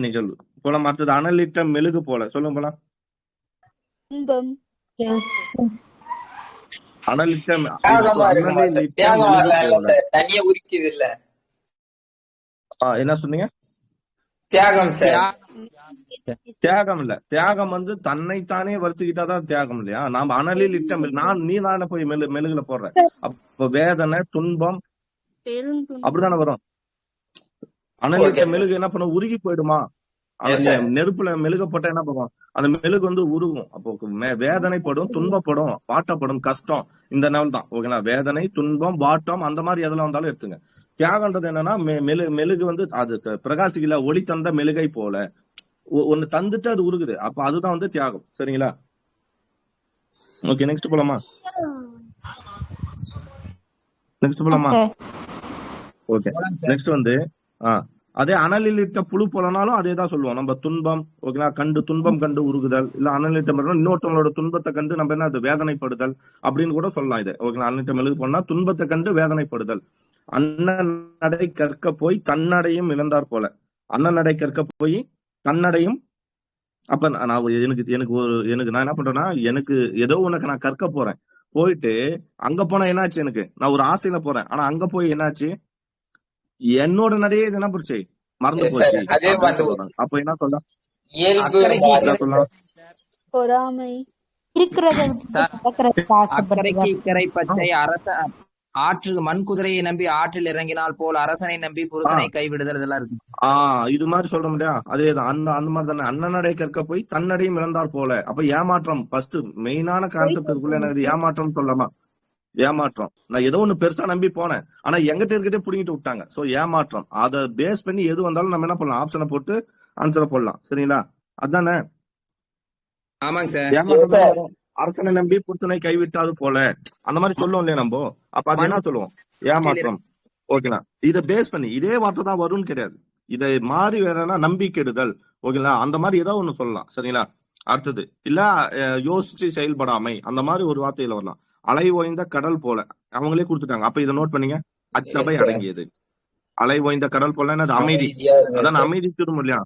நிகழ்வு போலாம். அடுத்தது அனலிட்ட மெழுகு போல, சொல்லுங்க போலாம். துன்பம். அனலிட்ட தியாகமா இருக்குமா சார்? அனலிட்ட தியாகம் மெழுகு வரல இல்ல போல. சார், தனியா உரிக்குது இல்ல. என்ன சொன்னீங்க? தியாகம் சார். தியாகம் இல்ல. தியாகம் வந்து தன்னைத்தானே வருத்திக்கிட்டாதான் தியாகம் இல்லையா? நாம அனலில் இட்ட நீ தானே போய் மெழுகுல போடுற. அப்ப வேதனை, துன்பம் அப்படிதானே வரும். அனலிட்ட மெழுகு என்ன பண்ணும்? உருகி போயிடுமா? நெருப்புல மெழுக போட்டா என்ன பண்ணும்? அந்த மெழுகு வந்து உருகும். அப்போ வேதனைப்படும், துன்பப்படும், வாட்டப்படும், கஷ்டம். இந்த நாள் தான் ஓகேங்களா. வேதனை, துன்பம், வாட்டம், அந்த மாதிரி எதுல வந்தாலும் எடுத்துங்க. தியாகன்றது என்னன்னா மெழுகு வந்து அது பிரகாசிக்கல, ஒளி தந்த மெழுகை போல ஒண்ணு தந்துட்டு அது உருகுது. அப்ப அதுதான் வந்து தியாகம். சரிங்களா? ஓகே, நெக்ஸ்ட் போலாமா? ஓகே, நெக்ஸ்ட் வந்து அதே அனலில் இட்ட புழு போலனாலும் அதே தான் சொல்லுவோம். நம்ம துன்பம் ஓகேங்களா, துன்பம் கண்டு உருகுதல், இல்ல அனலிட்ட இன்னொருத்தவங்களோட துன்பத்தை கண்டு நம்ம என்ன, அது வேதனைப்படுதல் அப்படின்னு கூட சொல்லலாம் இது ஓகேங்களா. அனலிட்ட மெழுகு போனா துன்பத்தை கண்டு வேதனைப்படுதல். அண்ணன் நடை கற்க போய் தன்னடையும் இழந்தார் போல. அண்ணன் நடை கற்க போய் தன்னடையும். அப்ப நான் எனக்கு நான் என்ன பண்றேன்னா, எனக்கு ஏதோ உனக்கு நான் கற்க போறேன். போயிட்டு அங்க போனா என்னாச்சு? எனக்கு நான் ஒரு ஆசையில போறேன். ஆனா அங்க போய் என்னாச்சு? என்னோட நடையே இது என்ன போச்சு? மறந்து போச்சு. அப்ப என்ன சொல்லலாம்? பொறாமை. அக்கறைக்கு இக்கரை பச்சை ஆற்று மண் குதிரையை நம்பி ஆற்றில் இறங்கினால் போல் அரசனை நம்பி புருஷனை கைவிடுதல், இதெல்லாம் இருக்கு. இது மாதிரி சொல்ற முடியா? அதேதான். அந்த மாதிரி தானே. அண்ணனடை கற்க போய் தன்னடையும் இழந்தார் போல. அப்ப ஏமாற்றம் ஃபர்ஸ்ட் மெயினான கான்செப்ட் இருக்குள்ள. எனக்கு ஏமாற்றம் சொல்லலாமா? ஏமாற்றம். நான் ஏதோ ஒண்ணு பெருசா நம்பி போனேன், ஆனா எங்கிட்ட இருக்கதே புடிங்கிட்டு விட்டாங்க. சோ ஏமாற்றம். அதை பேஸ் பண்ணி எது வந்தாலும் நம்ம என்ன பண்ணலாம்? ஆப்ஷனை போட்டு ஆன்சரை போடலாம். சரிங்களா? அதானே? ஆமாங்க சார். ஏமாற்றம் அரசனை நம்பி புருஷனை கைவிட்டாது போல, அந்த மாதிரி சொல்லுவோம் இல்லையா நம்ம. அப்ப அது என்ன சொல்லுவோம்? ஏமாற்றம். ஓகேங்களா? இதை பேஸ் பண்ணி இதே வார்த்தை தான் வரும்னு கிடையாது. இதை மாறி வேறனா நம்பிக்கைடுதல் ஓகேங்களா, அந்த மாதிரி ஏதோ ஒண்ணு சொல்லலாம். சரிங்களா? அடுத்தது இல்ல யோசிச்சு செயல்படாமை, அந்த மாதிரி ஒரு வார்த்தையில வரலாம். அலை ஓய்ந்த கடல் போல, அவங்களே கொடுத்துட்டாங்க. அப்ப இதை நோட் பண்ணீங்க. அச்சபை அடங்கியது. அலை ஓய்ந்த கடல் போல அது அமைதி. அதான் அமைதி திரும்ப இல்லையா?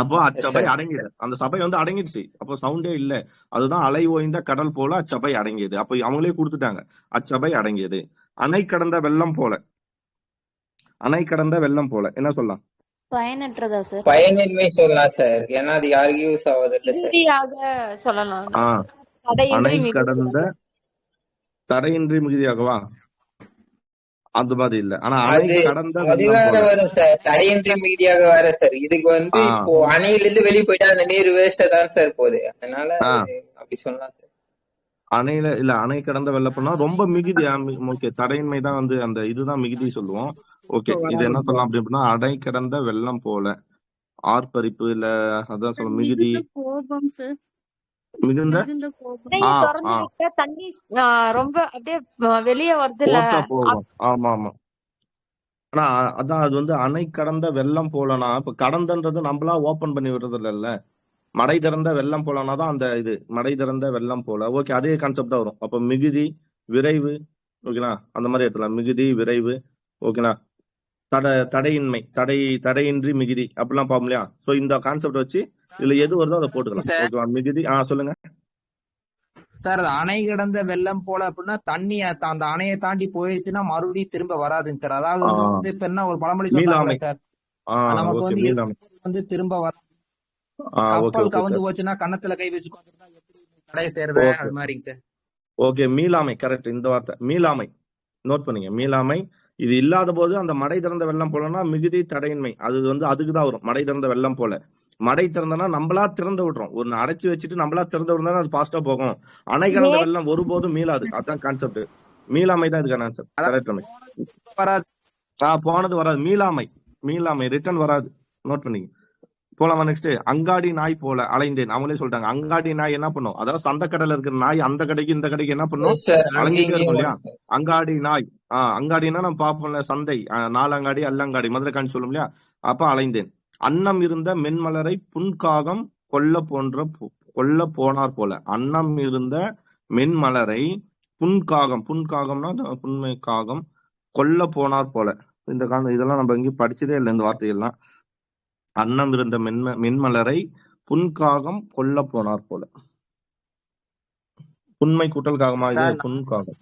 அப்போ அச்சபை அடங்கியது. அந்த சபை வந்து அடங்கிடுச்சு. அப்போ சவுண்டே இல்ல. அதுதான் அலை ஓய்ந்த கடல் போல அச்சபை அடங்கியது. அப்ப அவங்களே கொடுத்துட்டாங்க. அச்சபை அடங்கியது. அணை கடந்த வெள்ளம் போல. அணை கடந்த வெள்ளம் போல என்ன சொல்லலாம்? பயனற்றதா சார்? பயனின்மை சொல்லலாம் சார். ஏன்னா அது யாருக்கும் யூஸ் ஆவதில்லை சார். சொல்லலாம். அணை கடந்த தடையின்றி மிகுதியாகவா? அந்த மாதிரி இல்ல. ஆனா அணை கடந்த வரும் சார். தடையின்றி மிகுதியாக வர சார். இதுக்கு வந்து இப்போ அணையில இருந்து வெளியே போயிட்டா அந்த நீர் வேஸ்டா தான் சார் போகுது. அதனால அப்படி சொல்லலாம் சார். அணையில இல்ல, அணை கடந்த வெள்ளப்போனா ரொம்ப மிகுதி. ஓகே, தடையின்மை தான் வந்து அந்த இதுதான் மிகுதி சொல்லுவோம். ஓகே, இது என்ன சொல்லலாம் அப்படின்னா, அணை கடந்த வெள்ளம் போல ஆர்ப்பரிப்பு இல்ல, அதான் சொல்ல மிகுதி. மிகுந்த தண்ணி ரொம்ப அப்படியே வெளியே வருது. ஆமா ஆமா. ஆனா அதான் அது வந்து அணை கடந்த வெள்ளம் போலனா, இப்ப கடந்தன்றது நம்மளா ஓபன் பண்ணி விடுறது இல்ல. மடை திறந்த வெள்ளம் போலனா தான் அந்த இது மடை திறந்த வெள்ளம் போல. ஓகே, அதே கான்செப்ட் தான் வரும். அப்ப மிகுதி, விரைவு ஓகேங்களா, அந்த மாதிரி எடுத்துலாம். மிகுதி, விரைவு ஓகேங்களா. தடையின்மை, தடையின்றி மிகுதி அப்படிலாம் பார்ப்போம் இல்லையா? சோ இந்த கான்செப்ட் வச்சு இதுல எது வருதோ அதை போட்டுக்கலாம். ஓகேவா? மிகுதி. சொல்லுங்க சார். அணை கடந்த வெள்ளம் போல அப்படின்னா தண்ணி அந்த அணையை தாண்டி போயிடுச்சுன்னா மறுபடியும் திரும்ப வராதுங்க சார். அதாவது வந்து இப்ப என்ன ஒரு பழமொழி சொல்றாங்க சார், நமக்கு வந்து திரும்ப வர கப்பல் கவுந்து போச்சுன்னா கன்னத்துல கை வச்சு கடை சேர்வேன், அது மாதிரிங்க சார். Okay, மீளாமை correct. இந்த வார்த்தை மீளாமை நோட் பண்ணீங்க. மீளாமை. இது இல்லாத போது அந்த மடை திறந்த வெள்ளம் போலன்னா மிகுதி, தடையின்மை, அது வந்து அதுக்குதான் வரும். மடை திறந்த வெள்ளம் போல. மடை திறந்தனா நம்மளா திறந்து விடுறோம். ஒரு அடைச்சு வச்சுட்டு நம்மளா திறந்து விடுறா அது பாஸ்டா போகும். அணை கடந்த வெள்ளம் ஒருபோதும் மீளாது. அதான் கான்செப்ட். மீளாமை தான் இதுக்கான ஆன்சர். கரெக்ட். போனது வராது. மீளாமை ரிட்டர்ன் வராது. நோட் பண்ணீங்க. போலாமா? நெக்ஸ்ட். அங்காடி நாய் போல அலைந்தேன். அவங்களே சொல்லிட்டாங்க. அங்காடி நாய் என்ன பண்ணும்? அதாவது சந்த கடையில இருக்கிற நாய் அந்த கடைக்கு இந்த கடைக்கு என்ன பண்ணும்? அலைஞ்சிட்டே இருக்கும் இல்லையா? அங்காடி நாய். அங்காடினா நம்ம பார்ப்போம்ல, சந்தை, நாலங்காடி, அல்லங்காடி, மதுரை காஞ்சி சொல்லும் இல்லையா? அப்ப அலைந்தேன். அன்னம் இருந்த மென்மலரை புன்காகம் கொல்ல போனார் போல. அன்னம் இருந்த மென்மலரை புன்காகம்னா புன்மை காகம் கொல்ல போனார் போல. இந்த இதெல்லாம் நம்ம எங்கேயும் படிச்சதே இல்லை இந்த வார்த்தைகள்லாம். அன்னம் இருந்த மென்மலரை புன்காகம் கொல்ல போனார் போல. புன்மை கூட்டல் காகமா இது? புன்காகம்.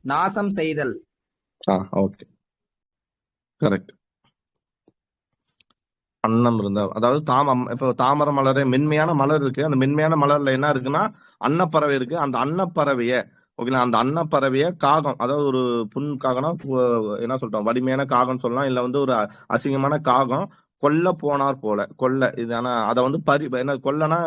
நாசம் செய்தல். Okay, correct. அன்னம் இருந்தா, அதாவது இப்ப தாமரை மலரே மென்மையான மலர் இருக்கு. அந்த மென்மையான மலர்ல என்ன இருக்குன்னா அன்னப்பறவை இருக்கு. அந்த அன்னப்பறவைய ஓகேங்களா, அந்த அன்னப்பறவைய காகம், அதாவது ஒரு புன் காகம்னா என்ன சொல்றோம், வலிமையான காகம் சொல்லலாம், இல்ல வந்து ஒரு அசிங்கமான காகம் கொல்ல போனார் போல. கொல்ல இது, ஆனா அதை வந்து என்ன கொல்லனா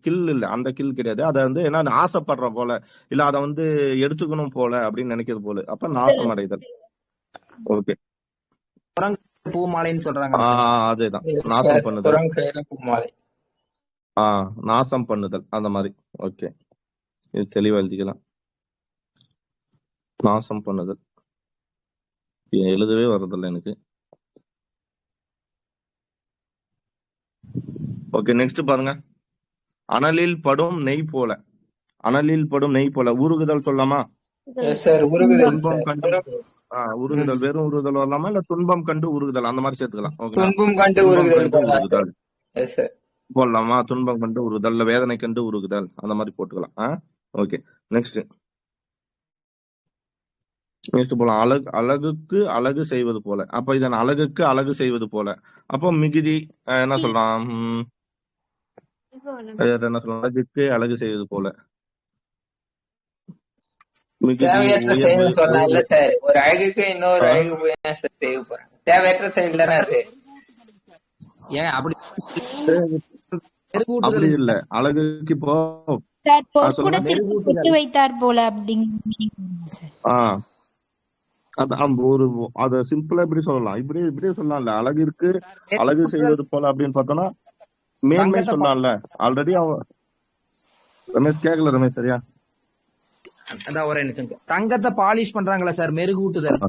கில் இல்ல, அந்த கில் கிடையாது. அதை வந்து என்ன ஆசைப்படுற போல, இல்ல அதை வந்து எடுத்துக்கணும் போல அப்படின்னு நினைக்கிறது போல. அப்ப நாசம் அடைதல். ஓகே, பூமாலைன்னு சொல்றாங்க. அதேதான், நாசம் பண்ணுதல். நாசம் பண்ணுதல் அந்த மாதிரி. ஓகே, இது தெளிவா எழுதிக்கலாம். நாசம் பண்ணுதல் எழுதவே வர்றதில்ல எனக்கு. ஓகே, நெக்ஸ்ட் பாருங்க. அனலில் படும் நெய் போல. அனலில் படும் நெய் போல உருகுதல் சொல்லலாமா? துன்பம் கண்டு உருகுதல், வெறும் உருகுதல் வரலாமா, இல்ல துன்பம் கண்டு உருகுதல் அந்த மாதிரி சேர்த்துக்கலாம். துன்பம் கண்டு உருகுதல் போடலாமா? துன்பம் கண்டு உருகுதல், இல்ல வேதனை கண்டு உருகுதல் அந்த மாதிரி போட்டுக்கலாம். ஓகே, நெக்ஸ்ட் போலாம். அழகுக்கு அழகு செய்வது போல. அப்ப இதன் அழகுக்கு அழகு செய்வது போல. அப்போ மிகுதி என்ன சொல்லலாம்? என்ன சொல்லலாம்? அழகுக்கு அழகு செய்வது போல. ஒரு அழகுக்கு இன்னொரு அழகு தேவையற்ற செயல் தானே அது. அப்படி இல்ல, அழகுக்கு இப்போ வைத்தார் போல ஒரு அத சிம்பிளா இப்படி சொல்லலாம், இப்படியே சொல்லலாம்ல. அழகிற்கு அழகு செய்வது போல அப்படின்னு பார்த்தோம்னா மேன்மை சொல்லலாம்ல. ஆல்ரெடி ரமேஷ் கேட்கல. ரமேஷ் சரியா? அதான் ஒரே நிமிஷம். தங்கத்தை பாலிஷ் பண்றாங்களா சார், மெருகூட்டுதல்.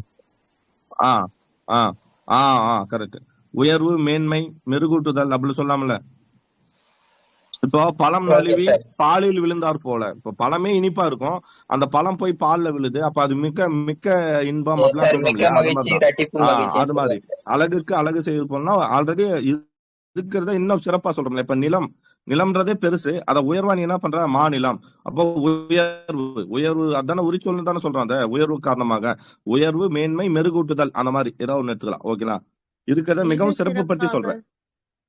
கரெக்ட். உயர்வு, மேன்மை, மெருகூட்டுதல் அப்படி சொல்லாமல. இப்போ பழம் நழுவி பாலில் விழுந்தார் போல. இப்போ பழமே இனிப்பா இருக்கும், அந்த பழம் போய் பால்ல விழுது, அப்ப அது மிக்க மிக்க இன்பம் அப்படிலாம். அது மாதிரி அழகுக்கு அழகு செய்வது போனா ஆல்ரெடி இருக்கிறத இன்னும் சிறப்பா சொல்றோம்ல. இப்ப நிலம்ன்றதே பெருசு, அத உயர்வா நீ என்ன பண்ற? மாநிலம். அப்போ உயர்வு அதான உரிச்சொல்னு தானே சொல்றோம். அந்த உயர்வு காரணமாக உயர்வு, மேன்மை, மெருகூட்டுதல் அந்த மாதிரி ஏதாவது ஒண்ணு எடுத்துக்கலாம். ஓகேங்களா, இருக்கிறத மிகவும் சிறப்பு பற்றி சொல்றேன்.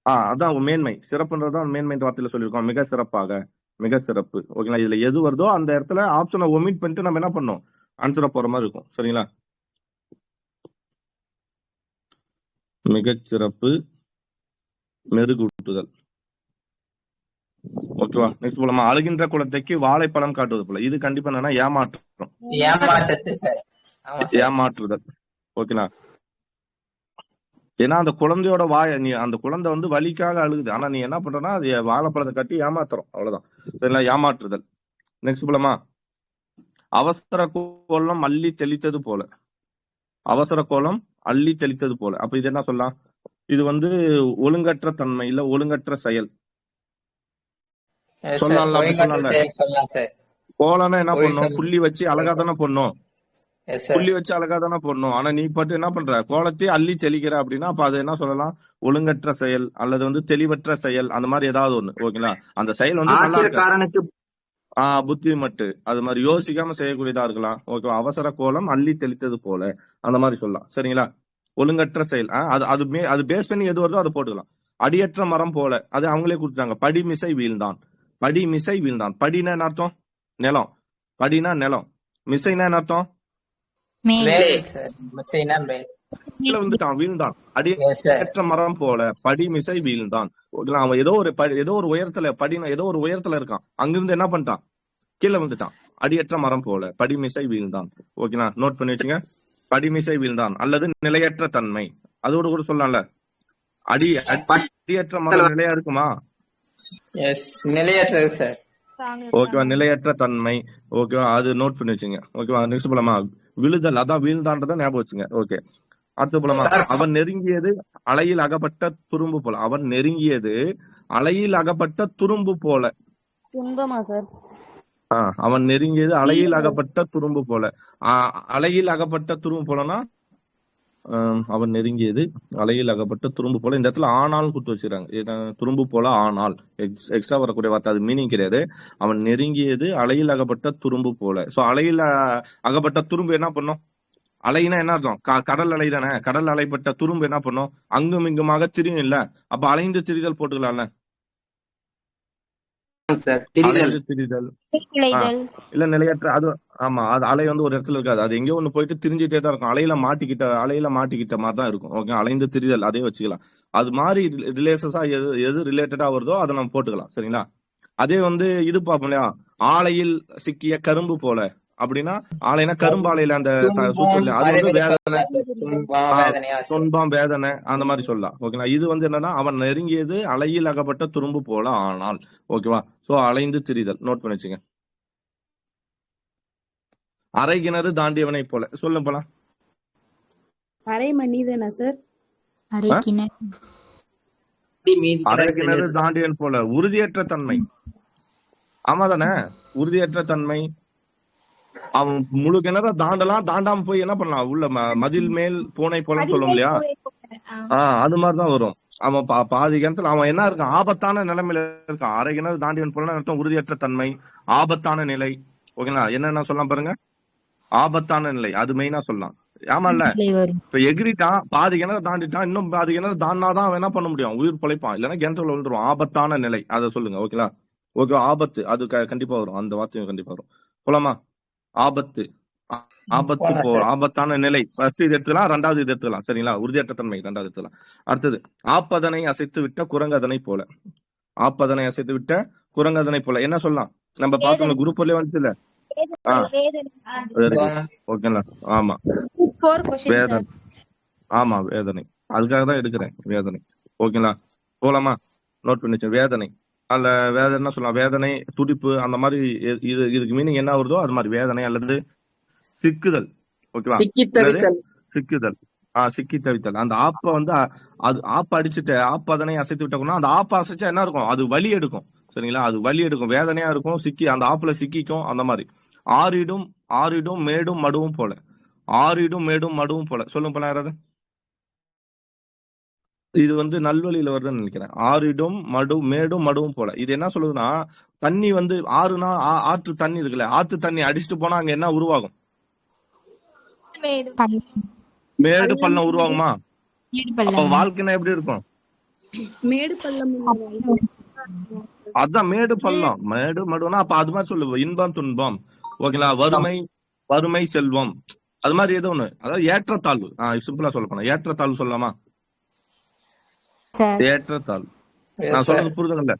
அதான் மேன்மை, சிறப்புன்றதான் மேன்மை வார்த்தையில சொல்லியிருக்கோம். மிக சிறப்பாக, மிக சிறப்பு. ஓகேங்களா, இதுல எது வருதோ அந்த இடத்துல ஆப்ஷனை ஒமிட் பண்ணிட்டு நம்ம என்ன பண்ணோம், ஆன்சரை போற மாதிரி இருக்கும். சரிங்களா, மிகச்சிறப்பு, மெருகூட்டுதல். ஓகேவா, நெக்ஸ்ட் போலாமா? அழுகின்ற குலத்தைக்கு வாழைப்பழம் காட்டுவது போல. இது கண்டிப்பா என்னன்னா ஏமாற்றுதல். ஓகேங்களா, ஏன்னா அந்த குழந்தையோட நீ அந்த குழந்தை வந்து வலிக்காக அழுகுது, ஆனா நீ என்ன பண்றனா அது வாழைப்பழத்தை கட்டி ஏமாத்துறோம், அவ்வளவுதான். சரிங்களா, ஏமாற்றுதல். நெக்ஸ்ட் போலாமா? அவசர கோலம் அள்ளி தெளித்தது போல. அவசர கோலம் அள்ளி தெளித்தது போல. அப்ப இது என்ன சொல்லலாம்? இது வந்து ஒழுங்கற்ற தன்மை, இல்ல ஒழுங்கற்ற செயல் சொல்லலாம். கோலம்னா என்ன பண்ணும்? புள்ளி வச்சு அழகா தானே பண்ணும், புள்ளி வச்சு அழகா தானே போடணும். ஆனா நீ பாட்டு என்ன பண்ற? கோலத்தை அள்ளி தெளிக்கிற அப்படின்னா அப்ப அது என்ன சொல்லலாம்? ஒழுங்கற்ற செயல், அல்லது வந்து தெளிவற்ற செயல், அந்த மாதிரி ஏதாவது ஒண்ணு. ஓகேங்களா, அந்த செயல் வந்து நல்லா இருக்கு, புத்தி மட்டு அது மாதிரி யோசிக்காம செய்யக்கூடியதா இருக்கலாம். ஓகேவா, அவசர கோலம் அள்ளி தெளித்தது போல அந்த மாதிரி சொல்லலாம். சரிங்களா, ஒழுங்கற்ற செயல். அது பேஸ் பண்ணி எது வருதோ அதை போட்டுக்கலாம். அடியற்ற மரம் போல, அது அவங்களே கொடுத்தாங்க. படிமிசை வீழ்ந்தான். படிமிசை வீழ்ந்தான். படினா என்ன அர்த்தம்? நிலம். படினா நிலம். மிசைனா என்ன அர்த்தம்? வீழ்ந்தான். அடியற்ற மரம் போல படிமிசை வீழ்ந்தான். அவன் ஏதோ ஒரு உயரத்துல ஏதோ ஒரு உயரத்துல இருக்கான், அங்கிருந்து என்ன பண்ணிட்டான்? கீழே வந்துட்டான். அடியற்ற மரம் போல படிமிசை வீழ்ந்தான். ஓகேங்களா, நோட் பண்ணி வச்சுங்க. படிமிசை வீழ்ந்தான் அல்லது நிலையற்ற தன்மை, அதோடு கூட சொல்லலாம்ல. அடியற்ற மரம் நிலையா இருக்குமா? நிலையற்றது சார். ஓகேவா, நிலையற்ற தன்மை. ஓகேவா, அது நோட் பண்ணி வச்சுங்க. ஓகேவா, நெக்ஸ்ட் போலாமா? விழுதல், அதான் வீழ்ந்தான்றத ஞாபகம் வச்சுங்க. ஓகே, அடுத்து போலாமா? அவன் நெருங்கியது அலையில் அகப்பட்ட துரும்பு போல. அவன் நெருங்கியது அலையில் அகப்பட்ட துரும்பு போல. அவன் நெருங்கியது அலையில் அகப்பட்ட துரும்பு போல. அலையில் அகப்பட்ட துரும்பு போலனா அவன் நெருங்கியது அலையில் அகப்பட்ட துரும்பு போல. இந்த இடத்துல ஆனால் குத்து வச்சிருக்காங்க. துரும்பு போல ஆனால் எக்ஸ்ட்ரா வரக்கூடிய வார்த்தை, அது மீனிங் கிடையாது. அவன் நெருங்கியது அலையில் அகப்பட்ட துரும்பு போல. சோ அலையில் அகப்பட்ட துரும்பு என்ன பண்ணும்? அலைனா என்ன அர்த்தம்? கடல் அலை தானே. கடல் அலைப்பட்ட துரும்பு என்ன பண்ணும்? அங்கும் இங்குமாக திரியும் இல்ல. அப்ப அலைந்து திரிதல் போட்டுக்கலாம்ல. அலைந்து திரிதல் இல்ல நிலையற்ற. அது ஆமா, அது அலை வந்து ஒரு இடத்துல இருக்காது. அது எங்கேயோ ஒண்ணு போயிட்டு திரிஞ்சுட்டே தான் இருக்கும். அலையில மாட்டிக்கிட்ட மாதிரி தான் இருக்கும். ஓகே, அலைந்து திரிதல் அதே வச்சுக்கலாம். அது மாதிரி ரிலேஷன்ஸா எது ரிலேட்டடா வருதோ அதை நம்ம போட்டுக்கலாம். சரிங்களா? அதே வந்து இது பார்ப்போம் இல்லையா, ஆலையில் சிக்கிய கரும்பு போல அப்படின்னா, ஆலைனா கரும்பு ஆலையில அந்த அது வந்து துன்பம் வேதனை அந்த மாதிரி சொல்லலாம். ஓகேங்களா? இது வந்து என்னன்னா, அவன் நெருங்கியது அலையில் அகப்பட்ட துரும்பு போல ஆனால். ஓகேவா? சோ அலைந்து திரிதல் நோட் பண்ணி வச்சுங்க. அரை கிணறு தாண்டியவனை போல சொல்ல போலாம். அரை மனிதனா சார்? அரை கிணறு தாண்டியவன் போல உறுதியற்ற தன்மை. ஆமா தானே, உறுதியற்ற தன்மை. அவன் முழு கிணற தாண்டாம போய் என்ன பண்ணலாம், உள்ள மதில் மேல் பூனை போலன்னு சொல்லும் இல்லையா, அது மாதிரிதான் வரும். அவன் பாதி கிணத்துல அவன் என்ன இருக்கான், ஆபத்தான நிலைமையில இருக்கான். அரை கிணறு தாண்டியவன் போல அர்த்தம் உறுதியற்ற தன்மை, ஆபத்தான நிலை. ஓகேங்களா? என்னென்ன சொல்லலாம் பாருங்க, ஆபத்தான நிலை, அது மெயினா சொல்லலாம். ஆமா இல்ல, இப்ப எகிரிட்டான், பாதி கிணறு தாண்டிட்டான், இன்னும் பாதி கிணறு தாண்டாதான் அவன் என்ன பண்ண முடியும், உயிர் பிழைப்பான். இல்லைன்னா கிணத்துல விழுந்துருவான். ஆபத்தான நிலை, அதை சொல்லுங்க. ஓகேங்களா? ஓகே, ஆபத்து அது கண்டிப்பா வரும், அந்த வார்த்தையும் கண்டிப்பா வரும். போலாமா? ஆபத்து, ஆபத்து ஆபத்தான நிலை ஃபர்ஸ்ட் இது எடுத்துக்கலாம். ரெண்டாவது இது எடுத்துக்கலாம். சரிங்களா? உறுதியற்ற தன்மை ரெண்டாவது எடுத்துக்கலாம். அடுத்தது ஆப்பதனை அசைத்து விட்ட குரங்கதனை போல. ஆப்பதனை அசைத்து விட்ட குரங்கதனை போல என்ன சொல்லலாம்? நம்ம பார்த்தோம்ல, குரூப்லயே வந்துச்சு இல்ல. ஓகேங்களா? ஆமா, வேதனை. ஆமா, வேதனை. அதுக்காக தான் எடுக்கிறேன், வேதனை. ஓகேங்களா? போலாமா? நோட் பண்ணிச்சு. வேதனை, அதுல வேதனை என்ன சொல்லலாம், வேதனை, துடிப்பு, அந்த மாதிரி. இதுக்கு மீனிங் என்ன வருதோ அது மாதிரி வேதனை அல்லது சிக்குதல். ஓகேவா? சிக்குதல், சிக்கி தவித்தல். அந்த ஆப்ப வந்து அது ஆப்ப அடிச்சுட்டு ஆப்பதனை அசைத்து விட்டோம்னா, அந்த ஆப்ப அசைச்சா என்ன இருக்கும், அது வலி எடுக்கும். சரிங்களா? அது வலி எடுக்கும், வேதனையா இருக்கும், சிக்கி அந்த ஆப்புல சிக்கிக்கும். அந்த மாதிரி ஆறிடும் மேடும் மடுவும் போல. ஆறிடும் மேடும் மடுவும் போல சொல்லுங்க போல யாராவது. இது வந்து நல்வழியில வருதுன்னு நினைக்கிறேன். ஆறிடும் மேடும் மடுவும் போல. இது என்ன சொல்லுதுன்னா, தண்ணி வந்து ஆறுனா ஆற்று தண்ணி இருக்குல்ல, ஆற்று தண்ணி அடிச்சுட்டு போனா அங்க என்ன உருவாகும்? மேடு பள்ளம் உருவாகுமா? அப்ப வாழ்க்கைனா எப்படி இருக்கும்? மேடு பள்ளம். அதான் மேடு பள்ளம், மேடு மடுனா அப்ப அது மாதிரி சொல்லுவோம். இன்பம் துன்பம். ஓகேங்களா? வறுமை செல்வம், அது மாதிரி ஏதோ ஒண்ணு. அதாவது ஏற்றத்தாழ்வு. சிம்பிளா சொல்ல போனா ஏற்றத்தாழ்வு சொல்லலாமா? ஏற்றத்தாழ்வு. நான் சொல்றது புரிதுங்கல்ல?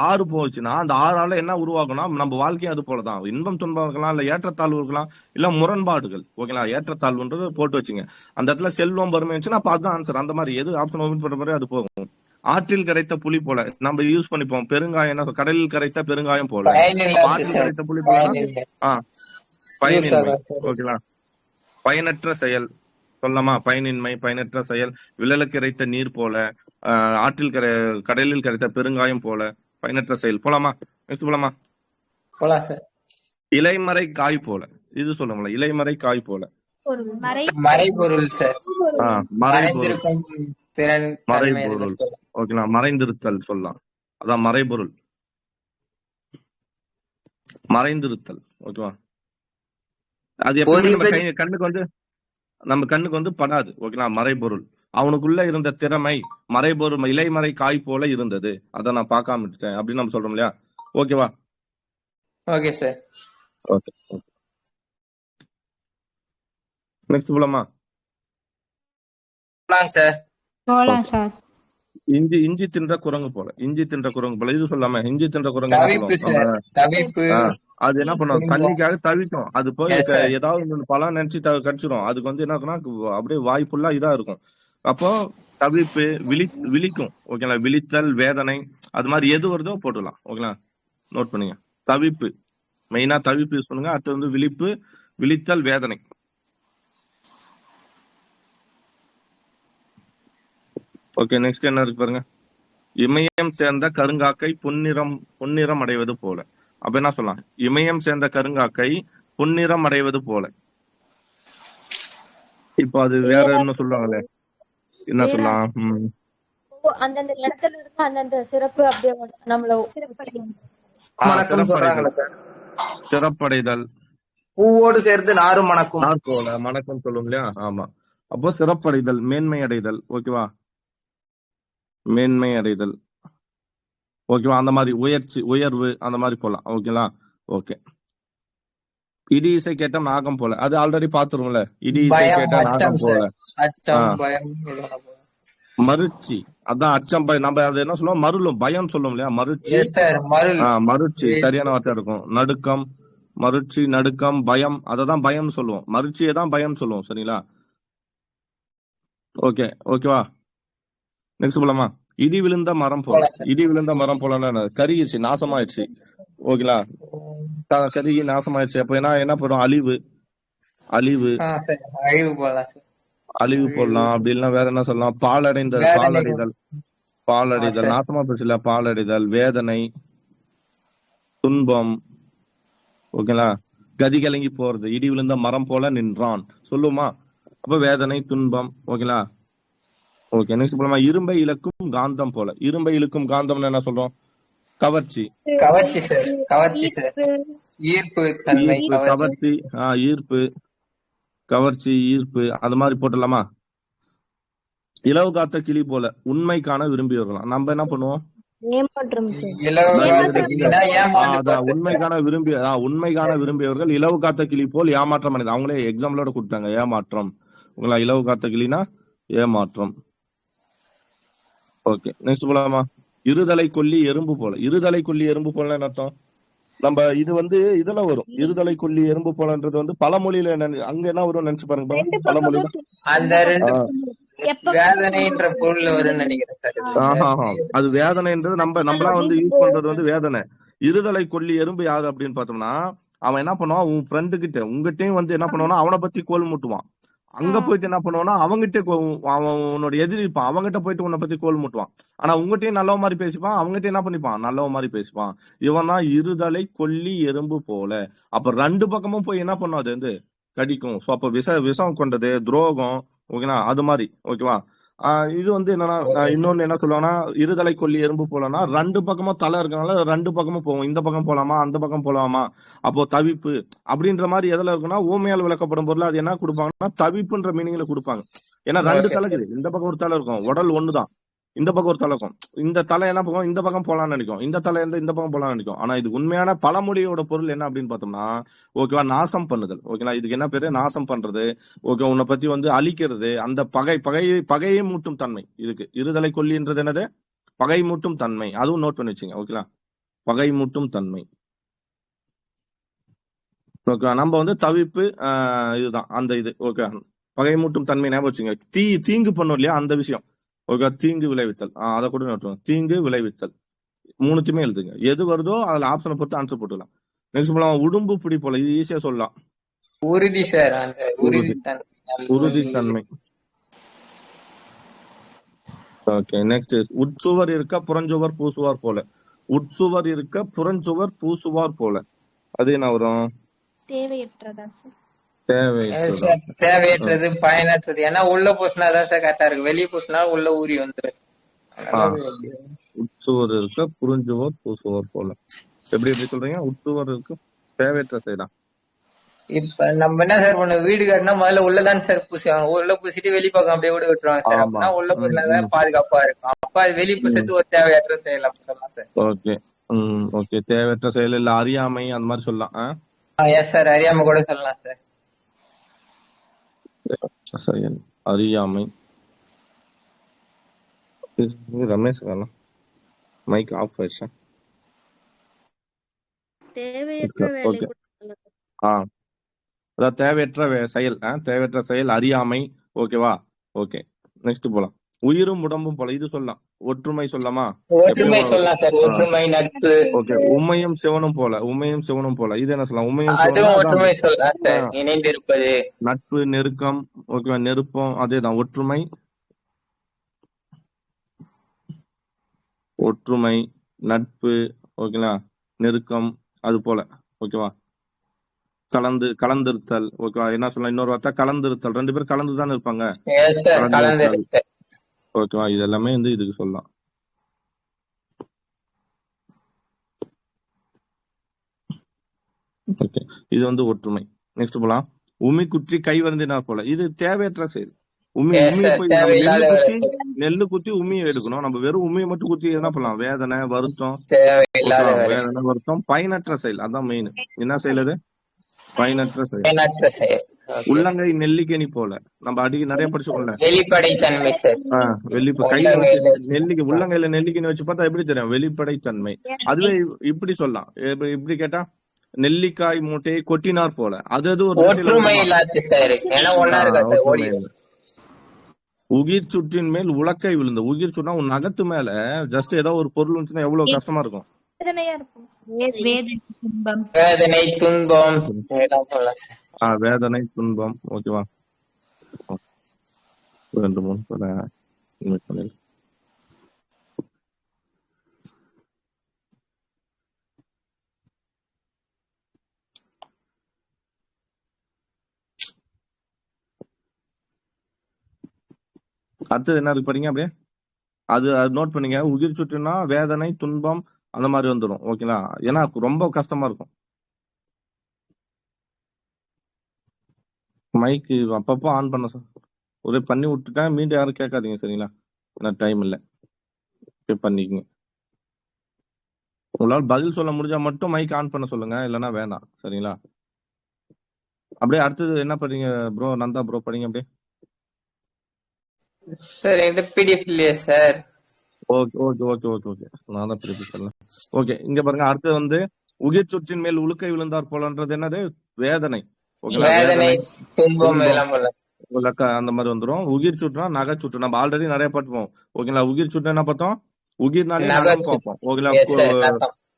ஆறு போச்சுன்னா அந்த ஆறால என்ன உருவாக்கும்னா நம்ம வாழ்க்கையும் அது போலதான். இன்பம் துன்பம் இருக்கலாம், இல்ல ஏற்றத்தாழ்வு இருக்கலாம், இல்ல முரண்பாடுகள். ஓகேங்களா? ஏற்றத்தாழ்வுன்றது போட்டு வச்சுங்க. அந்த இடத்துல செல்வம் வறுமை இருந்துச்சுன்னா அப்ப அதுதான் ஆன்சர். அந்த மாதிரி எது ஆப்ஷன் ஓபன் பண்ற மாதிரி அது போகும். ஆற்றில் கரைத்த புலி போல நம்ம யூஸ் பண்ணிப்போம். பெருங்காயம் என்ன, கடலில் கரைத்த பெருங்காயம் போல. ஆற்றில் கரைத்த புலி போல பயனின்மை. ஓகேங்களா? பயனற்ற செயல் சொல்லலாமா? பயனின்மை, பயனற்ற செயல். விழலுக்கு இறைத்த நீர் போல, கடலில் கரைத்த பெருங்காயம் போல, பயனற்ற செயல். போலாமா? நெக்ஸ்ட் போலாமா? போலாம் சார். இலைமறை காய் போல, இது சொல்லுங்களா, இலைமறை காய் போல. மறைபொருள் சார். மறைபொருள். ஓகேங்களா? மறைந்திருத்தல் சொல்லலாம். அதான் மறைபொருள், மறைந்திருத்தல். ஓகேவா? அது எப்படி நம்ம கண்ணுக்கு வந்து படாது. ஓகேங்களா? மறைபொருள். அவனுக்குள்ள இருந்த திறமை மறைபொருள், இலைமறை காய் போல இருந்தது, அதை நான் பார்க்காம விட்டுட்டேன் அப்படின்னு நம்ம சொல்றோம் இல்லையா? ஓகேவா? Okay sir. ஓகே, நெக்ஸ்ட் போலாமா? சார். இஞ்சி தின்ற குரங்கு போல. இஞ்சி தின்ற குரங்கு போல, இது சொல்லாம இஞ்சி தின்ற குரங்கு அது என்ன பண்ணும், தண்ணிக்காக தவிக்கும். அது போய் ஏதாவது பழம் நினைச்சு கடிச்சிடும். அதுக்கு வந்து என்ன இருக்குன்னா அப்படியே வாய்ப்புள்ளா இதா இருக்கும். அப்போ தவிப்பு, விழிக்கும். ஓகேங்களா? விழித்தல், வேதனை, அது மாதிரி எது வருதோ போட்டுக்கலாம். ஓகேங்களா? நோட் பண்ணுங்க. தவிப்பு மெயினா தவிப்பு யூஸ் பண்ணுங்க. அடுத்து வந்து விழிப்பு, விழித்தல், வேதனை. ஓகே, நெக்ஸ்ட் என்ன இருக்கு பாருங்க. இமயம் சேர்ந்த கருங்காக்கை பொன்னிறம் அடைவது போல. அப்ப என்ன சொல்லலாம்? இமயம் சேர்ந்த கருங்காக்கை பொன்னிறம் அடைவது போல. இப்போ அது வேற என்ன சொல்லுவாங்களே, என்ன சொல்லலாம்? அந்தந்த இடத்துல இருந்து அந்தந்த சிறப்பு அப்படியே நம்மள மணக்கம் சொல்றாங்களே சார். சிறப்படைதல், பூவோடு சேர்த்து நாரும் மணக்கும். நாற்போல மணக்கம் சொல்லும் இல்லையா? ஆமா. அப்போ சிறப்படைதல், மேன்மை அடைதல். ஓகேவா? மேன்மை அடைதல். ஓகேவா? அந்த மாதிரி உயர்ச்சி, உயர்வு, அந்த மாதிரி போலாம். ஓகேங்களா? ஓகே. இடி இசை கேட்ட நாகம் போல, அது ஆல்ரெடி பாத்துருவோம்ல. இடி இசை கேட்ட நாகம் போல. மருட்சி, அதான் அச்சம், நம்ம அது என்ன சொல்லுவோம், மருளும், பயம் சொல்லுவோம் இல்லையா? மருட்சி, மருட்சி சரியான வார்த்தை இருக்கும். நடுக்கம், மருட்சி, நடுக்கம், பயம், அததான் பயம் சொல்லுவோம். மருட்சியை தான் பயம் சொல்லுவோம். சரிங்களா? ஓகே, ஓகேவா? நெக்ஸ்ட் போலாமா? இடி விழுந்த மரம் போல. இடி விழுந்த மரம் போல கருகிடுச்சு, நாசமாயிடுச்சு. ஓகேங்களா? கருகி நாசமாயிடுச்சு. அப்ப என்ன போடும்? அழிவு, அழிவு, அழிவு போடலாம். அப்படி இல்லைன்னா வேற என்ன சொல்லலாம்? பாலடைதல், பாலடைதல், பாலடைதல், நாசமா போச்சுல, பாலடைதல். வேதனை, துன்பம். ஓகேங்களா? கதி கலங்கி போறது, இடி விழுந்த மரம் போல நின்றான் சொல்லுமா? அப்ப வேதனை, துன்பம். ஓகேங்களா? ஓகே. நெக்ஸ்ட் போலாமா? இரும்பை இழுக்கும் காந்தம் போல. இரும்பை இழுக்கும் காந்தம்னு என்ன சொல்றோம்? கவர்ச்சி, கவர்ச்சி சார், கவர்ச்சி சார், ஈர்ப்பு தன்மை, கவர்ச்சி, ஈர்ப்பு, கவர்ச்சி, ஈர்ப்பு, அது மாதிரி போட்டலாமா? இலவு காத்த கிளி போல, உண்மைக்கான விரும்பியவர்களாம். நம்ம என்ன பண்ணுவோம்? உண்மைக்கான விரும்பியவர்கள். இலவு காத்த கிளி போல் ஏமாற்றம் அடைது. அவங்களே எக்ஸாம்பிளோட கொடுத்தாங்க, ஏமாற்றம். உங்களா இலவு காத்த கிளினா ஏமாற்றம். ஓகே. நெக்ஸ்ட் போலாமா? இருதலை கொல்லி எறும்பு போல. இருதலை கொல்லி எறும்பு போல என்ன அர்த்தம்? நம்ம இது இதுல வரும். இருதலை கொல்லி எறும்பு போலன்றது பழமொழியில அங்க என்ன வரும் நினைச்சு பாருங்க. பழமொழியில அந்த வேதனைன்ற பொருள்ல வரும்னு நினைக்கிறேன். அது வேதனைன்றது நம்மளா யூஸ் பண்றது வேதனை. இருதலை கொல்லி எறும்பு யாரு அப்படின்னு பார்த்தோம்னா, அவன் என்ன பண்ணுவான், உன் ஃப்ரெண்டு கிட்ட உங்ககிட்டயும் என்ன பண்ணுவானா, அவனை பத்தி கோல் மூட்டுவான். அங்க போயிட்டு என்ன பண்ணுவானா, அவங்ககிட்ட அவன் உன்னோட எதிரி இருப்பான், அவங்ககிட்ட போயிட்டு உன்னை பத்தி கோல் மூட்டுவான். ஆனா உங்ககிட்டயும் நல்லவ மாதிரி பேசிப்பான், அவங்ககிட்ட என்ன பண்ணிப்பான், நல்லவ மாதிரி பேசிப்பான். இவன் தான் இருதலை கொல்லி எறும்பு போல. அப்ப ரெண்டு பக்கமும் போய் என்ன பண்ணும், அது கடிக்கும். சோ அப்ப விஷம் கொண்டது, துரோகம். ஓகேவா? அது மாதிரி. ஓகேவா? இது என்னன்னா, இன்னொன்னு என்ன சொல்லுவாங்கன்னா, இருதலை கொல்லி எறும்பு போலன்னா, ரெண்டு பக்கமும் தலை இருக்கனால ரெண்டு பக்கமும் போவோம். இந்த பக்கம் போலாமா, அந்த பக்கம் போலாமா. அப்போ தவிப்பு அப்படின்ற மாதிரி எதுல இருக்குன்னா, ஊமையால் விளக்கப்படும் பொருள் அது என்ன கொடுப்பாங்கன்னா, தவிப்புன்ற மீனிங்ல கொடுப்பாங்க. ஏன்னா ரெண்டு தலை இருக்குது, இந்த பக்கம் ஒரு தலை இருக்கும், உடல் ஒண்ணுதான், இந்த பக்கம் ஒரு தலை இருக்கும். இந்த தலை என்ன பக்கம், இந்த பக்கம் போலான்னு நினைக்கும், இந்த தலை இந்த பக்கம் போலான்னு நினைக்கும். ஆனா இது உண்மையான பழமொழியோட பொருள் என்ன அப்படின்னு பார்த்தோம்னா, ஓகேவா, நாசம் பண்ணுதல். ஓகேவா? இதுக்கு என்ன பேரு? நாசம் பண்றது. ஓகே. உன்னை பத்தி அழிக்கிறது. அந்த பகையை மூட்டும் தன்மை இதுக்கு. இருதலை கொல்லின்றது என்னது? பகை மூட்டும் தன்மை. அதுவும் நோட் பண்ணி வச்சுங்க. ஓகேவா? பகை மூட்டும் தன்மை. ஓகே. நம்ம தவிப்பு, இதுதான் அந்த இது. ஓகே. பகை மூட்டும் தன்மை ஞாபகம் வச்சுங்க. தீங்கு பண்ணும் இல்லையா, அந்த விஷயம். ஓகே. தீங்கு விளைவித்தல், அதை கூட நோட்டுவோம். தீங்கு விளைவித்தல், மூணுத்தையுமே எழுதுங்க. எது வருதோ அதுல ஆப்ஷனை பொறுத்து ஆன்சர் போட்டுக்கலாம். நெக்ஸ்ட் போலாம். உடும்பு பிடி போல. இது ஈஸியா சொல்லலாம். உறுதி சார், அந்த உறுதித்தன்மை. ஓகே. நெக்ஸ்ட், உட்சுவர் இருக்க புறஞ்சுவர் பூசுவார் போல. உட்சுவர் இருக்க புறஞ்சுவர் பூசுவார் போல, அது என்ன வரும்? தேவையற்றதா சார்? தேவையற்றது, பயனற்றது. ஏன்னா உள்ள பூசினாதான் சார் கரெக்டா இருக்கு, வெளியே பூசினா உள்ள ஊறி வந்துடும். உட்சுவர் இருக்க புறஞ்சுவர் பூசுவார் போல, எப்படி சொல்றீங்க? உட்சுவர் இருக்கு தேவையற்ற செயலா? இப்ப நம்ம என்ன சார் பண்ணுவோம், வீடு கட்டினா முதல்ல உள்ளதான் சார் பூசுவாங்க. உள்ள பூசிட்டு வெளிப்பக்கம் அப்படியே கூட விட்டுருவாங்க சார். அப்படின்னா உள்ள பூசினாதான் பாதுகாப்பா இருக்கும். அப்ப அது வெளி பூசத்து ஒரு தேவையற்ற செயல் அப்படி சொல்லலாம் சார். ஓகே. ஓகே. தேவையற்ற செயல் இல்ல அறியாமை, அந்த மாதிரி சொல்லலாம். எஸ் சார், அறியாமை கூட சொல்லலாம் சார். செயல் அறியாமை. ரமேஷ் மைக் ஆஃப் ஆயிடுச்சு. தேவையற்ற வேலை கூட சொல்லலாம். அதான் தேவையற்ற செயல். தேவையற்ற செயல் அறியாமை. ஓகேவா? ஓகே. நெக்ஸ்ட் போலாம். உயிரும் உடம்பும் போல, இது சொல்லலாம். ஒற்றுமை சொல்லலாமா? ஒற்றுமை சொல்லலாம் சார். ஒற்றுமை, நட்பு. ஓகே. உண்மையும் சிவனும் போல. உண்மையும் சிவனும் போல, இது என்ன சொல்லலாம்? உண்மையும் ஒற்றுமை சொல்லலாம் சார். இணைந்திருப்பது, நட்பு, நெருக்கம். ஓகேவா? நெருப்பம், அதேதான். ஒற்றுமை, ஒற்றுமை, நட்பு. ஓகேங்களா? நெருக்கம், அது போல. ஓகேவா? கலந்திருத்தல். ஓகேவா? என்ன சொல்லலாம் இன்னொரு வார்த்தை கலந்திருத்தல். 2 பேரும் கலந்து தானே இருப்பாங்க. எஸ் சார் கலந்திருத்தல். கலந்துருத்தல். ஓகேவா? இது எல்லாமே இதுக்கு சொல்லலாம். ஓகே, இது ஒற்றுமை. நெக்ஸ்ட் போலாம். உமி குற்றி கை வருந்தினார் போல. இது தேவையற்ற செயல். உமியை போய் நெல்லு குத்தி உமியை எடுக்கணும். நம்ம வெறும் உமியை மட்டும் குத்தி என்ன பண்ணலாம்? வேதனை, வருத்தம், பயனற்ற செயல். அதான் மெயின். என்ன செயல் அது? பயனற்ற செயல். உள்ளங்கை நெல்லிக்கனி போல. நம்ம அடிக்க நிறைய படிச்சுக்கோங்க. வெளிப்படைத்தன்மை சார். கையில வச்சு உள்ளங்கையில நெல்லிக்கனி வச்சு பார்த்தா எப்படி தெரியும்? வெளிப்படைத்தன்மை. அதுவே இப்படி சொல்லலாம். இப்படி கேட்டா நெல்லிக்காய் மூட்டையை கொட்டினார் போல. அது ஒரு உயிர் சுற்றின் மேல் உலக்கை விழுந்த. உயிர் சுற்றினா உன் நகத்து மேல ஜஸ்ட் ஏதோ ஒரு பொருள் இருந்துச்சுன்னா எவ்வளவு கஷ்டமா இருக்கும். வேதனை துன்பம். ஓகேவா? 2 3 அடுத்தது என்ன இருக்கு படிங்க அப்படியே. அது நோட் பண்ணீங்க. உயிர் சுற்றுனா வேதனை துன்பம் அந்த மாதிரி வந்துடும். ஓகேங்களா? ஏன்னா ரொம்ப கஷ்டமா இருக்கும். மைக்கு அப்பப்போ ஆன் பண்ண சார். ஒரே பண்ணி விட்டுட்டேன். மீண்டும் யாரும் கேட்காதீங்க சரிங்களா? ஏன்னா டைம் இல்லை. பண்ணிக்கங்க. உங்களால் பதில் சொல்ல முடிஞ்சா மட்டும் மைக் ஆன் பண்ண சொல்லுங்க, இல்லைன்னா வேணாம் சரிங்களா? அப்படியே அடுத்தது என்ன பண்ணீங்க ப்ரோ? நந்தா ப்ரோ படிங்க அப்படியே. சார் இந்த பிடிஎஃப் இல்லையா sir? Okay okay okay okay okay நான் தான் பிடிஎஃப் சொல்லலாம். ஓகே, இங்க பாருங்க. அடுத்து உயிர் சுற்றின் மேல் உலுக்கை விழுந்தார் போலன்றது என்னது? வேதனை. வேதனை துன்பம் அந்த மாதிரி வந்துடும். உயிர் சுற்றுனா நகை சுற்று. நம்ம ஆல்ரெடி நிறைய பார்த்துப்போம். ஓகேங்களா? உயிர் சுற்று என்ன பார்த்தோம்? உயிர்னாலே நகம் பார்ப்போம். ஓகேங்களா?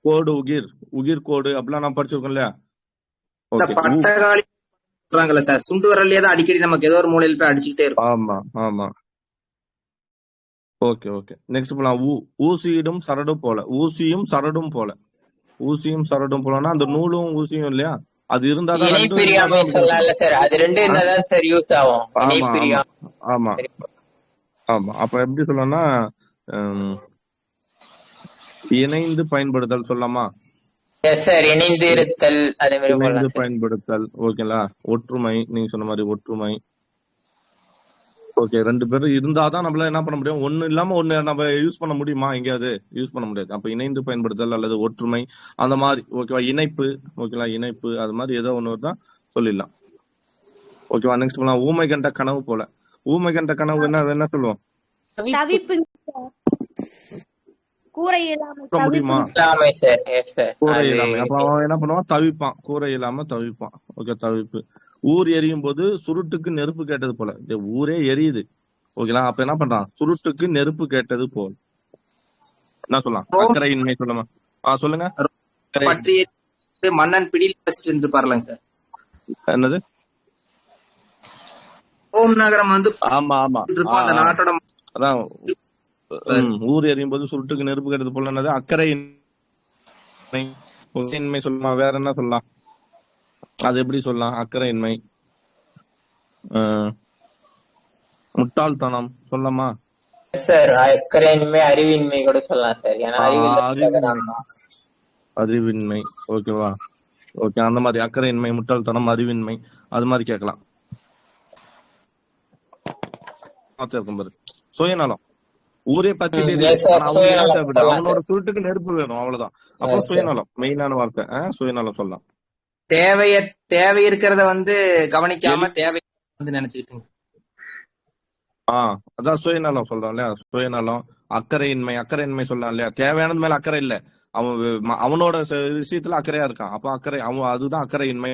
கோடு உயிர் கோடு அப்படிலாம் நம்ம படிச்சிருக்கோம் இல்லையா? சார் சுண்டு வரலையே தான் அடிக்கடி நமக்கு ஏதோ ஒரு மூலையில போய் அடிச்சுட்டே இருக்கும். ஆமா ஆமா. Okay okay. நெக்ஸ்ட் போலாம். ஊசியிடும் சரடும் போல. ஊசியும் சரடும் போல. ஊசியும் சரடும் போலனா அந்த நூலும் ஊசியும் இல்லையா? அது இருந்தா தான் ஆமா ஆமா. அப்ப எப்படி சொல்லலாம்னா இணைந்து பயன்படுத்தல் சொல்லலாமா? இணைந்து இருத்தல், இணைந்து பயன்படுத்தல். ஓகேங்களா? ஒற்றுமை. நீங்க சொன்ன மாதிரி ஒற்றுமை. ஓகே, 2 பேரும் இருந்தாதான் நம்மளால என்ன பண்ண முடியும்? ஒண்ணு இல்லாம ஒண்ணு நம்ம யூஸ் பண்ண முடியுமா? எங்கேயாவது யூஸ் பண்ண முடியாது. அப்ப இணைந்து பயன்படுத்தல் அல்லது ஒற்றுமை அந்த மாதிரி. ஓகேவா? இணைப்பு. ஓகேவா? இணைப்பு அது மாதிரி ஏதோ ஒண்ணு தான் சொல்லிடலாம். ஓகேவா? நெக்ஸ்ட் பண்ணலாம். ஊமை கண்ட கனவு போல. ஊமை கண்ட கனவு என்ன சொல்லுவோம்? கூரை இல்லாம முடியுமா? கூரை இல்லாம. அப்ப அவன் என்ன பண்ணுவான்? தவிப்பான். கூரை இல்லாம தவிப்பான். ஓகே, தவிப்பு. ஊர் எரியும் போது சுருட்டுக்கு நெருப்பு கேட்டது போல. ஊரே எரியுது. ஓகேங்களா? அப்ப என்ன பண்றான்? சுருட்டுக்கு நெருப்பு கேட்டது போல். என்ன சொல்லலாம்? அக்கறையின்மை சொல்லலாம். சொல்லுங்க. மன்னன் பிடியில் இருப்பாருலங்க சார். என்னது? ரோம் நகரம் ஆமா ஆமா. அந்த நாட்டோட அதான் ஊர் எரியும் போது சுருட்டுக்கு நெருப்பு கேட்டது போல. என்னது? அக்கறையின்மை சொல்லலாம். வேற என்ன சொல்லலாம்? அது எப்படி சொல்லலாம்? அக்கறையின்மை. முட்டாள்தனம் சொல்லலாமா? சார் அக்கறையின்மை அறிவின்மை கூட சொல்லலாம் சார். அறிவின்மை. ஓகேவா? ஓகே, அந்த மாதிரி அக்கறையின்மை, முட்டாள்தனம், அறிவின்மை அது மாதிரி கேட்கலாம். பாரு, சுயநலம். ஊரே பத்தி அவனோட சுருட்டுக்கு நெருப்பு வேணும், அவ்வளவுதான். அப்போ சுயநலம் மெயினான வார்த்தை. சுயநலம் சொல்லலாம். தேவை இருக்கிறத கவனிக்காம தேவை நினைச்சுக்கிட்டீங்க. அதான் சுயநலம் சொல்றான் இல்லையா? சுயநலம். அக்கறையின்மை சொல்லலாம் இல்லையா? தேவையானது மேல அக்கறை இல்ல, அவனோட விஷயத்துல அக்கறையா இருக்கான். அப்ப அக்கறை அதுதான் அக்கறையின்மை.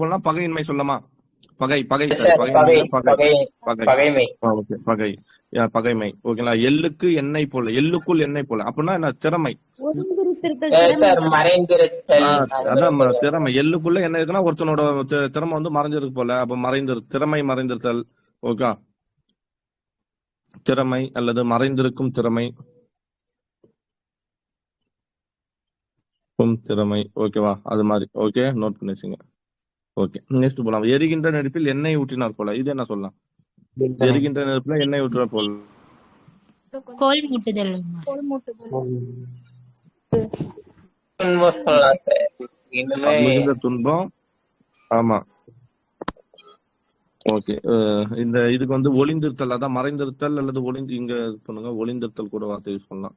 போலாம் பகையின்மை சொல்லலாமா? பகைமை. ஓகேங்களா? எள்ளுக்கு எண்ணெய் போல. எள்ளுக்குள் எண்ணெய் போல அப்படின்னா என்ன? திறமை. அதான் திறமை. எள்ளுக்குள்ள என்ன இருக்குன்னா ஒருத்தனோட திறமை மறைஞ்சிருக்கு போல. அப்ப திறமை மறைந்திருத்தல். ஓகே, திறமை அல்லது மறைந்திருக்கும் திறமை. திறமை. ஓகேவா? அது மாதிரி. ஓகே, நோட் பண்ணி வச்சுங்க. ஓகே, நெக்ஸ்ட் போலாம். எரிகின்ற நெருப்பில் எண்ணெய் ஊற்றினார் போல, இது என்ன சொல்லலாம்? எரிகின்ற நெருப்புல எண்ணெய் ஊற்றினார் போல. கோல் மூட்டுதல் துன்பம் சொல்லலாம் சார். இன்னுமே மிகுந்த துன்பம். ஆமா. ஓகே, இந்த இதுக்கு வந்து ஒளிந்திருத்தல், அதான் மறைந்திருத்தல் அல்லது இங்க பண்ணுங்க, ஒளிந்திருத்தல் கூட வார்த்தை யூஸ் பண்ணலாம்.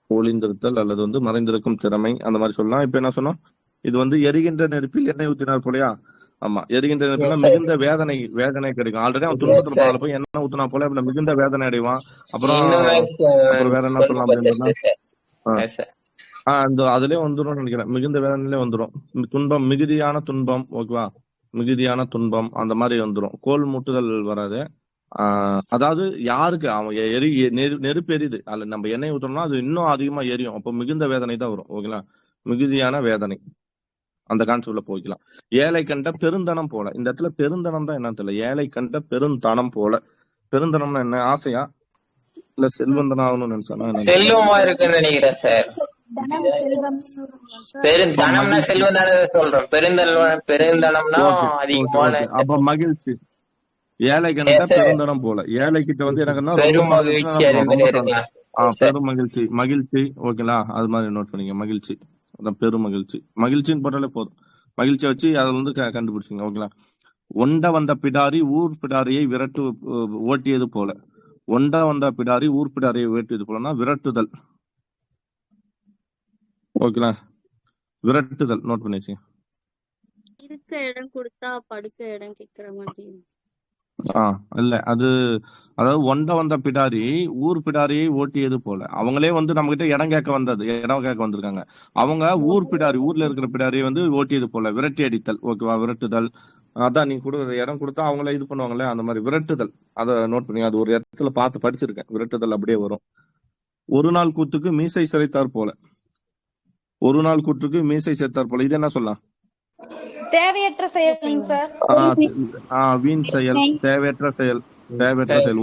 ஒளிந்திருத்தல் அல்லது வந்து மறைந்திருக்கும் திறமை, அந்த மாதிரி சொல்லலாம். இப்ப என்ன சொன்னோம்? இது வந்து எரிகின்ற நெருப்பில் எண்ணெய் ஊத்தினார் போலயா? ஆமா, எரிகின்ற நெருப்புல மிகுந்த வேதனை கிடைக்கும். ஆல்ரெடி அவன் துன்பத்துல போனால போய் எண்ணெய் ஊத்தினா போல இப்ப மிகுந்த வேதனை அடைவான். அப்புறம் வேற என்ன சொல்லலாம் அப்படின்னா, அந்த அதுலயே வந்துடும் நினைக்கிறேன், மிகுந்த வேதனையிலே வந்துடும். துன்பம், மிகுதியான துன்பம். ஓகேவா? மிகுதியான துன்பம் அந்த மாதிரி வந்துடும். கோல் மூட்டுதல் வராது. அதாவது யாருக்கு அவன் நெருப்பு எரியுது, அதுல நம்ம எண்ணெய் ஊற்றோம்னா அது இன்னும் அதிகமா எரியும். அப்போ மிகுந்த வேதனை தான் வரும். ஓகேங்களா? மிகுதியான வேதனை, அந்த கான்செப்ட்ல போய்க்கலாம். ஏழை கண்ட பெருந்தனம் போல, இந்த இடத்துல பெருந்தனம் தான் என்னன்னு தெரியல. ஏழை கண்ட பெருந்தனம் போல. பெருந்தனம்னா என்ன? ஆசையா இல்ல செல்வந்தனம் ஆகணும்னு நினைச்சானா? செல்வமா இருக்குன்னு நினைக்கிறேன் சார். பெருந்தனம்னா செல்வம் தானே சொல்றோம். பெருந்தனம்னா அதிகமான. அப்ப மகிழ்ச்சி. ஏழை கண்ட பெருந்தனம் போல. ஏழை கிட்ட வந்து எனக்கு பெரும் மகிழ்ச்சி. மகிழ்ச்சி. ஓகேங்களா? அது மாதிரி நோட் பண்ணிங்க. மகிழ்ச்சி, அதான் பெரும் மகிழ்ச்சி. மகிழ்ச்சின்னு போட்டாலே போதும். மகிழ்ச்சியை வச்சு அதை வந்து கண்டுபிடிச்சிங்க. ஓகேங்களா? ஒண்ட வந்த பிடாரி ஊர் பிடாரியை ஓட்டியது போல. ஒண்ட வந்த பிடாரி ஊர் பிடாரியை ஓட்டியது போலன்னா விரட்டுதல். ஓகேங்களா? விரட்டுதல் நோட் பண்ணி வச்சுங்க. இருக்க இடம் கொடுத்தா படுக்க இடம் கேட்கிற மாதிரி. இல்ல, அது அதாவது ஒண்ட வந்த பிடாரி ஊர் பிடாரியை ஓட்டியது போல. அவங்களே வந்து நம்ம கிட்ட இடம் கேட்க வந்திருக்காங்க. அவங்க ஊர் பிடாரி, ஊர்ல இருக்கிற பிடாரியை வந்து ஓட்டியது போல. விரட்டி அடித்தல். ஓகேவா? விரட்டுதல். அதான் நீ இடம் கொடுத்தா அவங்களே இது பண்ணுவாங்களே, அந்த மாதிரி விரட்டுதல். அதை நோட் பண்ணி, அது ஒரு இடத்துல பார்த்து படிச்சிருக்கேன். விரட்டுதல் அப்படியே வரும். ஒரு நாள் கூத்துக்கு மீசை சிரைத்தார் போல. ஒரு நாள் கூற்றுக்கு மீசை சேர்த்தார் போல, இது என்ன சொல்லலாம்? தேவையற்ற செயல் சார். வீண் செயல், தேவையற்ற செயல்.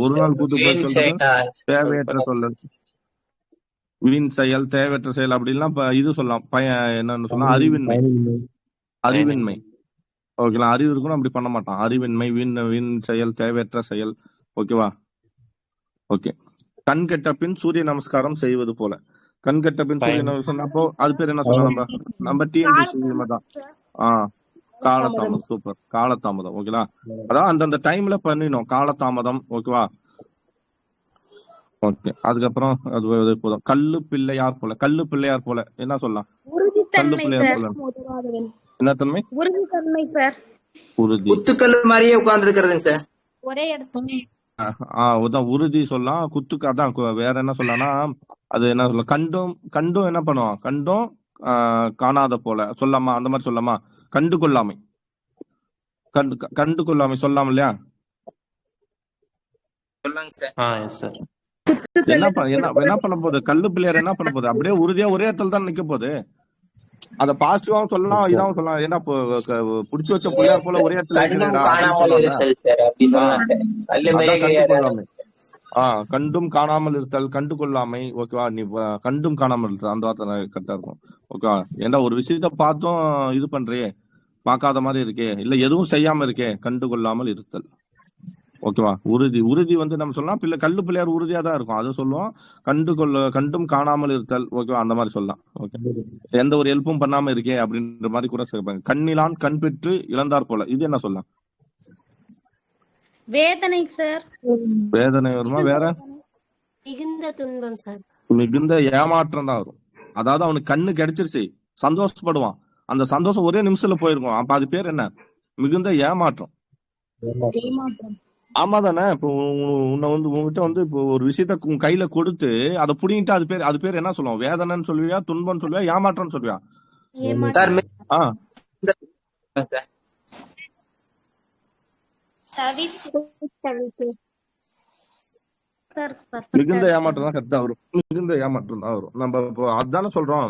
ஒரு நாள் கூத்து சொல்றது தேவையற்ற சொல்லல். வீண் செயல், தேவையற்ற செயல் அப்படிலாம் இது சொல்லலாம். என்னன்னு சொல்லலாம்? அறிவின்மை. ஓகேங்களா? அறிவு இருக்கணும், அப்படி பண்ண மாட்டான். அறிவின்மை, வீண் செயல், தேவையற்ற செயல். ஓகேவா? ஓகே. கண் கெட்ட பின் சூரிய நமஸ்காரம் செய்வது போல. கண் கெட்ட பின் சூரிய நமஸ்காரம், அப்போ அது பேர் என்ன சொல்லலாம்? நம்ம டிஎன்பிசி தான். காலதாமதம். சூப்பர், காலதாமதம். ஓகேவா? அதான் அந்தந்த டைம்ல பண்ணினோம், காலதாமதம். ஓகேவா? ஓகே. அதுக்கப்புறம் அது போதும். கல்லு பிள்ளையார் போல. கல்லு பிள்ளையார் போல என்ன சொல்லலாம்? கல்லு பிள்ளையார் போல என்ன தன்மை? உறுதித்தன்மை சார். உறுதி. குத்துக்கல் மாதிரியே உட்கார்ந்து இருக்கிறதுங்க சார். ஒரே இடத்துல. உறுதி சொல்லலாம். குத்துக்கு அதான் வேற என்ன சொல்லலாம்? அது என்ன சொல்ல? கண்டும் என்ன பண்ணுவோம்? கண்டும் காணாத போல சொல்லாமா? அந்த மாதிரி சொல்லாமா? கண்டு கொள்ளாமை. கண்டு கொள்ளாமை சொல்லலாம் இல்லையா? என்ன பண்ண போகுது? கல்லு பிள்ளையார் என்ன பண்ண போகுது? அப்படியே உறுதியா ஒரே இடத்துல தான் நிக்க போகுது. அத பாசிட்டிவாவும் சொல்லலாம், இதாவும் சொல்லலாம். ஏன்னா புடிச்சு வச்ச பிள்ளையார் போல ஒரே இடத்துல கண்டும் காணாமல் இருத்தல், கண்டு கொள்ளாமை. ஓகேவா? நீ கண்டும் காணாமல் இருத்தல், அந்த வார்த்தை கரெக்டா இருக்கும். ஓகேவா? ஏன்னா ஒரு விஷயத்த பார்த்தும் இது பண்றியே, பார்க்காத மாதிரி இருக்கே, இல்ல எதுவும் செய்யாம இருக்கே, கண்டு கொள்ளாமல் இருத்தல். ஓகேவா? உறுதி வந்து நம்ம சொல்லலாம். கல்லு பிள்ளையார் உறுதியா தான் இருக்கும், அதை சொல்லுவோம். கண்டும் காணாமல் இருத்தல். ஓகேவா? அந்த மாதிரி சொல்லலாம். ஓகே. எந்த ஒரு ஹெல்ப்பும் பண்ணாம இருக்கே அப்படின்ற மாதிரி கூட சொல்லுவாங்க. கண்ணிலான் கண் பெற்று இழந்தார் போல, இது என்ன சொல்லலாம்? வேதனை சார். வேதனை வருமா? வேற மிகுந்த துன்பம் சார். மிகுந்த ஏமாற்றம் தான் வரும். அதாவது அவனுக்கு கண்ணு கிடைச்சிருச்சு, சந்தோஷப்படுவான். அந்த சந்தோஷம் ஒரே நிமிஷத்துல போயிருக்கும். அப்ப அது பேர் என்ன? மிகுந்த ஏமாற்றம். ஆமா தானே? இப்போ உங்ககிட்ட வந்து இப்போ ஒரு விஷயத்த கையில கொடுத்து அதை புடிங்கிட்டு அது பேர் என்ன சொல்லுவோம்? வேதனைன்னு சொல்லுவியா, துன்பம்னு சொல்லுவியா, ஏமாற்றம்னு சொல்லுவியா? சார் மிகுந்த பர்ஃபெக்ட்டா ஏமாற்றம் தான் கரெக்டா வரும். மிகுந்த ஏமாற்றம் தான் வரும். நம்ம இப்போ அதானே சொல்றோம்.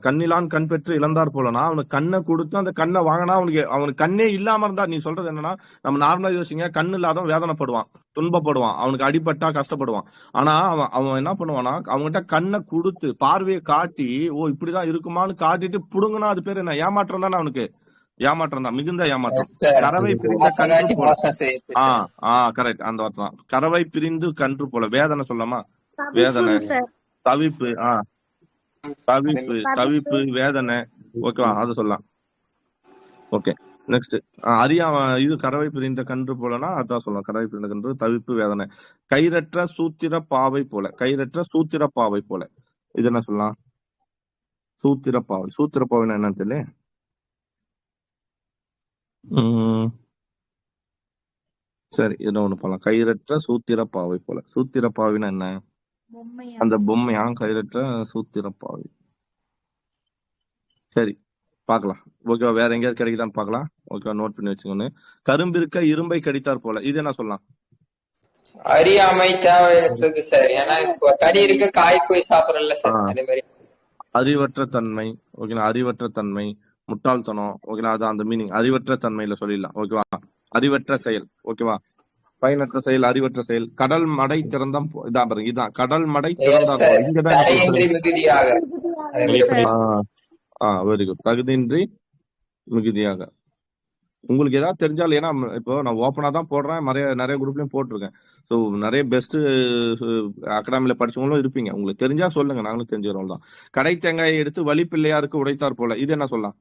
கண்ணிலான் கண் பெற்று இழந்தார் போலனா அவனுக்கு கண்ணை கொடுத்து அந்த கண்ணை வாங்கினா அவனுக்கு கண்ணே இல்லாம இருந்தா, நீ சொல்றது என்னன்னா நம்ம நார்மலா யோசிங்க, கண்ணு இல்லாதவன் வேதனைப்படுவான், துன்பப்படுவான், அவனுக்கு அடிபட்டா கஷ்டப்படுவான். ஆனா அவன் என்ன பண்ணுவானா, அவங்ககிட்ட கண்ணை கொடுத்து பார்வையை காட்டி, ஓ இப்படிதான் இருக்குமான்னு காட்டிட்டு புடுங்கினா அது பேர் என்ன? ஏமாற்றம் தானே அவனுக்கு. ஏமாற்றம் தான், மிகுந்த ஏமாற்றம். கறவை பிரிந்த கன்று போல. கரெக்ட், அந்த வார்த்தை தான். கறவை பிரிந்து கன்று போல. வேதனை சொல்லாமா? வேதனை, தவிப்பு, தவிப்பு, வேதனை. ஓகேவா, அது சொல்லலாம். Okay, next. இது கறவை பிரிந்த கன்று போலனா அதான் சொல்லலாம். கறவை பிரிந்த கன்று, தவிப்பு, வேதனை. கயிறற்ற சூத்திர பாவை போல. கயிறற்ற சூத்திர பாவை போல. இது என்ன சொல்லலாம்? சூத்திர பாவை. சூத்திர பாவைன்னா என்னன்னு தெரியல. சரி, என்ன ஒண்ணு பண்ணலாம். கயிறற்ற சூத்திர பாவை போல. சூத்திர பாவினா என்ன? அந்த பொம்மையா? கயிறற்ற சூத்திர பாவை. சரி, பார்க்கலாம். ஓகேவா, வேற எங்கேயாவது கிடைக்குதான்னு பார்க்கலாம். ஓகேவா, நோட் பண்ணி வச்சுக்கோங்க. கரும்பிருக்க இரும்பை கடித்தார் போல. இது என்ன சொல்லலாம்? அறியாமை தேவையற்றது சார். ஏன்னா இப்போ கனி இருக்க காய் போய் சாப்பிடறல சார், அதே மாதிரி. அறிவற்ற தன்மை. ஓகேங்களா, அறிவற்ற தன்மை, முட்டாள்தனம். ஓகேங்களா, அது அந்த மீனிங். அறிவற்ற தன்மையில சொல்லிடலாம். ஓகேவா, அறிவற்ற செயல். ஓகேவா, பயனற்ற செயல், அறிவற்ற செயல். கடல் மடை திறந்தம் இதான் பாருங்க, இதான் கடல் மடை திறந்தார் போல. இங்கதான் வெரி குட். தகுதியின்றி மிகுதியாக. உங்களுக்கு ஏதாவது தெரிஞ்சாலும், ஏன்னா இப்போ நான் ஓப்பனா தான் போடுறேன், நிறைய குரூப்லயும் போட்டிருக்கேன். ஸோ நிறைய பெஸ்ட் அகாடமில படிச்சவங்களும் இருப்பீங்க. உங்களுக்கு தெரிஞ்சா சொல்லுங்க, நாங்களும் தெரிஞ்சுக்கிறோம் தான். கடை தேங்காயை எடுத்து வழி பிள்ளையாருக்கு உடைத்தார் போல. இது என்ன சொல்லலாம்?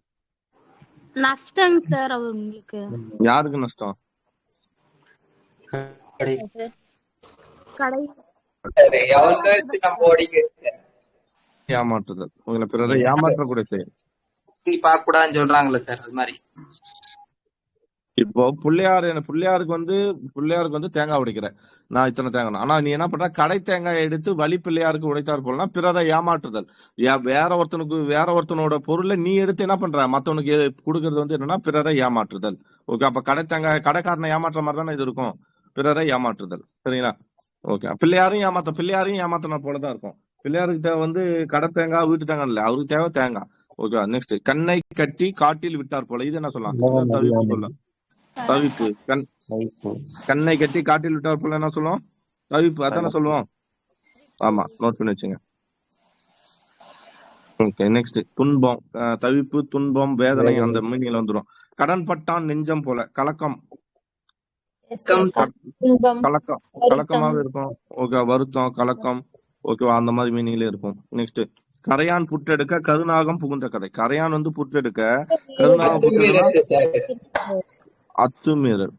நஷ்டம் சார் அவங்களுக்கு. யாருக்கு நஷ்டம்? ஏமாற்றுதல். உங்களை பிறரை ஏமாற்றக்கூடிய செயல். பார்க்க கூடாதுன்னு சொல்றாங்கல்ல சார், அது மாதிரி. இப்போ பிள்ளையாருக்கு வந்து தேங்காய் உடைக்கிற, நான் இத்தனை தேங்காய். ஆனா நீ என்ன பண்ற? கடை தேங்காயை எடுத்து வழி பிள்ளையாருக்கு உடைத்தார் போலனா பிறரை ஏமாற்றுதல். வேற ஒருத்தனோட பொருளை நீ எடுத்து என்ன பண்ற? மத்தவனுக்கு கொடுக்கறது வந்து என்னன்னா பிறரை ஏமாற்றுதல். ஓகே, அப்ப கடைக்காரனை ஏமாற்ற மாதிரி தானே இது இருக்கும். பிறரை ஏமாற்றுதல். சரிங்களா? ஓகே, பிள்ளையாரையும் ஏமாத்தின போலதான் இருக்கும். பிள்ளையாருக்கு தேவை வந்து கடை தேங்காய், வீட்டு தேங்காய் இல்ல, அவருக்கு தேவை தேங்காய். Okay, next. கண்ணை கட்டி காட்டில் விட்டார் போல. இது என்ன சொல்லலாம்? தவிப்பு சொல்லலாம். தவிப்பு. கண்ணை கட்டி காட்டில் விட்டார் போல என்ன சொல்லுவோம்? தவிப்பு. அதான சொல்லுவோம். ஆமா, நோட் பண்ணி வச்சுங்க. Okay, next. துன்பம். தவிப்பு, துன்பம், வேதனை அந்த மீனிங்ல வந்துடும். கடன் பட்டான் நெஞ்சம் போல. கலக்கம். கலக்கமாக இருக்கும். ஓகே, வருத்தம், கலக்கம். ஓகேவா, அந்த மாதிரி மீனிங்ல இருக்கும். நெக்ஸ்ட். கரையான் புற்றெடுக்க கருநாகம் புகுந்த கதை. கரையான் வந்து புற்றெடுக்க, கருநாகம் அத்துமீறல்.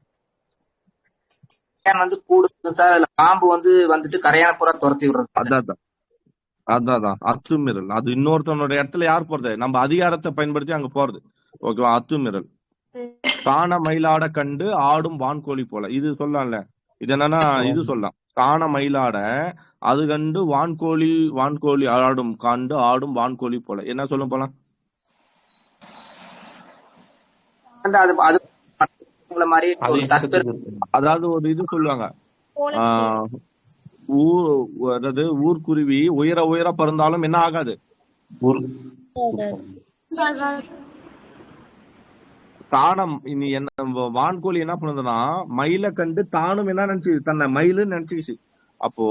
வந்து கூடுது சார், பாம்பு வந்து வந்துட்டு கரையான புறா துரத்தி விடுறது. அதான் அத்துமீறல். அது இன்னொருத்தனோட இடத்துல யார் போறது? நம்ம அதிகாரத்தை பயன்படுத்தி அங்க போறது. ஓகேவா, அத்துமீறல். காண மயிலாட கண்டு ஆடும் வான்கோழி போல. இது சொல்லலாம்ல. இது என்னன்னா, இது சொல்லலாம். காண மயிலாட அது கண்டு வான்கோழி ஆடும், கண்டு ஆடும் வான்கோழி போல. என்ன சொல்லும் போலாம்? அதாவது ஒரு இது சொல்லுவாங்க. அதாவது ஊர்க்குருவி உயர பறந்தாலும் என்ன ஆகாது? தானம். இனி என்ன வான்கோழி என்ன பண்ணுதுன்னா, மயில கண்டு தானும் என்ன நினைச்சு, தன்னை மயிலுன்னு நினைச்சுக்கிச்சு. அப்போ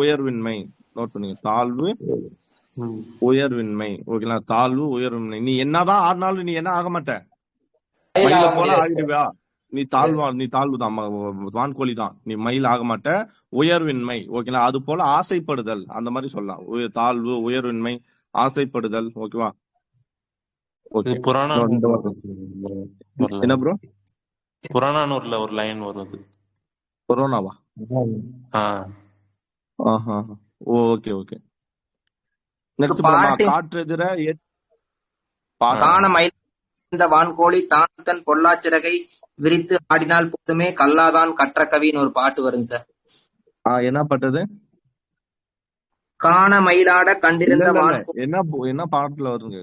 உயர்வின்மை. நோட் பண்ணுங்க. தாழ்வு உயர்வின்மை. ஓகேங்களா, தாழ்வு உயர்வின்மை. நீ என்னதான் ஆடினாலும் நீ என்ன ஆக மாட்ட? மயில போல ஆகிடுவா. நீ தாழ்வுதான், வான்கோழி தான். நீ மயில் ஆக மாட்ட. உயர்வின்மை. ஓகேங்களா, அது போல ஆசைப்படுதல், அந்த மாதிரி சொல்லலாம். தாழ்வு, உயர்வின்மை, ஆசைப்படுதல். ஓகேவா? என்ன ப்ரோ? புறநானூறுல ஒரு லைன் வருது. கொரோனாவா? Okay okay. நெக்ஸ்ட் காற்றெதிர காண மயில் இந்த வான்கோழி தான் தன் பொல்லாச்சிறகை விரித்து ஆடினால் போதுமே கல்லாதான் கற்ற கவின்னு ஒரு பாட்டு வருங்க சார். என்ன பாட்டது? காண மயிலாட கண்டிருந்த என்ன பாட்டுல வருங்க?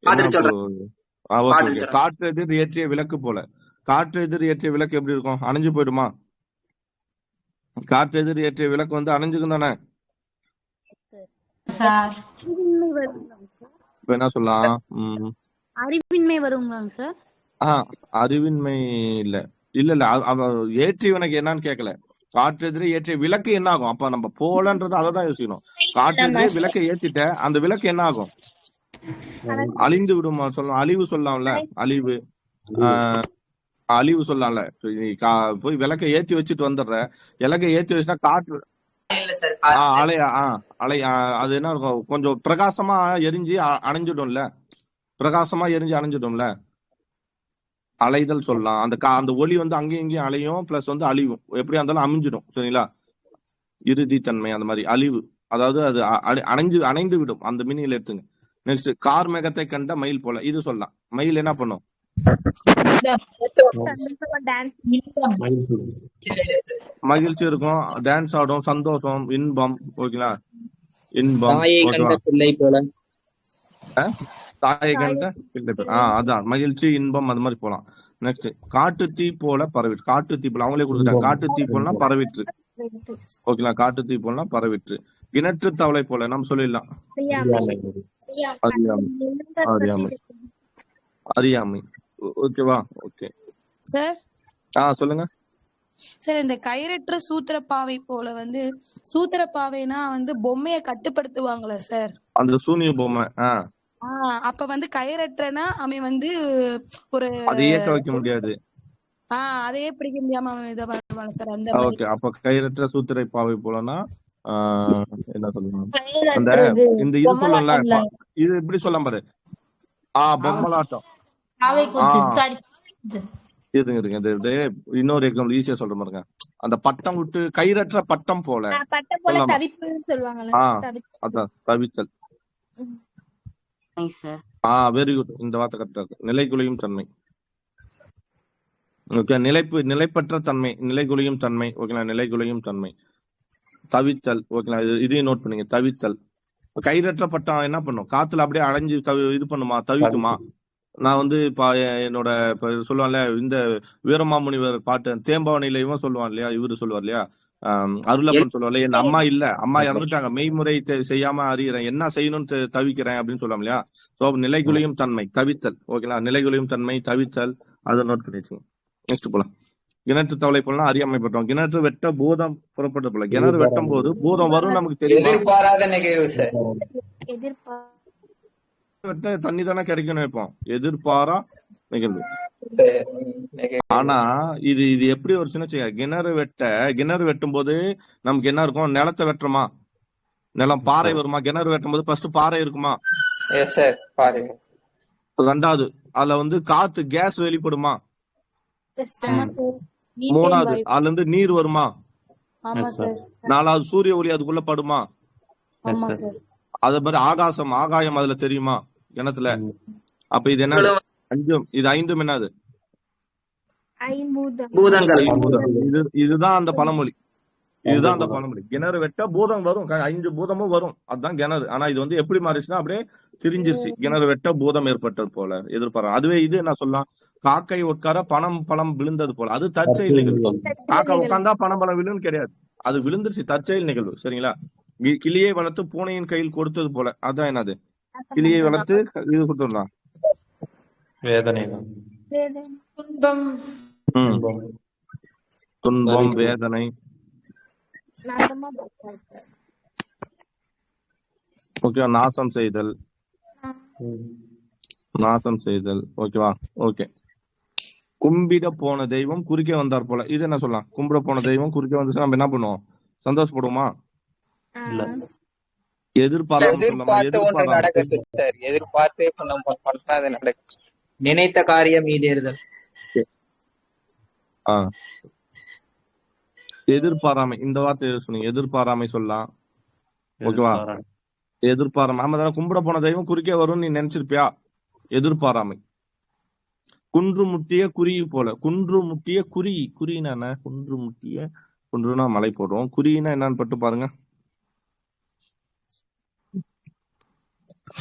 ஓகே. காற்று எதிர் ஏற்றிய விளக்கு போல. காற்று எதிர் ஏற்றிய விளக்கு எப்படி இருக்கும்? அணைஞ்சு போயிடுமா? காற்று எதிர் ஏற்றிய விளக்கு வந்து அணைஞ்சுக்கும் தானே? சார் அறிவின்மை வருங்களாங்க சார்? இப்ப என்ன சொல்லலாம்? அறிவின்மை வருங்களாங்க சார்? அறிவின்மை இல்ல இல்ல இல்ல ஏற்றியவனுக்கு என்னன்னு கேட்கல. காற்று எதிரே ஏற்றிய விளக்கு என்ன ஆகும்? அப்ப நம்ம போலன்றது அதான் யோசிக்கணும். காற்று எதிரே விளக்கை ஏற்றிட்ட அந்த விளக்கு என்ன ஆகும்? அழிந்து விடுமா? சொல்லலாம். அழிவு சொல்லலாம்ல. அழிவு அழிவு சொல்லலாம்ல. போய் விளக்கை ஏத்தி வச்சுட்டு வந்துடுற. விளக்கை ஏத்தி வச்சுனா காற்று அலையா அலை அது என்ன இருக்கும்? கொஞ்சம் பிரகாசமா எரிஞ்சு அணைஞ்சிடும்ல. பிரகாசமா எரிஞ்சு அணைஞ்சிடும்ல. அலைதல் சொல்லலாம். அந்த ஒளி வந்து அங்கேயும் இங்கேயும் அலையும் பிளஸ் வந்து அழிவும். எப்படியா இருந்தாலும் அமைஞ்சிடும். சரிங்களா? இறுதித்தன்மை அந்த மாதிரி அழிவு. அதாவது அது அணைந்து விடும். அந்த மீனிங்ல எடுத்துங்க. நெக்ஸ்ட் கார் மேகத்தை கண்ட மயில் போல. இது சொல்லலாம். மயில் என்ன பண்ணும்? மகிழ்ச்சி இருக்கும், டான்ஸ் ஆடும், சந்தோஷம், இன்பம். ஓகேங்களா? இன்பம். தாயை கண்ட பிள்ளை போல. அதான் மகிழ்ச்சி, இன்பம் அது மாதிரி போலாம். நெக்ஸ்ட் காட்டு தீ போல பரவிட்டு. காட்டு தீ போல அவங்களே கொடுத்துட்டாங்க. காட்டு தீ போலனா பரவிட்டு. ஓகேங்களா? காட்டு தீ போலனா பரவிட்டு. கிணற்று தவளை போல நம்ம சொல்லிடலாம். அறியாமை. ஓகேவா? Okay sir. சொல்லுங்க சார். இந்த கயிறற்ற சூத்திரப்பாவை போல வந்து சூத்திரப்பாவைனா வந்து பொம்மையை கட்டுப்படுத்துவாங்களா சார்? அந்த சூனிய பொம்மை. அப்ப வந்து கயிறற்றனா அவன் வந்து ஒரு அதை ஏற்ற வைக்க முடியாது. அதையே பிடிக்க முடியாம அவன் இதை பண்ணுவாங்க சார். அந்த ஓகே. அப்ப கயிறற்ற சூத்திரை பாவை போலனா என்ன சொல்லுவாங்க? அந்த இந்த இது சொல்லல. இது எப்படி சொல்லலாம் பாரு. பொம்மலாட்டம். இருங்க. இன்னொரு எக்ஸாம்பிள் ஈஸியா சொல்ற பாருங்க. அந்த பட்டம் விட்டு கயிறற்ற பட்டம் போல. அதான் தவித்தல். Very good. இந்த வார்த்தை கரெக்டா இருக்கு. நிலைகுலையும் தன்மை. ஓகே. நிலைப்பற்ற தன்மை, நிலைகுலையும் தன்மை. ஓகேங்களா? நிலைகுலையும் தன்மை. தவித்தல். ஓகேங்களா? இதையும் நோட் பண்ணீங்க. தவித்தல். கயிறற்ற பட்டம் என்ன பண்ணும்? காத்துல அப்படியே அடைஞ்சு இது பண்ணுமா? தவிக்குமா? நான் வந்து இப்ப என்னோட இப்ப சொல்லுவான்ல, இந்த வீரமாமுனிவர் பாட்டு தேம்பாவணியில இவன் சொல்லுவான் இல்லையா? இவரு சொல்லுவார் இல்லையா? அருளப்பன் சொல்லுவாள், என் அம்மா இல்ல, அம்மா இறந்துட்டாங்க, மெய்முறை செய்யாம அறியறேன், என்ன செய்யணும்னு தவிக்கிறேன் அப்படின்னு சொல்லுவோம் இல்லையா? சோ நிலைகுலையும் தன்மை, தவித்தல். ஓகேங்களா? நிலைகுலையும் தன்மை, தவித்தல். அதை நோட் பண்ணி வச்சுக்கோங்க. நெக்ஸ்ட் போலாம். கிணற்று தவளை போலாம் அறியாமை பட்டோம். கிணற்று வெட்ட பூதம் புறப்பட்டு போல. கிணறு வெட்டும் போது பூதம் வரும் நமக்கு தெரியும். வெட்ட தண்ணி தானே கிடைக்கும்னு வைப்போம். எதிர்பாரா நிகழ்வு. ஆனா இது எப்படி ஒரு சின்ன கிணறு வெட்டும் போது நமக்கு என்ன இருக்கும்? நிலத்தை வெட்டுறோமா? நிலம் பாறை வருமா? கிணறு வெட்டும் போது ஃபர்ஸ்ட் பாறை இருக்குமா? ரெண்டாவது அதுல வந்து காத்து கேஸ் வெளிப்படுமா? மூணாவது அதுல இருந்து நீர் வருமா? நாலாவது சூரிய ஒளி அதுக்குள்ள படுமா? அது மாதிரி ஆகாயம் அதுல தெரியுமா? கிணத்துல. அப்ப இது என்ன? ஐந்தும் என்னது? இதுதான் அந்த பழமொழி. கிணறு வெட்ட பூதம் வரும், 5 பூதமும் வரும். அதுதான் கிணறு. ஆனா இது வந்து எப்படி மாறிச்சுன்னா அப்படியே திரிஞ்சிருச்சு. கிணறு வெட்ட பூதம் ஏற்பட்டது போல எதிர்பார்க்க. அதுவே இது என்ன சொல்லலாம்? காக்கை உட்கார பழம் விழுந்தது போல. அது தற்செயல் நிகழ்வு. காக்கா உட்கார்ந்தா பழம் விழுன்னு கிடையாது. அது விழுந்துருச்சு. தற்செயல் நிகழ்வு. சரிங்களா? கிளியை வளர்த்து பூனையின் கையில் கொடுத்தது போல. அதான் என்னது? கிளியை வளர்த்து இது கொடுத்துடலாம். வேதனை. துன்பம், வேதனை. ஓகேவா? நாசம் செய்தல். ஓகேவா? ஓகே. கும்பிட போன தெய்வம் குறுக்கே வந்தார் போல. இது என்ன சொல்லலாம்? கும்பிட போன தெய்வம் குறுக்கே வந்து நம்ம என்ன பண்ணுவோம்? சந்தோஷப்படுவோமா? நினைத்த காரியம் ஈடேறுதல். எதிர்பாராமை. இந்த வார்த்தை சொன்னீங்க. எதிர்பாராமை சொல்லலாம். ஓகேவா? எதிர்பாராமை. ஆமா தானே. கும்பிட போன தெய்வம் குறுக்கே வரும்னு நீ நினைச்சிருப்பியா? எதிர்பாராமை. குன்று முட்டிய குருவி போல. குன்று முட்டிய குறினா என்ன? குன்றுனா மலை போடுறோம். குறினா என்னன்னு பட்டு பாருங்க.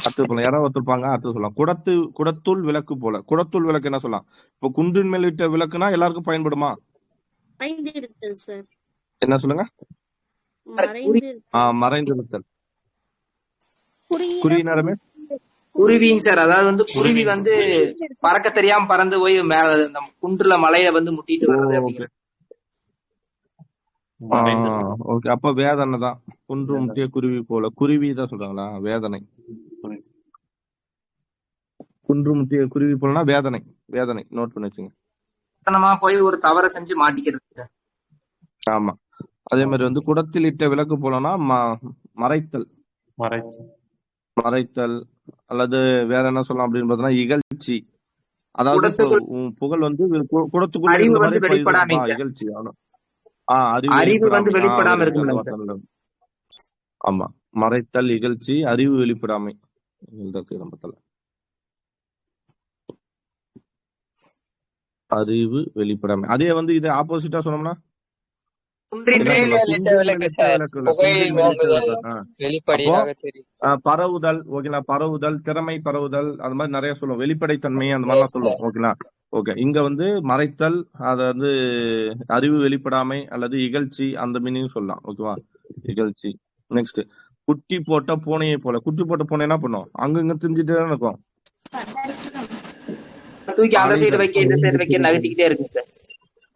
அடுத்து போலாம், யாராவது ஒருத்தருப்பாங்க, அடுத்து சொல்லலாம். குடத்துள் விளக்கு போல. குடத்துள் விளக்கு என்ன சொல்லலாம்? இப்போ குன்றின் மேல் விட்ட விளக்குனா எல்லாருக்கும் பயன்படுமா? மறைந்திருத்தல் சார். என்ன சொல்லுங்க? மறைந்திருத்தல். மறைந்திருத்தல். குறியிட குறியினரமே குருவிங்க சார். அதாவது வந்து குருவி வந்து பறக்க தெரியாம பறந்து போய் மேல நம்ம குன்றுல மலையில வந்து முட்டிட்டு வர்றது ஓகே அப்படிங்கிறது. ஓகே. அப்ப வேதனை தான். குன்று முட்டிய குருவி போல. குருவி தான் சொல்றாங்களா? வேதனை. குன்று முட்டிய குருவி போலனா வேதனை. வேதனை நோட் பண்ணி வச்சுங்க. போய் ஒரு தவறை செஞ்சு மாட்டிக்கிறது சார். ஆமா. அதே மாதிரி வந்து குடத்தில் இட்ட விளக்கு போலனா மறைத்தல். மறைத்தல் அல்லது வேற என்ன சொல்லலாம் அப்படின்னு பார்த்தோம்னா இகழ்ச்சி. அதாவது உன் புகழ் வந்து குடத்துக்குள்ள இருந்த மாதிரி வெளிப்படாம இகழ்ச்சி. அறிவு வந்து வெளிப்படாம இருக்கு. ஆமா, மறைத்தல், இகழ்ச்சி, அறிவு வெளிப்படாமை. அறிவு வெளிப்படாமை. அதே வந்து இது ஆப்போசிட்டா சொன்னோம்னா பரவுதல். ஓகேங்களா? பரவுதல், திறமை பரவுதல், அந்த மாதிரி நிறைய சொல்லுவோம். வெளிப்படைத்தன்மை அந்த மாதிரிலாம் சொல்லுவோம். ஓகேங்களா? ஓகே. இங்க வந்து மறைத்தல், அத வந்து அறிவு வெளிப்படாமை அல்லது இகழ்ச்சி, அந்த மீனிங் சொல்லலாம். ஓகேவா? இகழ்ச்சி. நெக்ஸ்ட், குட்டி போட்ட பூனையை போல. குட்டி போட்ட பூனை என்ன பண்ணும்? அங்கங்க திரிஞ்சுட்டே தான் இருக்கும்.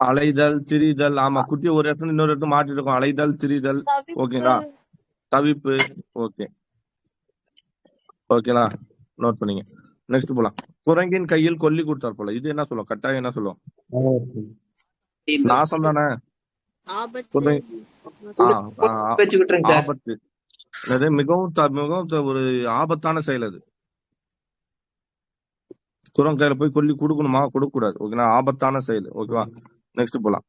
அலைதல், திரிதல். ஆமா, குட்டி ஒரு இடத்துல இன்னொரு இடத்துல மாட்டிட்டு இருக்கும். அலைதல், திரிதல். ஓகேங்களா? தவிப்பு. ஓகே, ஓகேங்களா? நோட் பண்ணீங்க. நெக்ஸ்ட் போலாம். குரங்கின் கையில் கொல்லி கொடுத்தார் போல. இது என்ன சொல்லும்? கட்டாயம் என்ன சொல்லும்? நாசம் தானே. ஆபத்து. மிகவும் ஒரு ஆபத்தான செயல் அது. குரங்கு கையில போய் கொல்லி கொடுக்கணுமா? கொடுக்க கூடாது. ஓகேங்களா? ஆபத்தான செயல். ஓகேவா? நெக்ஸ்ட் போலாம்.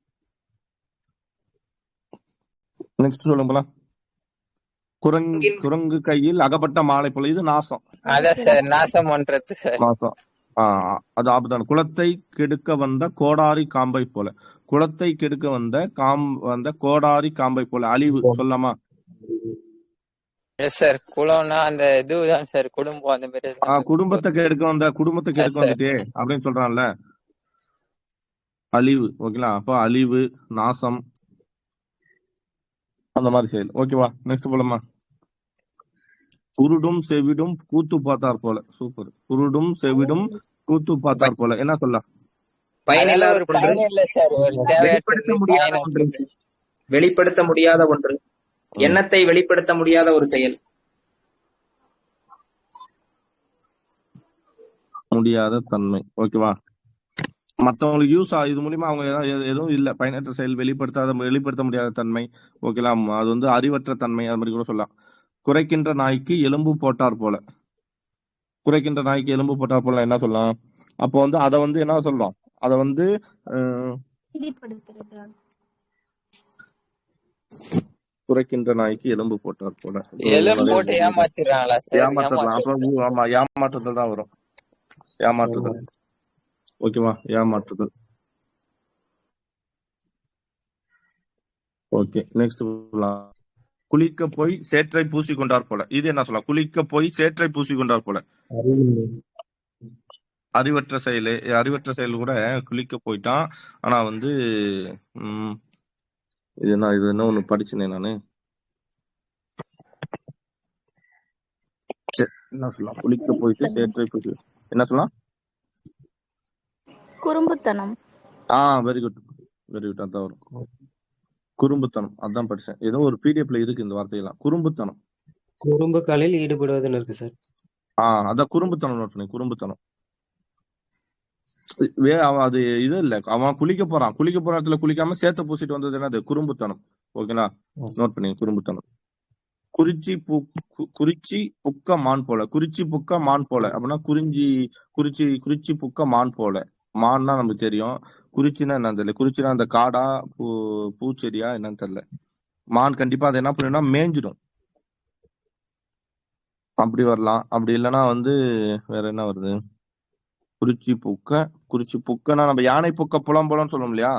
நெக்ஸ்ட் சொல்லுங்க போலாம். குரங்கு கையில் அகப்பட்ட மாலை போல. இது நாசம். நாசம் பண்றது. நாசம். அது ஆபத்தான. குளத்தை கெடுக்க வந்த கோடாரி காம்பை போல. குளத்தை கெடுக்க வந்த கோடாரி காம்பை போல. அழிவு சொல்லாமா? சார் குலம்னா அந்த இதுதான் சார், குடும்பம் அந்த மாதிரி. குடும்பத்தை கெடுக்க வந்துட்டே அப்படின்னு சொல்றான்ல, அழிவு. ஓகேங்களா? அப்ப அழிவு, நாசம், அந்த மாதிரி செயல். ஓகேவா? நெக்ஸ்ட் போலமா. குருடும் செவிடும் கூத்து பார்த்தார் போல. சூப்பர். குருடும் செவிடும் கூத்து பார்த்தார் போல. என்ன சொல்லலாம்? வெளிப்படுத்த முடியாத ஒன்று. எண்ணத்தை வெளிப்படுத்த முடியாத ஒரு செயல். முடியாத தன்மை. ஓகேவா? மற்றவங்களுக்கு யூஸ் இது மூலியமா அவங்க எதுவும் இல்ல, பயனற்ற செயல், வெளிப்படுத்த முடியாத தன்மை. ஓகேலா? அது வந்து அறிவற்ற தன்மை. அது மாதிரி கூட சொல்லலாம். குறைக்கின்ற நாய்க்கு எலும்பு போட்டார் போல. குறைக்கின்ற நாய்க்கு எலும்பு போட்டார் போல என்ன சொல்லலாம்? அப்போ வந்து அதை வந்து என்ன சொல்றோம்? அதை வந்து குறைக்கின்ற நாய்க்கு எலும்பு போட்டார் போல. ஏமாற்றலாம். அப்புறம் ஆமா, ஏமாற்றுதல் தான் வரும். ஏமாற்றுதல். ஓகேவா? ஏமாற்றுதல். ஓகே. நெக்ஸ்ட் குளிக்க போய் சேற்றை பூசி கொண்டார் போல. இது என்ன சொல்லலாம்? குளிக்க போய் சேற்றை பூசி கொண்டார் போல. அறிவற்ற செயல் கூட குளிக்க போயிட்டான். ஆனா வந்து இது என்ன ஒண்ணு படிச்சேனே நானு. என்ன சொல்லலாம்? குளிக்க போயிட்டு சேற்றை பூசி என்ன சொல்லலாம்? குறும்புத்தனம். Very good. அதான் வரும். குறும்புத்தனம். அதான் படிச்சேன். ஏதோ ஒரு பிடிஎஃப்ல இருக்கு இந்த வார்த்தையெல்லாம். குறும்புத்தனம். குறும்புகளில் ஈடுபடுவதுன்னு இருக்கு சார். அதான் குறும்புத்தனம். நோட் பண்ணி. குறும்புத்தனம். அது இது இல்ல. அவன் குளிக்க போற இடத்துல குளிக்காம சேத்த பூசிட்டு வந்தது என்னது? குறும்புத்தனம். ஓகேங்களா? நோட் பண்ணி. குறும்புத்தனம். குறிச்சி புக்க மான் போல. குறிச்சி புக்க மான் போல அப்படின்னா குறிச்சி புக்க மான் போல. மான்னா நமக்கு தெரியும். குறிச்சின்னா என்னன்னு தெரியல. குறிச்சினா அந்த காடா பூச்செடியா என்னன்னு தெரியல. மான் கண்டிப்பா அதை என்ன பண்ணுன்னா மேய்ஞ்சிடும். அப்படி வரலாம். அப்படி இல்லைன்னா வந்து வேற என்ன வருது? குறிச்சி புக்கனா நம்ம யானை புக்க புலம்போலன்னு சொல்லுவோம் இல்லையா?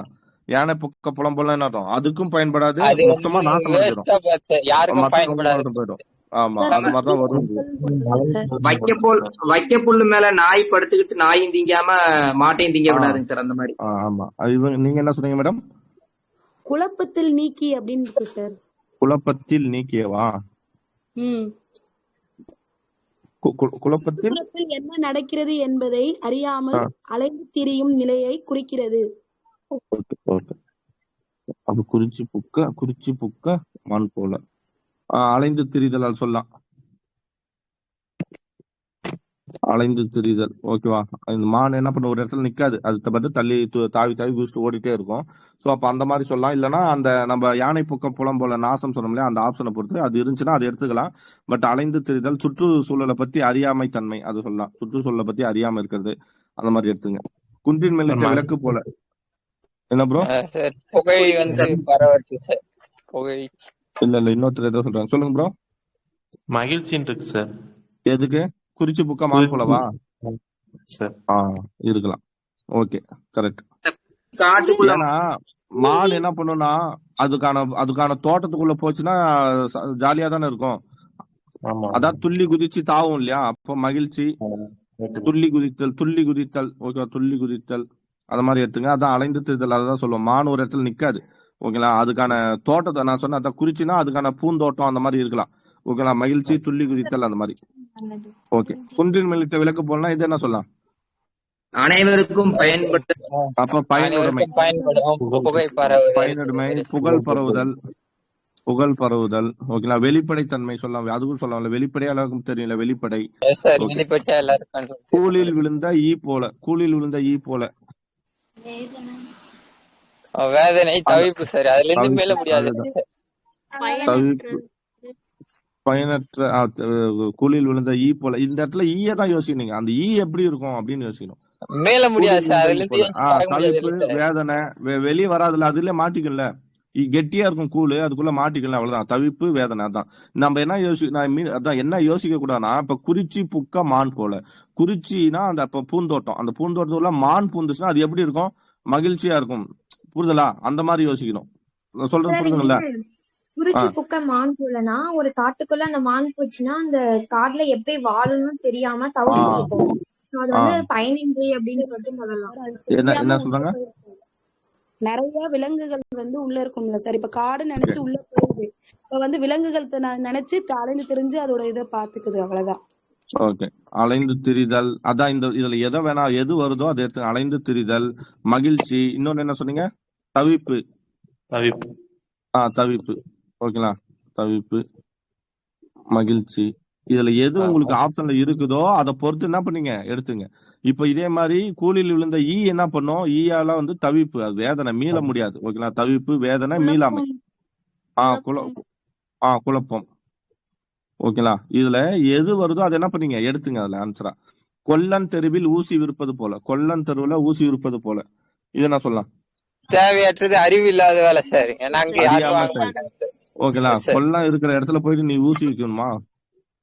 யானை புக்க புலம்போலாம் என்ன அர்த்தம்? அதுக்கும் பயன்படாது. மொத்தமா நாசம் போயிடும். ஆமா அந்த மாதிரிதான் வரும். வைக்க புல்லு மேல நாய் படுத்துக்கிட்டு நாயும் திங்காம மாட்டையும் திங்க விடாதுங்க சார், அந்த மாதிரி. ஆமா நீங்க என்ன சொன்னீங்க மேடம்? குழப்பத்தில் நீக்கி அப்படின்னு இருக்கு சார். குழப்பத்தில் நீக்கியவா? குழப்பத்தில் என்ன நடக்கிறது என்பதை அறியாமல் அலைந்து திரியும் நிலையை குறிக்கிறது. அது குறிச்சி புக்க மான் போல அலைந்து திரிதல் சொல்லலாம். அலைந்து திரிதல் ஓகேவா? இந்த மான் என்ன பண்ண ஒரு இடத்துல நிக்காது, அது பட்டு தள்ளி தாவி குதிச்சுட்டு ஓடிட்டே இருக்கும். ஸோ அப்ப அந்த மாதிரி சொல்லலாம். இல்லைன்னா அந்த நம்ம யானை புக்கம் புலம் போல நாசம் சொன்னோம் இல்லையா, அந்த ஆப்ஷனை பொறுத்து அது இருந்துச்சுன்னா அது எடுத்துக்கலாம். பட் அலைந்து திரிதல் சுற்றுச்சூழலை பத்தி அறியாமை தன்மை அது சொல்லலாம். சுற்றுச்சூழலை பத்தி அறியாம இருக்கிறது அந்த மாதிரி எடுத்துங்க. குன்றின் மேல் விளக்கு போல. என்ன ப்ரோ? புகை வந்து பரவச்சு சார். புகை இல்ல இன்னொருத்தர் ஏதோ சொல்றாங்க, சொல்லுங்க ப்ரோ. மகிழ்ச்சின்னு இருக்கு சார். எதுக்கு? குறிச்சி புக்க மான் போலவா சார்? இருக்கலாம். Okay correct. காட்டுக்குள்ள ஏன்னா மான் என்ன பண்ணும்னா அதுக்கான தோட்டத்துக்குள்ள போச்சுன்னா ஜாலியா தானே இருக்கும். அதான் துள்ளி குதிச்சு தாவும் இல்லையா, அப்போ மகிழ்ச்சி. துள்ளி குதித்தல் ஓகேவா? துள்ளி குதித்தல் அது மாதிரி எடுத்துங்க. அதான் அலைந்து திரிதல், அதான் சொல்லுவோம். மான் ஒரு இடத்துல நிக்காது ஓகேங்களா, அதுக்கான தோட்டத்தை நான் சொன்ன அதான் குறிச்சின்னா அதுக்கான பூந்தோட்டம் அந்த மாதிரி இருக்கலாம் ஓகேங்களா. மகிழ்ச்சி துள்ளி குதித்தல் அந்த மாதிரி. ஓகே. குன்றின் மேலிட்ட விளக்கு போலனா இது என்ன சொல்லலாம்? அனைவருக்கும் பயன்பட்டு அப்ப பயனுடைமை, புகழ் பரவுதல் ஓகேங்களா. வெளிப்படைத்தன்மை சொல்லலாம், அதுவும் சொல்லலாம். வெளிப்படையா எல்லாருக்கும் தெரியல, வெளிப்படை. கூலில் விழுந்த ஈ போல வேதனை, தவிப்பு சார். அதுல இருந்து மேல முடியாது. தவிப்பு, பயனற்ற கூலில் விழுந்த ஈ போல. இந்த இடத்துல ஈய தான் யோசிக்கணும். அந்த ஈ எப்படி இருக்கும் அப்படின்னு யோசிக்கணும். மேல முடியாது சார். அதுல இருந்து தவிப்பு, வேதனை வெளியே வராதுல, அதுல மாட்டிக்கல. கெட்டியா இருக்கும் கூழு, அதுக்குள்ள மாட்டிக்கல, அவ்வளவுதான். தவிப்பு வேதனை. அதான் நம்ம என்ன யோசிக்க கூடாதுன்னா, இப்ப குறிச்சி புக்க மான் போல. குறிச்சினா அந்த பூந்தோட்டம், அந்த பூந்தோட்டத்துக்குள்ள மான் பூந்துச்சுன்னா அது எப்படி இருக்கும்? மகிழ்ச்சியா இருக்கும். புரிதலா? அந்த மாதிரி யோசிக்கணும். சொல்றது புரியுதுங்களா? குறிச்சி புக்க மான் போலனா ஒரு காட்டுக்குள்ள அந்த மான் போச்சுன்னா அந்த காட்டுல எப்படி வாழணும்னு தெரியாம தவிச்சிட்டு இருக்கும். அது வந்து பயனின்றி அப்படின்னு சொல்லிட்டு சொல்லலாம். என்ன சொல்றாங்க? நிறைய விலங்குகள் வந்து உள்ள இருக்கும்ல சார். இப்ப காடு நினைச்சு உள்ள போகுது, இப்ப வந்து விலங்குகள் நினைச்சு அலைந்து திரிஞ்சு அதோட இதை பாத்துக்குது, அவ்வளவுதான். ஓகே. அலைந்து திரிதல், அதான் இந்த இதுல எதை வேணா எது வருதோ அதை எடுத்து. அலைந்து திரிதல், மகிழ்ச்சி. இன்னொன்னு என்ன சொன்னீங்க? தவிப்பு. தவிப்பு ஓகேங்களா. தவிப்பு, மகிழ்ச்சி. இதுல எது உங்களுக்கு ஆப்ஷன்ல இருக்குதோ அதை பொறுத்து என்ன பண்ணீங்க எடுத்துங்க. இப்ப இதே மாதிரி கூலில் விழுந்த ஈ என்ன பண்ணும்? ஈயால வந்து தவிப்பு, அது வேதனை, மீள முடியாது ஓகேங்களா. தவிப்பு, வேதனை, மீளாமை. குழப்பம் ஓகேங்களா. இதுல எது வருதோ அதை என்ன பண்ணீங்க எடுத்துங்க அதுல ஆன்சரா. கொல்லன் தெருவில் ஊசி விற்பது போல. கொல்லன் தெருவுல ஊசி விற்பது போல, இது என்ன சொல்லலாம்? தேவையற்றது, அறிவு இல்லாத வேலை சார். ஓகேங்களா. கொல்லம் இருக்கிற இடத்துல போயிட்டு நீ ஊசி விற்கணுமா?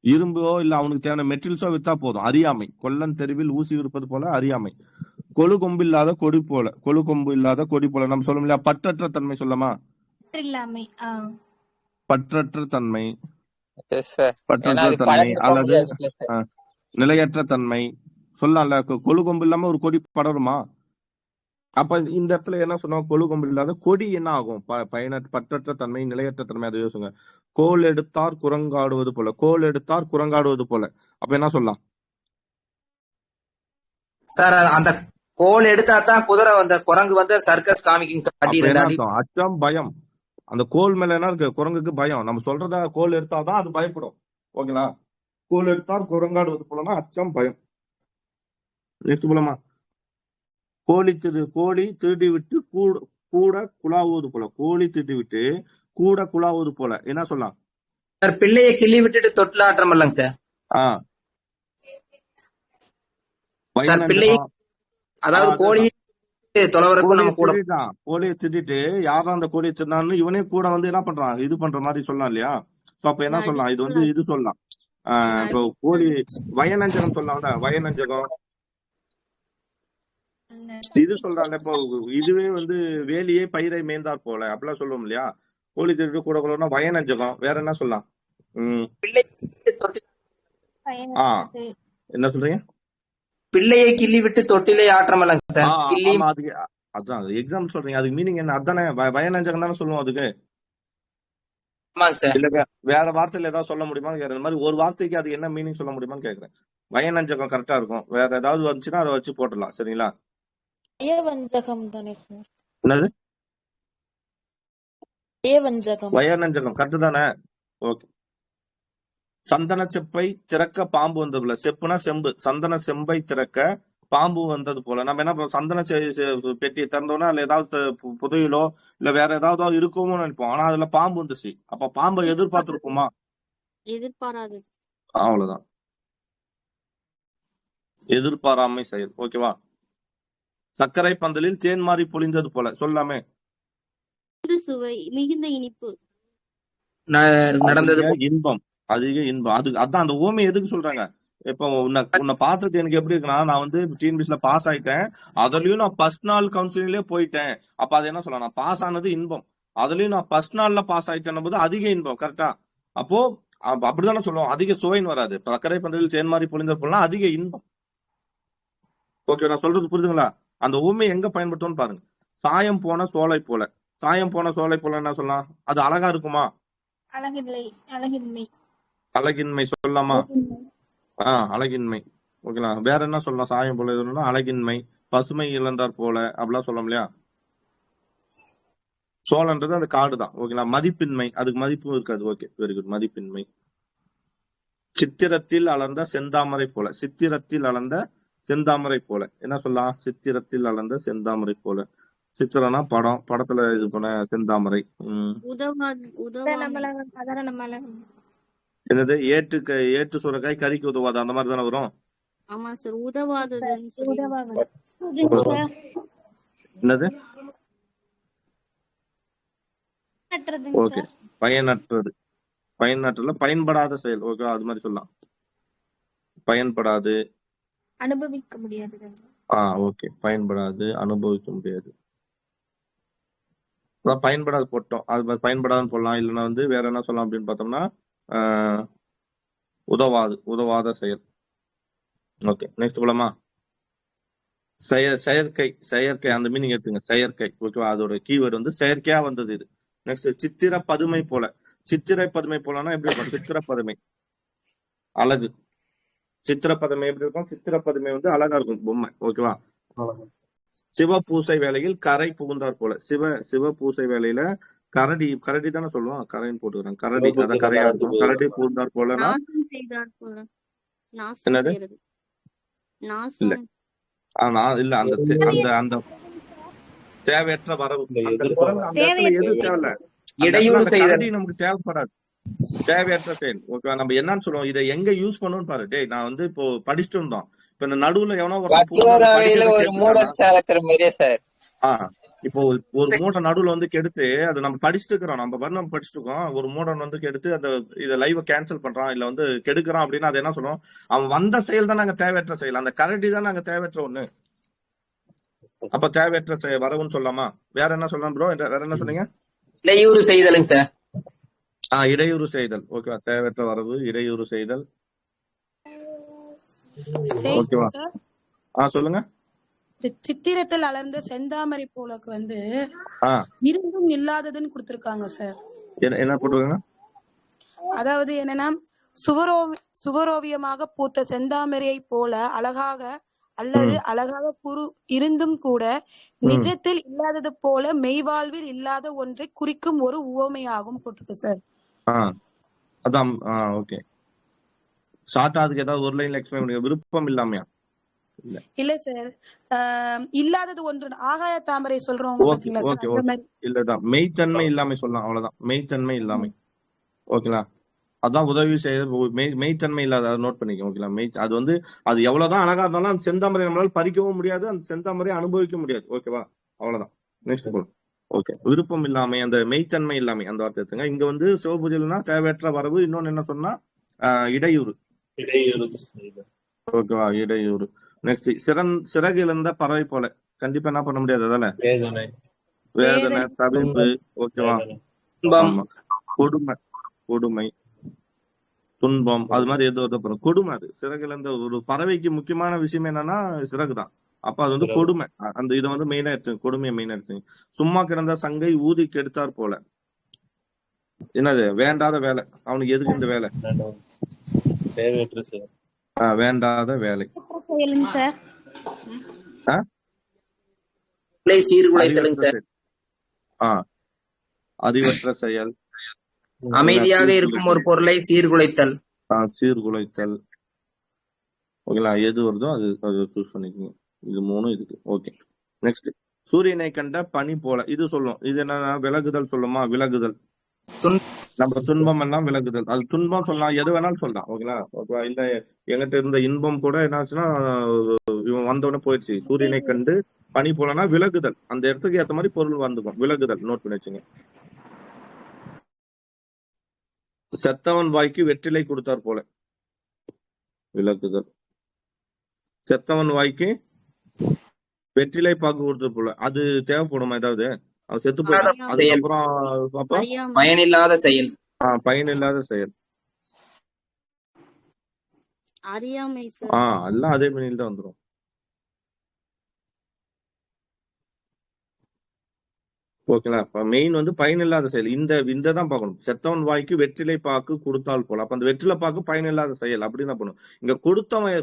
இரும்போ இல்ல அவனுக்கு தேவையான மெட்டீரியல்ஸோ வித்தா போதும். அறியாமை. கொல்லன் தெருவில் ஊசி விற்பது போல அறியாமை. கொழு கொம்பு இல்லாத கொடி போல. கொழு கொம்பு இல்லாத கொடி போல நம்ம சொல்லும் இல்லையா, பற்றற்ற தன்மை சொல்லமா? பற்றற்ற தன்மை, அல்லது நிலையற்ற தன்மை சொல்லலாம்ல. கொழு கொம்பு இல்லாம ஒரு கொடி படருமா? அப்ப இந்த இடத்துல என்ன சொன்னோம்? கொழு கொம்பு இல்லாத கொடி என்ன ஆகும்? பற்றற்ற தன்மை, நிலையற்ற தன்மை, அதை யோசிங்க. கோல் எடுத்தார் குரங்காடுவது போல. கோல் எடுத்தார் குரங்காடுவது போல, அப்ப என்ன சொல்லலாம் சார்? அந்த கோல் எடுத்தா தான் குதிரை வந்து குரங்கு வந்து சர்க்கஸ் காமிக்கும் சார். அச்சம், பயம். அந்த கோல் மேல என்ன இருக்கு? குரங்குக்கு பயம். நம்ம சொல்றத கோல் எடுத்தாதான் அது பயப்படும் ஓகேங்களா. கோல் எடுத்தார் குரங்காடுவது போலனா அச்சம், பயம். நெக்ஸ்ட் போலமா? கோழி திருடி விட்டு கூட குழாவுவது போல. கோழி திருடி விட்டு கூட குழாவுவது போல, என்ன சொல்லலாம் சார்? பிள்ளையை கிள்ளி விட்டுட்டு தொட்டில் ஆட்டம் இல்லைங்க சார். அதாவது கோழி கோழியை திட்டிட்டு யாரும் அந்த கோழியை தின்னான்னு இவனே கூட வந்து என்ன பண்றான், இது பண்ற மாதிரி சொல்லலாம் இல்லையா. அப்ப என்ன சொல்லலாம்? இது வந்து இது சொல்லலாம். இப்போ கோழி வயநஞ்சகம் சொல்லலாம்ல. வயநஞ்சகம் இது சொல்றாங்க. இப்போ இதுவே வந்து வேலியே பயிரை மேய்ந்தார் போல அப்படிலாம் சொல்லுவோம் இல்லையா. கோழி திருட்டு கூட வயநஞ்சகம். வேற என்ன சொல்லலாம்? பிள்ளை தொட்டில் ஆ என்ன சொல்றீங்க? பிள்ளையை கிள்ளி விட்டு தொட்டிலே ஆற்றமலங்க சார். கிள்ளி ஆமா அதுக்கு அதான் எக்ஸாம்பிள் சொல்றீங்க, அதுக்கு மீனிங் என்ன? அதானே வயநஞ்சகம் தானே சொல்லுவோம் அதுக்கு. ஆமாங்க சார். இல்ல வேற வார்த்தையில ஏதாவது சொல்ல முடியுமான்னு கேக்குறேன். இந்த மாதிரி ஒரு வார்த்தைக்கு அது என்ன மீனிங் சொல்ல முடியுமான்னு கேக்குறேன். வயநஞ்சகம் கரெக்டா இருக்கும், வேற ஏதாவது வந்துச்சுன்னா அதை வச்சு போட்டுடலாம். சரிங்களா? வயவஞ்சகம் தானே சார்? என்னது? வயவஞ்சகம். வயநஞ்சகம் கரெக்ட் தானே? ஓகே. சந்தன செப்பை திறக்க பாம்பு வந்ததுல, செப்புனா செம்பு, சந்தன செம்பை திறக்க பாம்பு வந்தது போல. நம்ம என்ன பண்ணுவோம், சந்தன பெட்டியை திறந்தோம்னா அதுல ஏதாவது புதையலோ இல்ல வேற ஏதாவது இருக்குமோ நினைப்போம். ஆனா அதுல பாம்பு வந்துச்சு. அப்ப பாம்பை எதிர்பார்த்திருப்போமா? எதிர்பாராது. அவ்வளவுதான், எதிர்பாராமை செயல். ஓகேவா? சர்க்கரை பந்தலில் தேன் மாறி பொழிந்தது போல சொல்லாமே. சுவை, மிகுந்த இனிப்பு, நடந்தது இன்பம், அதிக இன்பம். அதான் அந்த ஓமை எதுக்கு சொல்றாங்க? இப்ப உன்னை பார்த்தது எனக்கு எப்படி இருக்குன்னா, நான் வந்து டிஎன்பிஎஸ்ல பாஸ் ஆயிட்டேன், அதுலயும் நான் ஃபர்ஸ்ட் நாள் கவுன்சிலிங்லயே போயிட்டேன். அப்ப அது என்ன சொல்லலாம், நான் பாஸ் ஆனது இன்பம், அதுலயும் நான் ஃபர்ஸ்ட் நாள்ல பாஸ் ஆயிட்டேன் போது அதிக இன்பம். கரெக்டா? அப்போ அப்படித்தானே சொல்லுவோம், அதிக சுவைன்னு வராது. சர்க்கரை பந்தலில் தேன் மாறி பொழிந்த போலாம் அதிக இன்பம். ஓகே, நான் சொல்றது புரியுதுங்களா? அந்த ஊமை எங்க பயன்படுத்தும்னு பாருங்க. சாயம் போன சோலை போல, சாயம் போன சோலை போல என்ன சொல்லலாம்? அது அழகா இருக்குமா? அழகின்மை, அழகின்மை சொல்லலாமா? அழகின்மை. ஓகேங்களா? வேற என்ன சொல்லலாம்? சாயம் போல சொல்லணும், அழகின்மை, பசுமை இழந்தார் போல அப்படிலாம் சொல்லலாம் இல்லையா? சோழன்றது அது காடு தான். ஓகேங்களா? மதிப்பின்மை, அதுக்கு மதிப்பும் இருக்காது. Okay, very good. மதிப்பின்மை. சித்திரத்தில் அளந்த செந்தாமரை போல, சித்திரத்தில் அளந்த செந்தாமரை போல என்ன சொல்லலாம்? சித்திரத்தில் அளந்த செந்தாமரை போல. சித்திரம்னா படம், படத்துல இது பண்ண செந்தாமரை. என்னது? ஏற்று சுரக்காய் கறிக்கு உதவாது, அந்த மாதிரி தானே வரும். ஆமா சார், உதவாதது. என்னது? ஓகே, பயனற்றது. பயனற்றதுல பயன்படாத செயல். ஓகே, அது மாதிரி சொல்லலாம். பயன்படாது, அனுபவிக்க முடியாது. ஓகே, பயன்படாது, அனுபவிக்க முடியாது. பயன்படாது போட்டோம், அது பயன்படாதுன்னு போடலாம். இல்லைன்னா வந்து வேற என்ன சொல்லலாம் அப்படின்னு பார்த்தோம்னா உதவாது, உதவாத செயல். ஓகே, நெக்ஸ்ட் போலாமா? செயற்கை, செயற்கை அந்த மீனிங் எடுத்துங்க. செயற்கை. ஓகேவா? அதோட கீவேர்டு வந்து செயற்கையா வந்தது இது. நெக்ஸ்ட் சித்திர பதுமை போல. சித்திரை பதுமை போலன்னா எப்படி இருக்கும்? சித்திர பதுமை அழகு. சித்திர பதுமை எப்படி இருக்கும்? சித்திர பதுமை வந்து அழகா இருக்கும் பொம்மை. ஓகேவா? சிவ பூசை வேலையில் கரை புகுந்தார் போல. சிவ பூசை வேலையில கரடி, கரடி தானே சொல்லுவோம், கரைன்னு போட்டுக்கிறேன். கரடி அதான் கரையா இருக்கும். கரடி புகுந்தார் போலன்னா என்னது? இல்ல இல்ல, அந்த அந்த தேவையற்ற வரவு. எது தேவையில்ல, கரடி நமக்கு தேவைப்படாது, தேவையற்ற செயல். ஓகே, நம்ம என்னன்னு சொல்லுவோம், இதை எங்க யூஸ் பண்ணுவோம்னு பாரு. டேய், நான் வந்து இப்போ படிச்சுட்டு இருந்தோம், இப்ப இந்த நடுவுல எவனோ இப்போ ஒரு மூட்டை நடுவுல வந்து கெடுத்து, அது நம்ம படிச்சுட்டு இருக்கிறோம், நம்ம படிச்சுட்டு இருக்கோம், ஒரு மூடன் வந்து கெடுத்து அந்த இதை லைவ கேன்சல் பண்றான் இல்ல வந்து கெடுக்கிறான் அப்படின்னா அது என்ன சொல்லுவோம்? அவன் வந்த செயல் தான் நாங்க தேவையற்ற செயல், அந்த கரடி தான் நாங்க தேவையற்ற ஒண்ணு. அப்ப தேவையற்ற செயல் வரவுன்னு சொல்லலாமா? வேற என்ன சொல்லலாம் ப்ரோ? வேற என்ன சொன்னீங்க? இடையூறு செய்தலுங்க சார். இடையூறு செய்தல். ஓகேவா? தேவையற்ற வரவு, இடையூறு செய்தல். ஓகேவா? சொல்லுங்க. சித்திரத்தில் அலர்ந்த செந்தாமரை போலக்கு வந்து இருந்தும் இல்லாததுன்னு கொடுத்திருக்காங்க சார். என்ன போட்டுருக்காங்க? அதாவது என்னன்னா, சுவரோவியமாக பூத்த செந்தாமரையை போல அழகாக அல்லது அழகாக இருந்தும் கூட நிஜத்தில் இல்லாதது போல மெய்வாழ்வில் இல்லாத ஒன்றை குறிக்கும் ஒரு உவமையாகும் போட்டிருக்கு சார். அதான். ஓகே, ஷார்ட்டா அதுக்கு ஏதாவது ஒரு லைன்ல எக்ஸ்பிளைன் பண்ணுங்க. விருப்பம் இல்லாமையா? இல்ல சார், இல்லாதது ஒன்று. ஆகாய தாமரை சொல்றோம் பாத்தீங்களா சார், அந்த மாதிரி. இல்லதான், மெய்த்தன்மை இல்லாம சொல்லலாம், அவ்வளவுதான். மெய்த்தன்மை இல்லாமை. ஓகேங்களா? அதான் உதவி செய்ய மெய்த்தன்மை இல்லாத, அதை நோட் பண்ணிக்க. ஓகேங்களா? அது வந்து அது எவ்வளவுதான் அழகா இருந்தாலும் அந்த செந்தாமரை நம்மளால பறிக்கவும் முடியாது, அந்த செந்தாமரையை அனுபவிக்க முடியாது. ஓகேவா? அவ்வளவுதான். நெக்ஸ்ட் போல். ஓகே, விருப்பம் இல்லாமை, அந்த மெய்த்தன்மை இல்லாமை அந்த வார்த்தை எடுத்துங்க. இங்க வந்து சிவபூஜைனா தேவையற்ற வரவு. இன்னொன்னு என்ன சொன்னா இடையூறு. ஓகேவா? இடையூறு. நெக்ஸ்ட் சிறகு இழந்த பறவை போல. கண்டிப்பா என்ன பண்ண முடியாது, அதால வேதனை, தவிர்ப்பு. ஓகேவா? கொடுமை, கொடுமை. துன்பம், அது மாதிரி ஏதோ அப்புறம் கொடுமை. அது சிறகுல ஒரு பறவைக்கு முக்கியமான விஷயம் என்னன்னா சிறகுதான். அப்ப அது வந்து கொடுமை. அந்த இதை வந்து மெயினா எடுத்துங்க, கொடுமையை மெயினா எடுத்துங்க. சும்மா கிடந்த சங்கை ஊதி கெடுத்தார் போல. என்னது? வேண்டாத வேலை. அவனுக்கு எதுக்கு இந்த வேலை? தேவையற்ற செயல். வேண்டாத வேலை. செயலுங்க சார். சீர்குலைத்தலுங்க சார். அறிவற்ற செயல். அமைதியாக இருக்கும் ஒரு பொருளை சீர்குலைத்தல். சீர்குலைத்தல். ஓகேங்களா? எது வருதோ அது அது சூஸ் பண்ணிக்கோங்க. இது 3 இதுக்கு. ஓகே. நெக்ஸ்ட், சூரியனை கண்ட பனி போல. இது சொல்லும். இது என்னன்னா விலகுதல் சொல்லுமா? விலகுதல். நம்ம துன்பம் எல்லாம் விலகுதல். அது துன்பம் சொல்லலாம், எது வேணாலும் சொல்லலாம். ஓகேங்களா? இல்ல எங்கிட்ட இருந்த இன்பம் கூட என்னாச்சுன்னா இவன் வந்தோடனே போயிடுச்சு. சூரியனை கண்டு பனி போலனா விலகுதல். அந்த இடத்துக்கு ஏற்ற மாதிரி பொருள் வந்துக்கும். விலகுதல். நோட் பண்ணி வச்சுங்க. செத்தவன் வாய்க்கு வெற்றிலை கொடுத்தார் போல. விலகுதல். செத்தவன் வாய்க்கு வெற்றிலை பாக்கு கொடுத்தார் போல. அது தேவைப்படுமா? ஏதாவது அவன் செத்து போயிட்டான், அதுக்கப்புறம் பயனில்லாத செயல். பயனில்லாத செயல். அறியாமை சார். எல்லாம் அதே மணியில் தான் வந்துடும். ஓகேங்களா? மெயின் வந்து பயனில்லாத செயல். இந்த தான் பார்க்கணும். செத்தவன் வாய்க்கு வெற்றிலை பாக்கு கொடுத்தால் போல. அப்ப அந்த வெற்றிலை பாக்கு பயனில்லாத செயல் அப்படின்னு தான் பண்ணணும். இங்க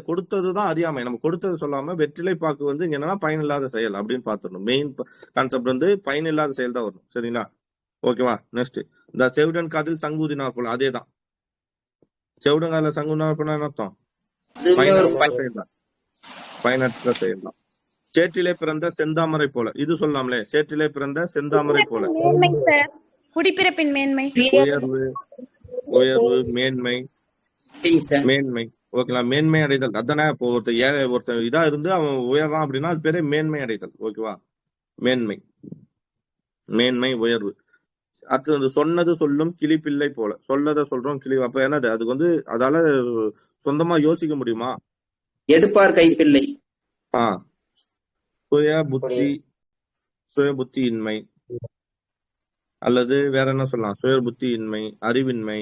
கொடுத்ததுதான் அறியாமை. நம்ம கொடுத்தது சொல்லாம வெற்றிலை பாக்கு வந்து இங்க என்னன்னா பயனில்லாத செயல் அப்படின்னு பார்த்துடணும். மெயின் கான்செப்ட் வந்து பயனில்லாத செயல் தான் வரும். சரிங்களா? ஓகேவா? நெக்ஸ்ட், இந்த செவிடன் காதில் சங்கூதினார் போல. அதே தான். செவிடன் காதில் சங்கூதினார் போல என்ன அர்த்தம்? பயனற்ற செயல் தான். பயனற்ற செயல் தான். சேற்றிலே பிறந்த செந்தாமரை போல. இது சொல்லலாம்லே. சேற்றிலே பிறந்த செந்தாமரை போல. மேன்மை சார். குடிப்பிறப்பின் மேன்மை. உயர்வு, மேன்மை. மேன்மை. ஓகேங்களா? மேன்மை அடைதல். அதானே. இப்போ ஒருத்தர் இதா இருந்து அவன் உயர்றான் அப்படின்னா அது பேரே மேன்மை அடைதல். ஓகேவா? மேன்மை, மேன்மை, உயர்வு. அடுத்து வந்து சொன்னது சொல்லும் கிளிப்பிள்ளை போல. சொல்லதை சொல்றோம் கிளி. அப்ப என்னது? அதுக்கு வந்து அதால சொந்தமா யோசிக்க முடியுமா? எடுப்பார் கைப்பிள்ளை. சுய புத்தியின்மை. அல்லது வேற என்ன சொல்லலாம்? சுய புத்தியின்மை, அறிவின்மை.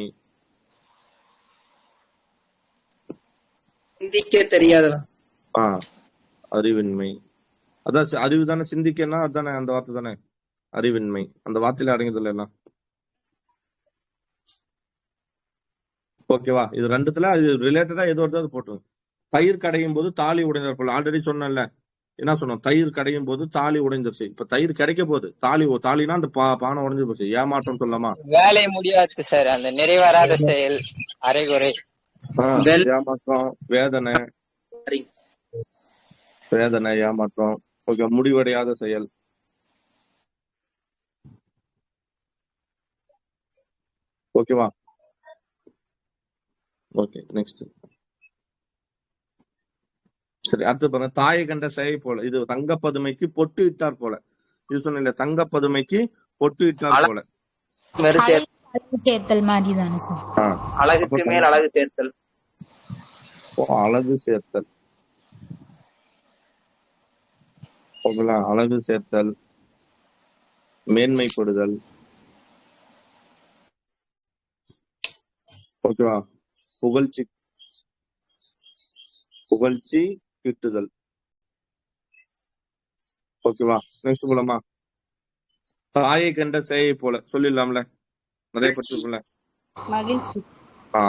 சிந்திக்க தெரியாதவன். அறிவின்மை. அதான் அறிவு தானே. சிந்திக்கன்னா அதுதானே, அந்த வார்த்தை தானே அறிவின்மை. அந்த வார்த்தையில அடங்குதல் எல்லாம். ஓகேவா? இது ரெண்டுத்துல அது ரிலேட்டடா எது வருது போட்டுருங்க. தயிர் கடையும் போது தாலி உடைந்தார் போல. ஆல்ரெடி சொன்னேன்ல. என்ன சொன்னோம்? தயிர் கடையும் போது தாலி உடைஞ்சிருச்சு. இப்ப தயிர் கிடைக்க போகுது. தாலினா அந்த பானை உடைஞ்சு போச்சு. ஏமாற்றம் சொல்லலாமா? வேலை முடியாது சார். அந்த நிறைவேறாத செயல், அரைகுறை. ஏமாற்றம், வேதனை, ஏமாற்றம். ஓகே. முடிவடையாத செயல். ஓகேவா? ஓகே. நெக்ஸ்ட். சரி, அடுத்து பாருங்க. தாயை கண்ட சேயை போல. இது தங்கப்பதுமைக்கு பொட்டு இட்டார் போல. இது சொன்ன தங்கப்பதுமைக்கு பொட்டு இட்டார் போல. அழகு சேர்த்தல் மாதிரி தானே சார்? அழகுக்கு மேல் அழகு சேர்த்தல். அழகு சேர்த்தல். ஓகேங்களா? அழகு சேர்த்தல், மேன்மைப்படுதல். ஓகேவா? புகழ்ச்சி கிட்டுதல். ஓகேவா? நெக்ஸ்ட் போலாமா? தாயை கண்ட சேயை போல. சொல்லிடலாம்ல, நிறைய படிச்சிருக்கும்ல. மகிழ்ச்சி.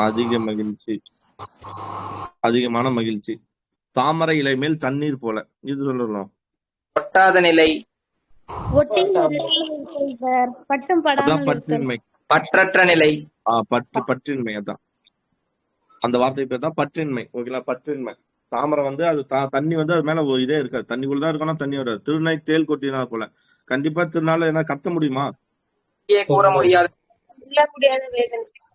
அதிக மகிழ்ச்சி, அதிகமான மகிழ்ச்சி. தாமரை இலை மேல் தண்ணீர் போல. இது சொல்லலாம். ஒட்டாத நிலை. பட்டும் படாமல் பற்றின்மை. பற்றற்ற நிலை. பற்றின்மை. அதான் அந்த வார்த்தை பேர் தான் பற்றின்மை. ஓகேங்களா? பற்றின்மை. தாமரை வந்து அது தண்ணி வந்து அது மேல ஒரு இதே இருக்காது. தண்ணிக்குள்ளதான் இருக்கணும், தண்ணி வராது. திருநை தேல் கொட்டினா போல. கண்டிப்பா திருநாள் என்ன கத்த முடியுமா? கூற முடியாத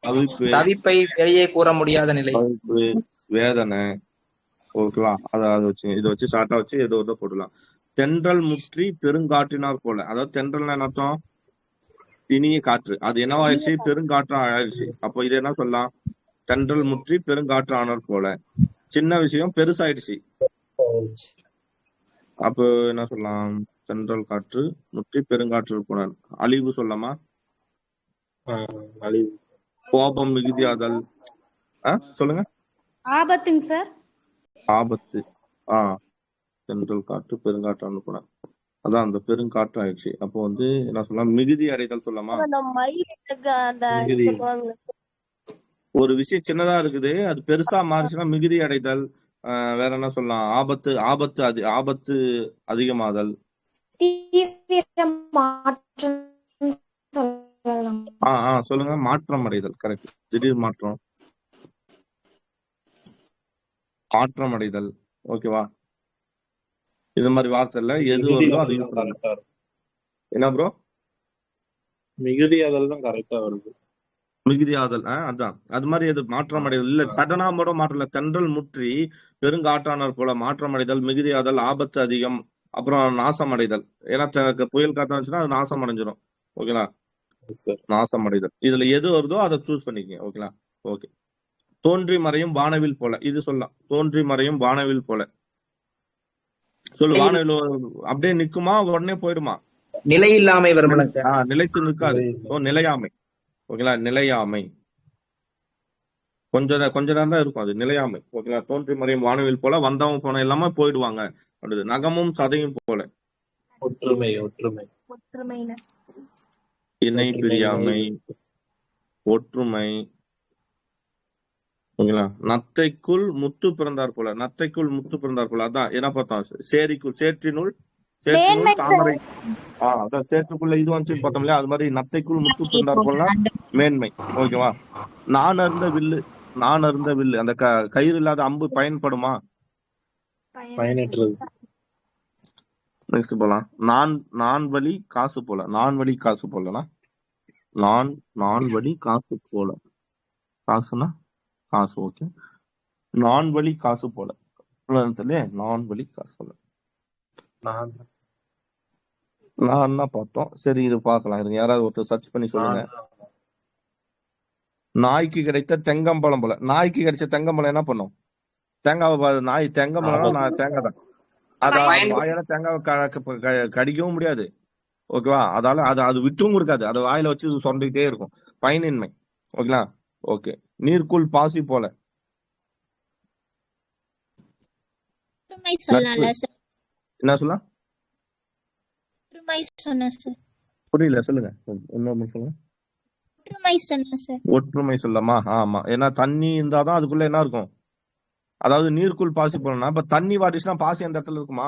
தவிப்பு, தவிப்பை வெளியே கூற முடியாத நிலை. வேதனை. ஓகேவா? அதை வச்சு இதை வச்சு ஷார்ட்டா வச்சு ஏதோ போடலாம். தென்றல் முற்றி பெருங்காற்றினார் போல. அதாவது தென்றல் என்ன அர்த்தம்? இனிய காற்று. அது என்னவாயிடுச்சு? பெருங்காற்றா ஆயிடுச்சு. அப்போ இது என்ன சொல்லலாம்? தென்றல் முற்றி பெருங்காற்று ஆனார் போல. சின்ன விஷயம் பெருசாயிடுச்சு. அப்போ என்ன சொல்லலாம்? தென்றல் காற்று முற்றி பெருங்காற்று போனார். அழிவு சொல்லலாமா? அழிவு. கோபம் மிகுதியாதல். சொல்லுங்க. ஆபத்துங்க சார். ஆபத்து. தென்றல் காற்று பெருங்காற்று அனுப்புனேன். அதான் அந்த பெருங்காற்று ஆயிடுச்சு. அப்போ வந்து என்ன சொல்லலாம், மிகுதி அடைதல் சொல்லலாமா? ஒரு விஷயம் சின்னதா இருக்குது, அது பெருசா மாறுச்சுன்னா மிகுதி அடைதல். வேற என்ன சொல்லலாம்? ஆபத்து அதிகமாதல். சொல்லுங்க. மாற்றம் அடைதல். கரெக்ட். திடீர் மாற்றம், மாற்றம் அடைதல். ஓகேவா? இது மாதிரி வார்த்தைல எது வருதோ அது யூஸ் பண்ணுங்க. என்ன ப்ரோ? மிகுதியாதல் தான் கரெக்டா வருது. மிகுதியாதல். அதான் அது மாதிரி எது மாற்றம் அடைதல் இல்ல. சடனா மட்டும் மாற்றம் இல்ல. தென்றல் முற்றி பெருங்காற்றானர் போல மாற்றம் அடைதல், மிகுதியாதல், ஆபத்து அதிகம், அப்புறம் நாசம் அடைதல். ஏன்னா புயல் காத்தா இருந்துச்சுன்னா அது நாசம் அடைஞ்சிடும். ஓகேங்களா? நாசம் அடைதல். இதுல எது வருதோ அதை சூஸ் பண்ணிக்கங்க. ஓகேங்களா? ஓகே. தோன்றி மறையும் வானவில் போல, இது சொல்லலாம். தோன்றி மறையும் வானவில் போல சொல்லு. வானவில் அப்படியே நிக்குமா, உடனே போயிடுமா? நிலை இல்லாமை வரும்ல சார். நிலைத்து நிற்காது. நிலையாமை. ஓகேங்களா? நிலையாமை கொஞ்ச நேரம் தான் இருக்கும், அது நிலையாமை. ஓகேங்களா? தோன்றி மறையும் வானவில் போல வந்தவங்க போன எல்லாமே போயிடுவாங்க. அடுத்து நகமும் சதையும் போல. ஒற்றுமை. ஒற்றுமை. இணை பிரியாமை, ஒற்றுமை. ஓகேங்களா? நத்தைக்குள் முத்து பிறந்தார் போல. நத்தைக்குள் முத்து பிறந்தார் போல. அதான் என்ன பார்த்தோம்? சேற்றினுள் தாமரை. அதான் சேற்றுக்குள்ள இது வந்து பார்த்தோம் இல்லையா? அது மாதிரி நத்தைக்குள் முத்து பிறந்தார் போல மேன்மை. ஓகேவா? நான் அருந்த வில்லு. அந்த கயிறு இல்லாத அம்பு பயன்படுமா? பயனற்றது. நெக்ஸ்ட் போலாம். நான் வழி காசு போல. நான் வழி காசு போலனா நான் வழி காசு போல. காசுனா காசு. ஓகே. நான் வழி காசு போல. நான் வழி காசு போல. நான் பார்த்தோம். சரி, இது பார்க்கலாம். இருங்க, யாராவது ஒருத்தர் சர்ச் பண்ணி சொல்லுங்க. நாய்க்கு கிடைத்த தெங்கம்பழம் போல. நாய்க்கு கிடைச்ச தெங்கம்பழம் என்ன பண்ணும்? தேங்காவை தெங்கம்பழம் தேங்காய் தான். அதான் வாயால தேங்காவை கடிக்கவும் முடியாது. ஓகேவா? அதால அது விட்டும் இருக்காது. அதை வாயில வச்சு சொண்டிக்கிட்டே இருக்கும். பயனின்மை. ஓகேங்களா? ஓகே. நீர்க்குள் பாசி போல. என்ன சொல்லலாம்? புரியல, சொல்லுங்க. என்ன சொல்லுங்க? ஒற்றுமை சொல்லலாமா? ஆமா. ஏன்னா தண்ணி இருந்தாதான் அதுக்குள்ள என்ன இருக்கும்? அதாவது நீருக்குள் பாசி போலனா, இப்ப தண்ணி வாடிச்சுன்னா பாசி அந்த இடத்துல இருக்குமா?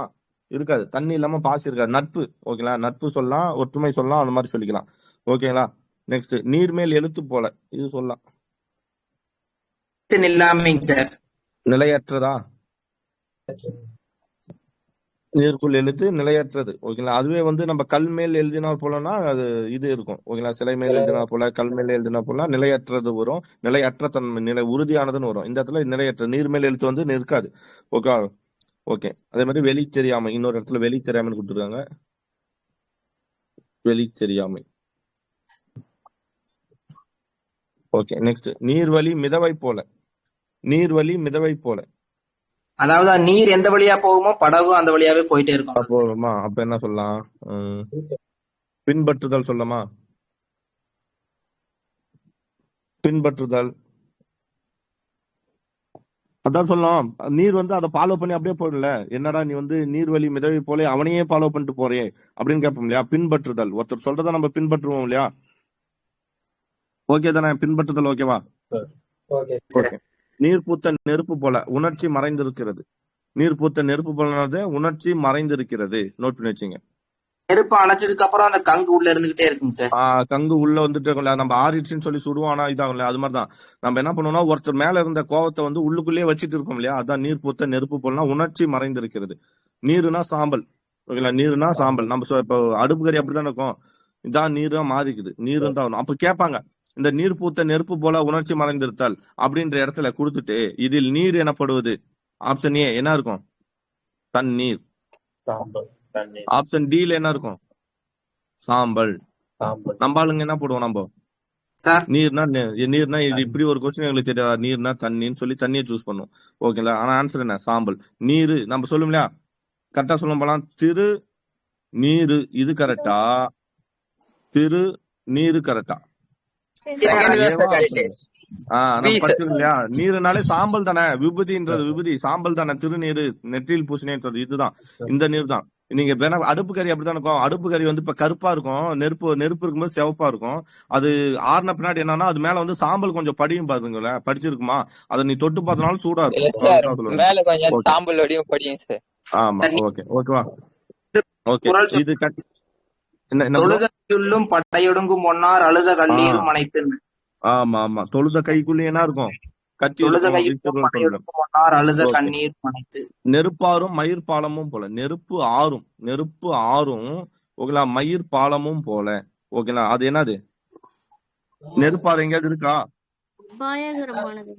இருக்காது. தண்ணி இல்லாம பாசி இருக்காது. நட்பு. ஓகேங்களா? நட்பு சொல்லலாம், ஒற்றுமை சொல்லலாம், அந்த மாதிரி சொல்லிக்கலாம். ஓகேங்களா? நெக்ஸ்ட் நீர்மேல் எழுத்து போல, இது சொல்லலாம். நிலையற்றதா? நீருக்குள் எழுத்து நிலையற்றது. ஓகேங்களா? அதுவே வந்து நம்ம கல் மேல் எழுதினால் போலனா அது இது இருக்கும். ஓகேங்களா? சிலை மேல் எழுதினா போல, கல் மேல் எழுதினா போல நிலையற்றது வரும். நிலையற்ற தன்மை, நிலை உறுதியானதுன்னு வரும். இந்த இடத்துல நிலையற்ற நீர் மேல் எழுத்து வந்து நிற்காது. ஓகே. ஓகே. அதே மாதிரி வெளி தெரியாமை. இன்னொரு இடத்துல வெளி தெரியாமைன்னு கொடுத்துருக்காங்க. வெளி தெரியாமை. ஓகே. நெக்ஸ்ட் நீர்வழி மிதவை போல. நீர்வழி மிதவை போல. அதாவது நீர் எந்த வழியா போகுமோ படகும் அந்த வழியாவே போயிட்டே இருக்கும். போகுமா? அப்ப என்ன சொல்லலாம்? பின்பற்றுதல் சொல்லமா? பின்பற்றுதல். அதான் சொல்லலாம். நீர் வந்து அதை ஃபாலோ பண்ணி அப்படியே போயிடல. என்னடா நீ வந்து நீர்வழி மிதவை போல அவனையே ஃபாலோ பண்ணிட்டு போறே அப்படின்னு கேட்போம் இல்லையா? பின்பற்றுதல். ஒருத்தர் சொல்றதை நம்ம பின்பற்றுவோம் இல்லையா? ஓகே தானே? பின்பற்றுதல் ஓகேவா? ஓகே. நீர் பூத்த நெருப்பு போல. உணர்ச்சி மறைந்திருக்கிறது. நீர் பூத்த நெருப்பு போல உணர்ச்சி மறைந்திருக்கிறது. நோட் பண்ணி வச்சுங்க. நெருப்பு அணைச்சதுக்கு அப்புறம் அந்த கங்கு உள்ள இருந்துகிட்டே இருக்குங்க சார். கங்கு உள்ள வந்துட்டு நம்ம ஆறிடுச்சுன்னு சொல்லி சுடுவோம். ஆனா இதாகும். அது மாதிரிதான் நம்ம என்ன பண்ணுவோம்னா, ஒருத்தர் மேல இருந்த கோவத்தை வந்து உள்ளுக்குள்ளேயே வச்சுட்டு இருக்கோம் இல்லையா? அதான் நீர் பூத்த நெருப்பு போலனா உணர்ச்சி மறைந்திருக்கிறது. நீருனா சாம்பல். ஓகேங்களா? நீருனா சாம்பல். நம்ம இப்போ அடுப்பு கறி அப்படிதான் இருக்கும். இதான் நீரா மாறிக்குது. நீரும் தான். அப்ப கேட்பாங்க, இந்த நீர் பூத்த நெருப்பு போல உணர்ச்சி மறைந்திருத்தல் அப்படின்ற இடத்துல கொடுத்துட்டு இதில் நீர் எனப்படுவது ஆப்ஷன் ஏ என்ன இருக்கும்? தண்ணீர். ஆப்ஷன் டில என்ன இருக்கும்? சாம்பல். நம்ம ஆளுங்க என்ன போடுவோம்? நம்ம நீர்னா இது இப்படி ஒரு கொஸ்டின் எங்களுக்கு தெரியாது. நீர்னா தண்ணின்னு சொல்லி தண்ணியை சூஸ் பண்ணுவோம். ஓகேங்களா? ஆனா ஆன்சர் என்ன? சாம்பல். நீரு நம்ம சொல்லும் இல்லையா? கரெக்டா சொல்ல போலாம். திரு நீரு இது கரெக்டா? திரு நீரு கரெக்டா? நம்ம படிச்சிருக்கோம் இல்லையா, நீருனாலே சாம்பல் தானே, விபூதின்றது விபூதி சாம்பல் தானே, திருநீரு நெற்றியில் பூசினேன்றது இதுதான், இந்த நீர் தான். நீங்க வேணா அடுப்பு கறி அப்படித்தான் இருக்கும். அடுப்பு கறி வந்து இப்ப கருப்பா இருக்கும், நெருப்பு இருக்கும்போது சிவப்பா இருக்கும். அது ஆறுன பின்னாடி என்னன்னா அது மேல வந்து சாம்பல் கொஞ்சம் படியும் பாருங்களேன், படிச்சிருக்குமா, அதை நீ தொட்டு பார்த்தனாலும் சூடா இருக்கும். மேல கொஞ்சம் சாம்பல் வடியும் படியும் சார். ஆமா, ஓகே ஓகேவா, ஓகே. இது தொழுதும் படையொடுங்கும் ஒன்னார் அழுத கண்ணீர் மனைத்து. ஆமா ஆமா, தொழுத கைக்குள்ளே என்ன இருக்கும், கத்தி அழுத கண்ணீர் மனைத்து. நெருப்பாரும் மயிர் பாலமும் போல, நெருப்பு ஆறும் ஓகேங்களா, மயிர் பாலமும் போல ஓகேங்களா. அது என்னது, நெருப்பாறு எங்கேயாவது இருக்கா, பயங்கரமானது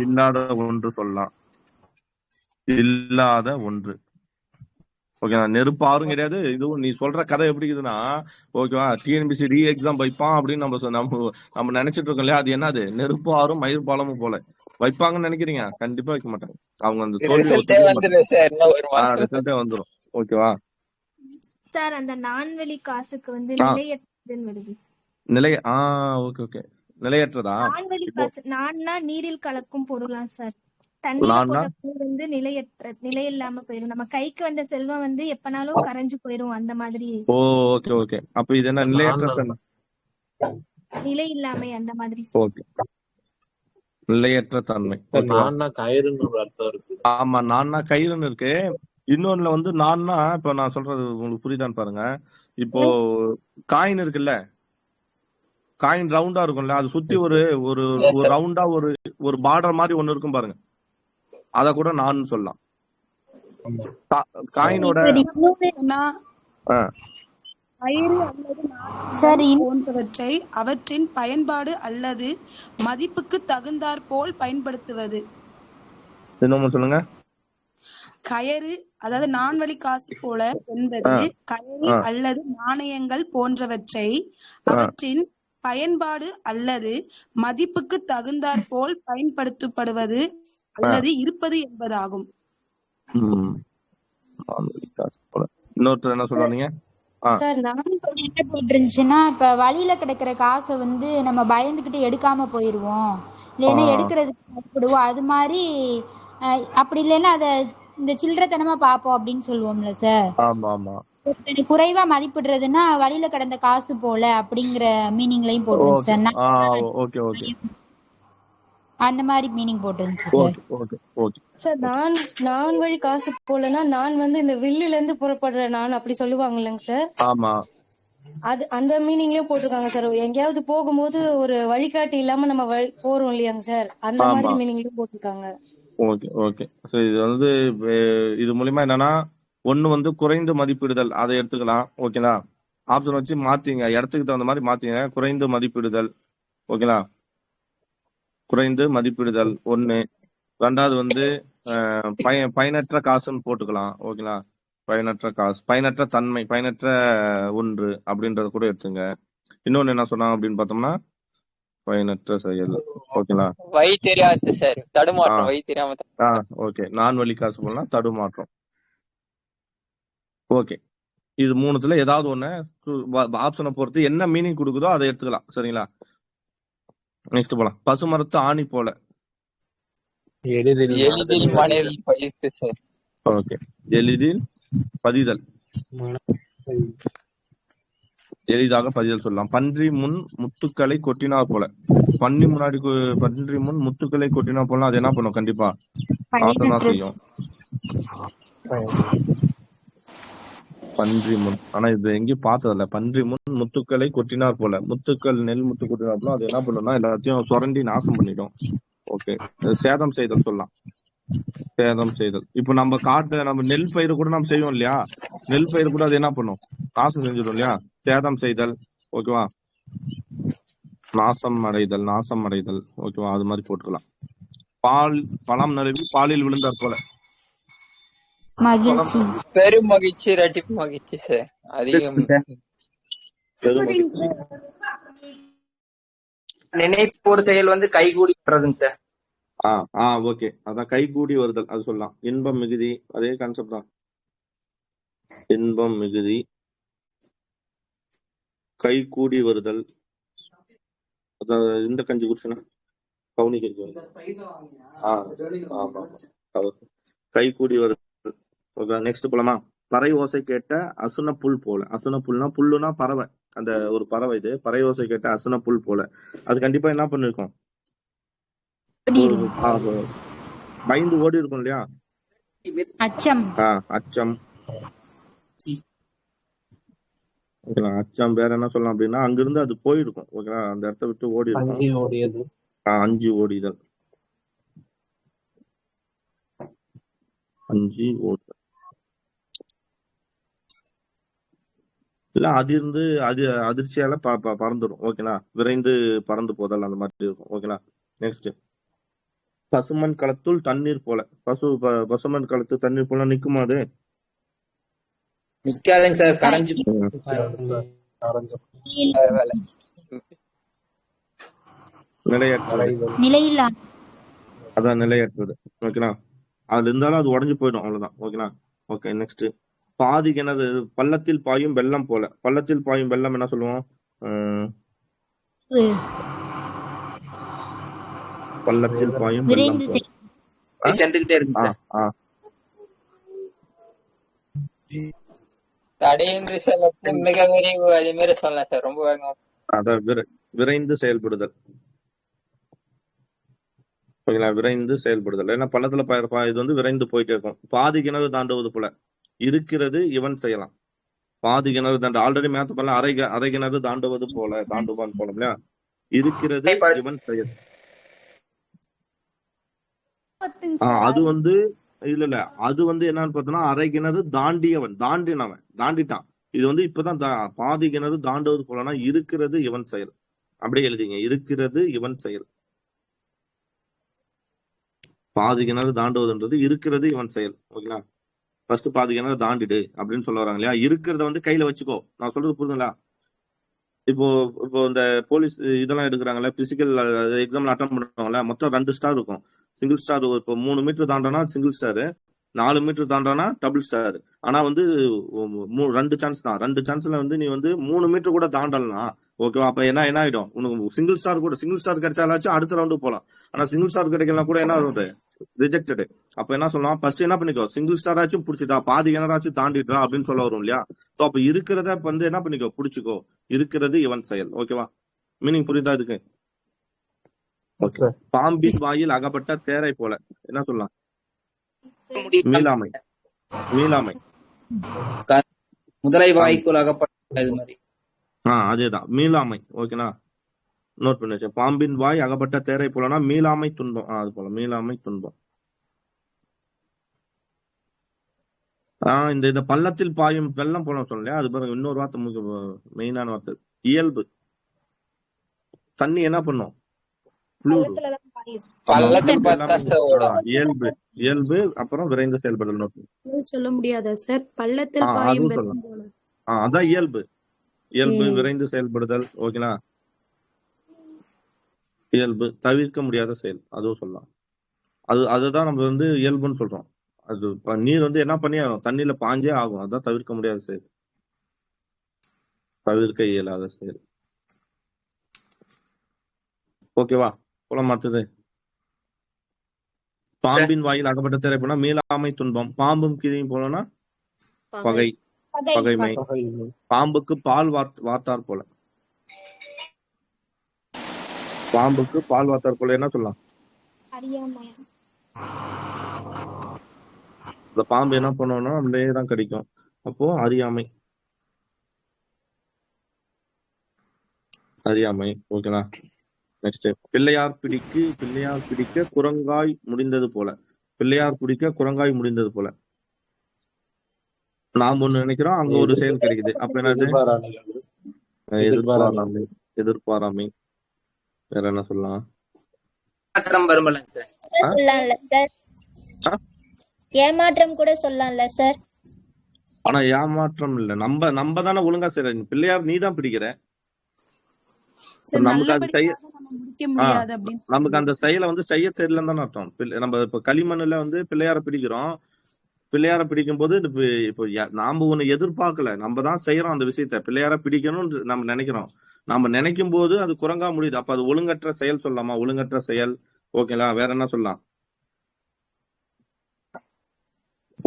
இல்லாத ஒன்று சொல்லலாம், இல்லாத ஒன்று ஓகேவா. நெருப்பு ஆறும் கிடையாது. இதுவும் நீ சொல்ற கதை எப்படி இருக்குதுன்னா ஓகேவா, டிஎன்பிசி ரீ எக்ஸாம் வைப்பான் அப்படின்னு நம்ம நினைச்சிட்டு இருக்கோம் இல்லையா, அது என்னது, நெருப்பு ஆறும் மயிர் பாலமும் போல வைப்பாங்கன்னு நினைக்கிறீங்க, கண்டிப்பா வைக்க மாட்டாங்க. அவங்க அந்த ரிசல்ட்டே வந்துடும் ஓகேவா. சார் அந்த நான்வெளி காசுக்கு வந்து நிலையற்றதுன்னு வருது. Okay okay, நிலையற்றதா. நான்வெளி காசு நான்னா நீரில் கலக்கும் பொருளா சார், தண்ணியில போட்ட பூ வந்து நிலையில்லாம போயிடும், நம்ம கைக்கு வந்த செல்வம் வந்து எப்பனாலும் கரைஞ்சு போயிடும் அந்த மாதிரி. ஓகே ஓகே, அப்ப இது என்ன நிலையற்ற, நிலை இல்லாமை அந்த மாதிரி. ஓகே, நிலையற்ற தன்மை. ஆமா, நான்னா கயிறுன்னு இருக்கு. இன்னொன்னுல வந்து நான்னா, இப்ப நான் சொல்றது உங்களுக்கு புரியுதான்னு பாருங்க. இப்போ காயின் இருக்குல்ல, காயின் ரவுண்டா இருக்கும்ல, அது சுத்தி ஒரு ரவுண்டா ஒரு பார்டர் மாதிரி ஒண்ணு இருக்கும் பாருங்க, அத கூட நான் சொல்லலாம். காயினோட போன்றவற்றை அவற்றின் பயன்பாடு அல்லது மதிப்புக்கு தகுந்தாற் போல் பயன்படுத்துவது. இன்னொன்னு சொல்லுங்க. கயறு, அதாவது நான்வழி காசு போல என்பது கயறு அல்லது நாணயங்கள் போன்றவற்றை அவற்றின் பயன்பாடு அல்லது மதிப்புக்கு தகுந்தாற் போல் பயன்படுத்தப்படுவது அல்லது இருப்பது என்பதாகும். இன்னொருத்தர் என்ன சொல்றீங்க சார், என்ன போட்டிருந்துச்சுன்னா, இப்ப வழியில கிடைக்கிற காசை வந்து நம்ம பயந்துகிட்டு எடுக்காம போயிருவோம், இல்லைன்னா எடுக்கிறதுக்கு பயப்படுவோம், அது மாதிரி. அப்படி இல்லைன்னா அதை இந்த சில்லறத்தனமா பார்ப்போம் அப்படின்னு சொல்லுவோம்ல சார். ஆமா ஆமா, குறைவா மதிப்பிடுறதுன்னா வழியில கிடந்த காசு போல அப்படிங்கிற மீனிங்லயும் போட்டுருந்துச்சு சார். ஓகே ஓகே, அந்த மாதிரி மீனிங் போட்டுருந்துச்சு சார். ஓகே ஓகே சார், நான் வழி காசு போலனா நான் வந்து இந்த வில்லுல இருந்து புறப்படுற நான் அப்படி சொல்லுவாங்க இல்லைங்க சார். ஆமா, அது அந்த மீனிங்லயும் போட்டிருக்காங்க சார். எங்கேயாவது போகும்போது ஒரு வழிகாட்டி இல்லாம நம்ம போறோம் இல்லையாங்க சார், அந்த மாதிரி மீனிங்லயும் போட்டிருக்காங்க. ஓகே ஓகே, சோ இது வந்து இது மூலமா என்னன்னா, ஒண்ணு வந்து குறைந்து மதிப்பிடுதல், அதை எடுத்துக்கலாம் ஓகேங்களா. ஆப்ஷன் வச்சு மாத்திங்க, இடத்துக்கு தகுந்த மாதிரி மாத்திங்க. குறைந்து மதிப்பிடுதல் ஓகேங்களா, குறைந்து மதிப்பிடுதல் ஒண்ணு. ரெண்டாவது வந்து பயனற்ற காசுன்னு போட்டுக்கலாம் ஓகேங்களா. பயனற்ற காசு, பயனற்ற தன்மை, பயனற்ற ஒன்று அப்படின்றத கூட எடுத்துங்க. இன்னொன்னு என்ன சொன்னாங்க அப்படின்னு பார்த்தோம்னா, பயனற்ற செயல் ஓகேங்களா. வை தெரியாது சார், தடுமாற்றம், வை தெரியாம. ஓகே, நான் வழி காசு போலாம், தடுமாற்றம். ஓகே, இது மூணுத்துல ஏதாவது ஒண்ணு ஆப்ஷனை பொறுத்து என்ன மீனிங் கொடுக்குதோ அதை எடுத்துக்கலாம் சரிங்களா. நெக்ஸ்ட் போலாம். பசுமரத்து ஆணி போல, எளிதில் மனதில் பதித்து சார். ஓகே, எளிதில் பதிதல், எளிதாக பதிதல் சொல்லலாம். பன்றி முன் முத்துக்களை கொட்டினா போல, பன்றி முன் முத்துக்களை கொட்டினா போல, அது என்ன பண்ணும், கண்டிப்பா நாசம் தான் செய்யும். பன்றி முன், ஆனா இது எங்கேயும் பார்த்ததில்ல. பன்றி முன் முத்துக்களை கொட்டினார் போல, முத்துக்கள் நெல் முத்து கொட்டினார் போல, அது என்ன பண்ணும்னா எல்லாத்தையும் சுரண்டி நாசம் பண்ணிடும். ஓகே, சேதம் செய்தல் சொல்லலாம், சேதம் செய்தல். இப்ப நம்ம நம்ம நெல் பயிர் கூட நம்ம செய்வோம் இல்லையா, நெல் பயிர் கூட அது என்ன பண்ணும், நாசம் செஞ்சிடும் இல்லையா. சேதம் செய்தல் ஓகேவா, நாசம் அடைதல் ஓகேவா, அது மாதிரி போட்டுக்கலாம். பழம் நழுவி பாலில் விழுந்தார் போல, மகிழ்ச்சி, பெரும் மகிழ்ச்சி, இரட்டிப்பு மகிழ்ச்சி சார். அதிகம் நினைப்பு ஒரு செயல் வந்து கைகூடி வர்றதுங்க சார். ஓகே, அதான் கைகூடி வருதல், அது சொல்லலாம். இன்பம் மிகுதி, அதே கான்செப்ட் தான். இன்பம் மிகுதி, கைகூடி வருதல், இந்த கஞ்சி குடிச்சுனா கவுனி கஞ்சி ஆமா கை கூடி வருது. நெக்ஸ்ட் போலாமா? பறை ஓசை கேட்ட அசுன புல் போல. அசுன புல்னா புல்லுனா பறவை, அந்த ஒரு பறவை இது. பறை ஓசை கேட்ட அசுன புல் போல, அது கண்டிப்பா என்ன பண்ணிருக்கோம்? பயந்து ஓடி இருக்கும் இல்லையா? அச்சம். அச்சம். ஓகேங்களா? அச்சம். வேற என்ன சொல்லலாம் அப்படின்னா, அங்கிருந்து அது போயிருக்கும். ஓகேங்களா? அந்த இடத்த விட்டு ஓடி இருக்கும். அஞ்சு ஓடிதல். அஞ்சு ஓடுதல் இல்ல, அது அதிர்ச்சியால பறந்துடும். ஓகேங்களா? விரைந்து பறந்து போதல் அந்த மாதிரி இருக்கும். ஓகேங்களா? நெக்ஸ்ட், பசுமண் களத்துள் தண்ணீர் போல. பசுமண் களத்து தண்ணீர் போல நிக்குமா? அது நிக்காதுங்க சார், கரைஞ்சு நிலையில்லா, அதான் நிலையற்றது. ஓகேங்களா? அதுல இருந்தாலும் அது உடஞ்சு போயிடும், அவ்வளவுதான். ஓகேங்களா? ஓகே, நெக்ஸ்ட், பாதி கிணறு பள்ளத்தில் பாயும் வெள்ளம் போல. பள்ளத்தில் பாயும் வெள்ளம் என்ன சொல்லுவோம்? பள்ளத்தில் பாயும் வெள்ளம் போல சென்றுகிட்டே இருக்கு. தடையின்றி செல்லத்தில் மிக விரைவு, அதே மாதிரி சொல்லலாம் சார். ரொம்ப வேகம். அதான் விரைந்து செயல்படுதல். ஓகேங்களா? விரைந்து செயல்படுதல். ஏன்னா பள்ளத்துல இது வந்து விரைந்து போயிட்டே இருக்கும். பாதி கிணறு தாண்டுவது போல இருக்கிறது இவன் செய்யலாம். பாதி கிணறு தாண்டு ஆல்ரெடி மேத்த பண்ணல. அரை கிணறு தாண்டுவது போல, தாண்டுவான் போல இல்லையா? இருக்கிறது இவன் செயல். அது வந்து இல்ல அது வந்து என்னன்னு பார்த்தோம்னா, அரை கிணறு தாண்டிட்டான். இது வந்து இப்பதான் பாதி கிணறு தாண்டுவது போலனா இருக்கிறது இவன் செயல். அப்படியே எழுதிங்க, இருக்கிறது இவன் செயல். பாதி கிணறு தாண்டுவதுன்றது இருக்கிறது இவன் செயல். ஓகேங்களா? ஃபர்ஸ்ட் பாதி கிணறு தாண்டிடு அப்படின்னு சொல்ல வராங்க இல்லையா? இருக்கிறத வந்து கையில வச்சுக்கோ. நான் சொல்றது புரியுதுங்களா? இப்போ இந்த போலீஸ் இதெல்லாம் எடுக்கிறாங்கல்ல, பிசிக்கல் எக்ஸாம்ல அட்டன் பண்ணுவாங்கல்ல, மொத்தம் 2 ஸ்டார் இருக்கும். Single star. இப்போ 3 மீட்டர் தாண்டானா சிங்கிள் ஸ்டாரு, 4 மீட்டர் தாண்டானா டபுள் ஸ்டார். ஆனா வந்து 2 சான்ஸ் தான். 2 சான்ஸ்ல வந்து நீ வந்து 3 மீட்டர் கூட தாண்டலாம். ஓகேவா? அப்ப என்ன ஆயிடும்? உனக்கு சிங்கிள் ஸ்டார் கிடைச்சாலாச்சும் அடுத்த ரவுண்டு போலாம். ஆனா சிங்கிள் ஸ்டார் கிடைக்கலாம் கூட என்ன ஆகும்? ரிஜெக்டடு. அப்ப என்ன சொல்லலாம்? ஃபர்ஸ்ட் என்ன பண்ணிக்கோ, சிங்கிள் ஸ்டார் ஆச்சும் புடிச்சிட்டா, பாதி கிணறாச்சும் தாண்டிட்டா அப்படின்னு சொல்ல வரும் இல்லையா? சோ அப்ப இருக்கிறத வந்து என்ன பண்ணிக்கோ, புடிச்சுக்கோ. இருக்கிறது இவன் செயல். ஓகேவா? மீனிங் புரியுதா இதுக்கு? ஓகே. பாம்பின் வாயில் அகப்பட்ட தேரை போல என்ன சொல்லலாம்? மீளாமை. முதலை வாய்க்குள் அகப்பட்ட மாதிரி. அதேதான் மீளாமை. ஓகேனா? நோட் பண்ணி வச்சேன். பாம்பின் வாய் அகப்பட்ட தேரை போலனா மீளாமை துன்பம். அது போல மீளாமை துன்பம். இந்த பள்ளத்தில் பாயும் வெள்ளம் போல சொல்லலையா? அது பாருங்க, இன்னொரு வார்த்தை மெயினான வார்த்தை, இயல்பு. தண்ணி என்ன பண்ணும்? இயல்பு. அப்புறம் விரைந்து செயல்படல். நோட் சொல்ல முடியாதா சார்? பள்ளத்தில் பாயும் வெள்ளம் போல. அதான் இயல்பு. விரைந்து செயல்படுதல். ஓகேங்களா? இயல்பு தவிர்க்க முடியாத செயல், அதுவும் சொல்லலாம். அதுதான் நம்ம வந்து இயல்புன்னு சொல்றோம். அது நீர் வந்து என்ன பண்ணி ஆகும்? தண்ணியில பாஞ்சே ஆகும். அதுதான் தவிர்க்க முடியாத செயல், தவிர்க்க இயலாத செயல். ஓகேவா? போல மாத்துது. பாம்பின் வாயில் அகப்பட்ட தேரை போனா மீளாமை துன்பம். பாம்பும் கீதையும் போலனா பகைமை. பாம்புக்கு பால் வார்த்தார் போல. பாம்புக்கு பால் வார்த்தார் போல என்ன சொல்லலாம்? இந்த பாம்பு என்ன பண்ணோம்னா நம்மளே தான் கடிக்கும். அப்போ அறியாமை. ஓகேங்களா? நெக்ஸ்ட், பிள்ளையார் பிடிக்க குரங்காய் முடிந்தது போல. பிள்ளையார் பிடிக்க குரங்காய் முடிந்தது போல. நாம் ஒண்ணு நினைக்கிறோம், அங்க ஒரு செயல் கிடைக்குது. அப்ப என்னது? எதிர்பாராமை. வேற என்ன சொல்லலாம்? ஏமாற்றம் கூட சொல்லலாம்ல சார்? ஆனா ஏமாற்றம் இல்ல, நம்ம தானே ஒழுங்கா செய்யற. பிள்ளையார் நீ தான் பிடிக்கிற. நமக்கு அந்த செயலை வந்து செய்ய தெரியலன்னு தானே அர்த்தம். நம்ம இப்ப களிமண்ணுல வந்து பிள்ளையார பிடிக்கிறோம். பிள்ளையார பிடிக்கும் போது இப்போ நாம ஒண்ணு எதிர்பார்க்கல, நம்ம தான் செய்யறோம் அந்த விஷயத்த. பிள்ளையார பிடிக்கணும்னு நம்ம நினைக்கிறோம். நாம நினைக்கும் போது அது குரங்கா முடியுது. அப்ப அது ஒழுங்கற்ற செயல் சொல்லலாமா? ஒழுங்கற்ற செயல். ஓகேங்களா? வேற என்ன சொல்லலாம்?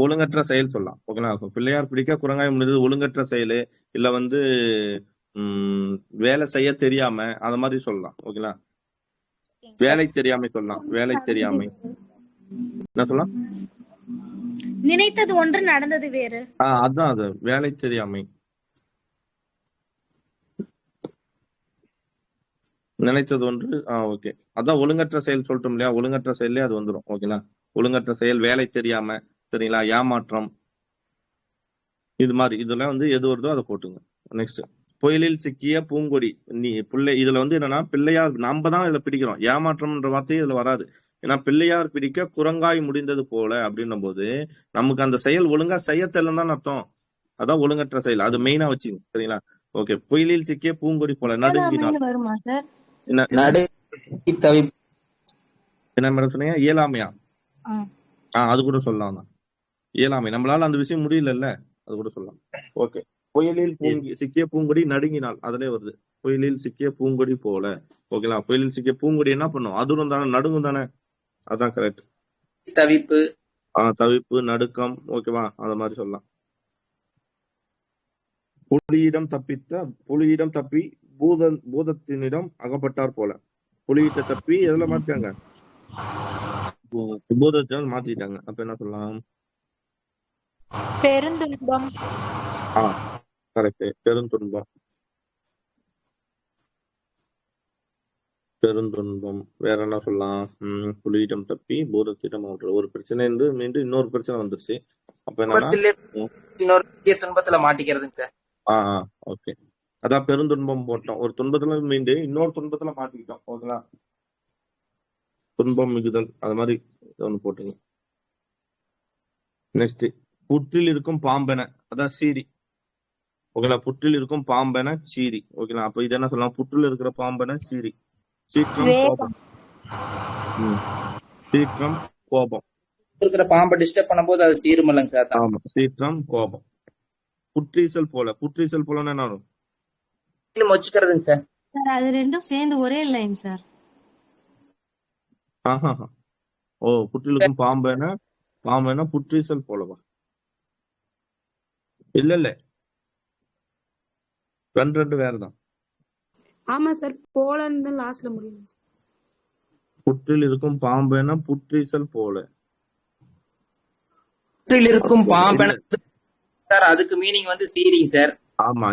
ஒழுங்கற்ற செயல் சொல்லலாம். ஓகேங்களா? பிள்ளையார் பிடிக்க குரங்காய் முடியுது ஒழுங்கற்ற செயலு. இல்ல வந்து வேலை செய்ய தெரியாம அந்த மாதிரி சொல்லலாம். ஓகேங்களா? வேலை தெரியாமை சொல்லலாம். வேலை தெரியாமை. என்ன சொல்லலாம்? நினைத்தது ஒன்று நடந்தது வேறு. அதான் அது வேலை தெரியாமை. நினைத்தது ஒன்று. ஓகே. அதான் ஒழுங்கற்ற செயல் சொல்லிட்டோம் இல்லையா? ஒழுங்கற்ற செயல்லே அது வந்துடும். ஓகேங்களா? ஒழுங்கற்ற செயல், வேலை தெரியாம, சரிங்களா? ஏமாற்றம், இது மாதிரி இதெல்லாம் வந்து எது வருதோ அதை போட்டுங்க. நெக்ஸ்ட், புயலில் சிக்கிய பூங்கொடி. பிள்ளை இதுல வந்து என்னன்னா பிள்ளையார் நம்ம தான் இதுல பிடிக்கிறோம். ஏமாற்றம்ன்ற வார்த்தையே இதுல வராது. ஏன்னா பிள்ளையார் பிடிக்க குரங்காய் முடிந்தது போல அப்படின்னும் போது நமக்கு அந்த செயல் ஒழுங்கா செய்ய தெரியலன்னு தான் அர்த்தம். அதான் ஒழுங்கற்ற செயல். அது மெயினா வச்சுங்க. சரிங்களா? ஓகே. புயலில் சிக்கிய பூங்கொடி போல நடுங்கினார். வருமா சார்? என்ன மேடம் சொன்னீங்க? இயலாமையா? அது கூட சொல்லலாம் தான். இயலாமை, நம்மளால அந்த விஷயம் முடியல, அது கூட சொல்லலாம். ஓகே. புயலில் சிக்கிய பூங்கொடி நடுங்கினாள். அதுலயே வருது. புயலில் சிக்கிய பூங்கொடி போல. ஓகேங்களா? புயலில் சிக்கிய பூங்கொடி என்ன பண்ணும்? அதுவும் தானே, நடுங்கும் தானே. அதான் கரெக்ட். தவிப்பு. தவிப்பு, நடுக்கம். ஓகேவா? அந்த மாதிரி சொல்லலாம். புலியிடம் தப்பி பூதத்தினிடம் அகப்பட்டார் போல. புலியிட்ட தப்பி எதுல மாத்திட்டாங்க? பூதத்தை மாத்திட்டாங்க. அப்ப என்ன சொல்லலாம்? பெருந்துன்பம். கரெக்ட். பெருந்துன்பம். வேற என்ன சொல்லலாம்? புலியிடம் தப்பி பூதத்திடம் ஒரு பிரச்சனை இருந்து மீண்டும் இன்னொரு பிரச்சனை வந்துருச்சு. அப்ப என்னன்னா இன்னொரு துன்பத்துல மாட்டிக்கிறதுங்க சார். ஓகே. அதான் பெருந்துன்பம் போட்டோம். ஒரு துன்பத்துல மீண்டு இன்னொரு துன்பத்துல மாட்டிக்கிட்டோம். ஓகேங்களா? துன்பம் மிகுதல், அது மாதிரி ஒண்ணு போட்டுங்க. நெக்ஸ்ட், புற்றில் இருக்கும் பாம்பென. அதான் சீரி. ஓகேங்களா? புற்றில் இருக்கும் பாம்பென சீரி. ஓகேங்களா? அப்ப இது என்ன சொல்லலாம்? புற்றில் இருக்கிற பாம்பென சீரி. சீற்றம், கோபம். சீற்றம், கோபம். இருக்கிற பாம்பை டிஸ்டர்ப் பண்ணும்போது அது சீருமல்லங்க சார். ஆமா, சீற்றம், கோபம். புற்றீசல் போல. புற்றீசல் போலன்னா என்ன வரும்? மொச்சுக்கிறதுங்க சார். சார் அது ரெண்டும் சேர்ந்து ஒரே லைன் சார். புற்றிலுக்கும் பாம்பென புற்றீசல் போலவா? இல்ல ரெண்டு வேறதான். ஆமா சார், போலன்னு லாஸ்ட்ல முடியும். புற்றில் இருக்கும் பாம்பென புற்றீசல் போல. புற்றில் இருக்கும் பாம்பென சார், அதுக்கு மீனிங் வந்து சீரிங் சார். ஆமா,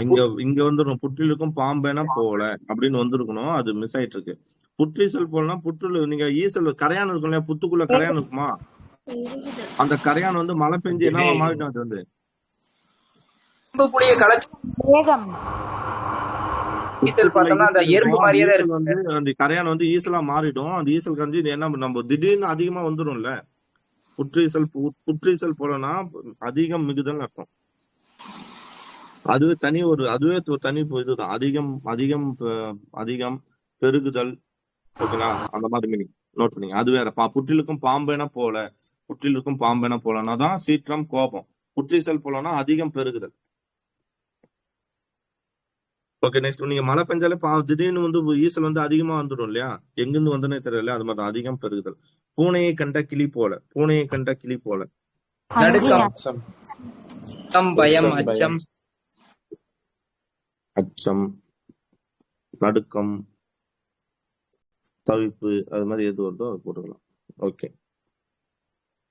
இங்க வந்துடும். புற்றில் இருக்கும் பாம்பென போல அப்படின்னு வந்திருக்கணும். அது மிஸ் ஆயிட்டு இருக்கு. புற்றீசல் போலனா புற்றுல நீங்க ஈசல் கரையான் இருக்கும் இல்லையா? புத்துக்குள்ள கரையான் இருக்குமா? அந்த கரையான் வந்து மழை பெஞ்சு என்னவா மாறிடும்? அது வந்து அந்த கரையான் வந்து ஈசலா மாறிடும். அந்த ஈசல் கஞ்சி என்ன நம்ம திடீர்னு அதிகமா வந்துடும்ல. புற்றீசல் போலனா அதிகம் மிகுதல் அர்த்தம். அதுவே தனி இதுதான். அதிகம் பெருகுதல். ஓகேங்களா? அந்த மாதிரி மீனிங் நோட் பண்ணீங்க. அது வேற. புற்றிலுக்கும் பாம்பென போலனா தான் சீற்றம், கோபம். புற்றீசல் போலனா அதிகம் பெருகுதல். ஓகே. நெக்ஸ்ட், நீங்க மழை பெஞ்சாலே திடீர்னு வந்து ஈசல் வந்து அதிகமா வந்துடும் இல்லையா? எங்கிருந்து வந்தனே தெரியல. அது மாதிரி அதிகம் பெருகுதல். பூனையை கண்ட கிளி போல. பயம், அச்சம், நடுக்கம், தவிப்பு, அது மாதிரி எது வருதோ அது போட்டுக்கலாம். ஓகே.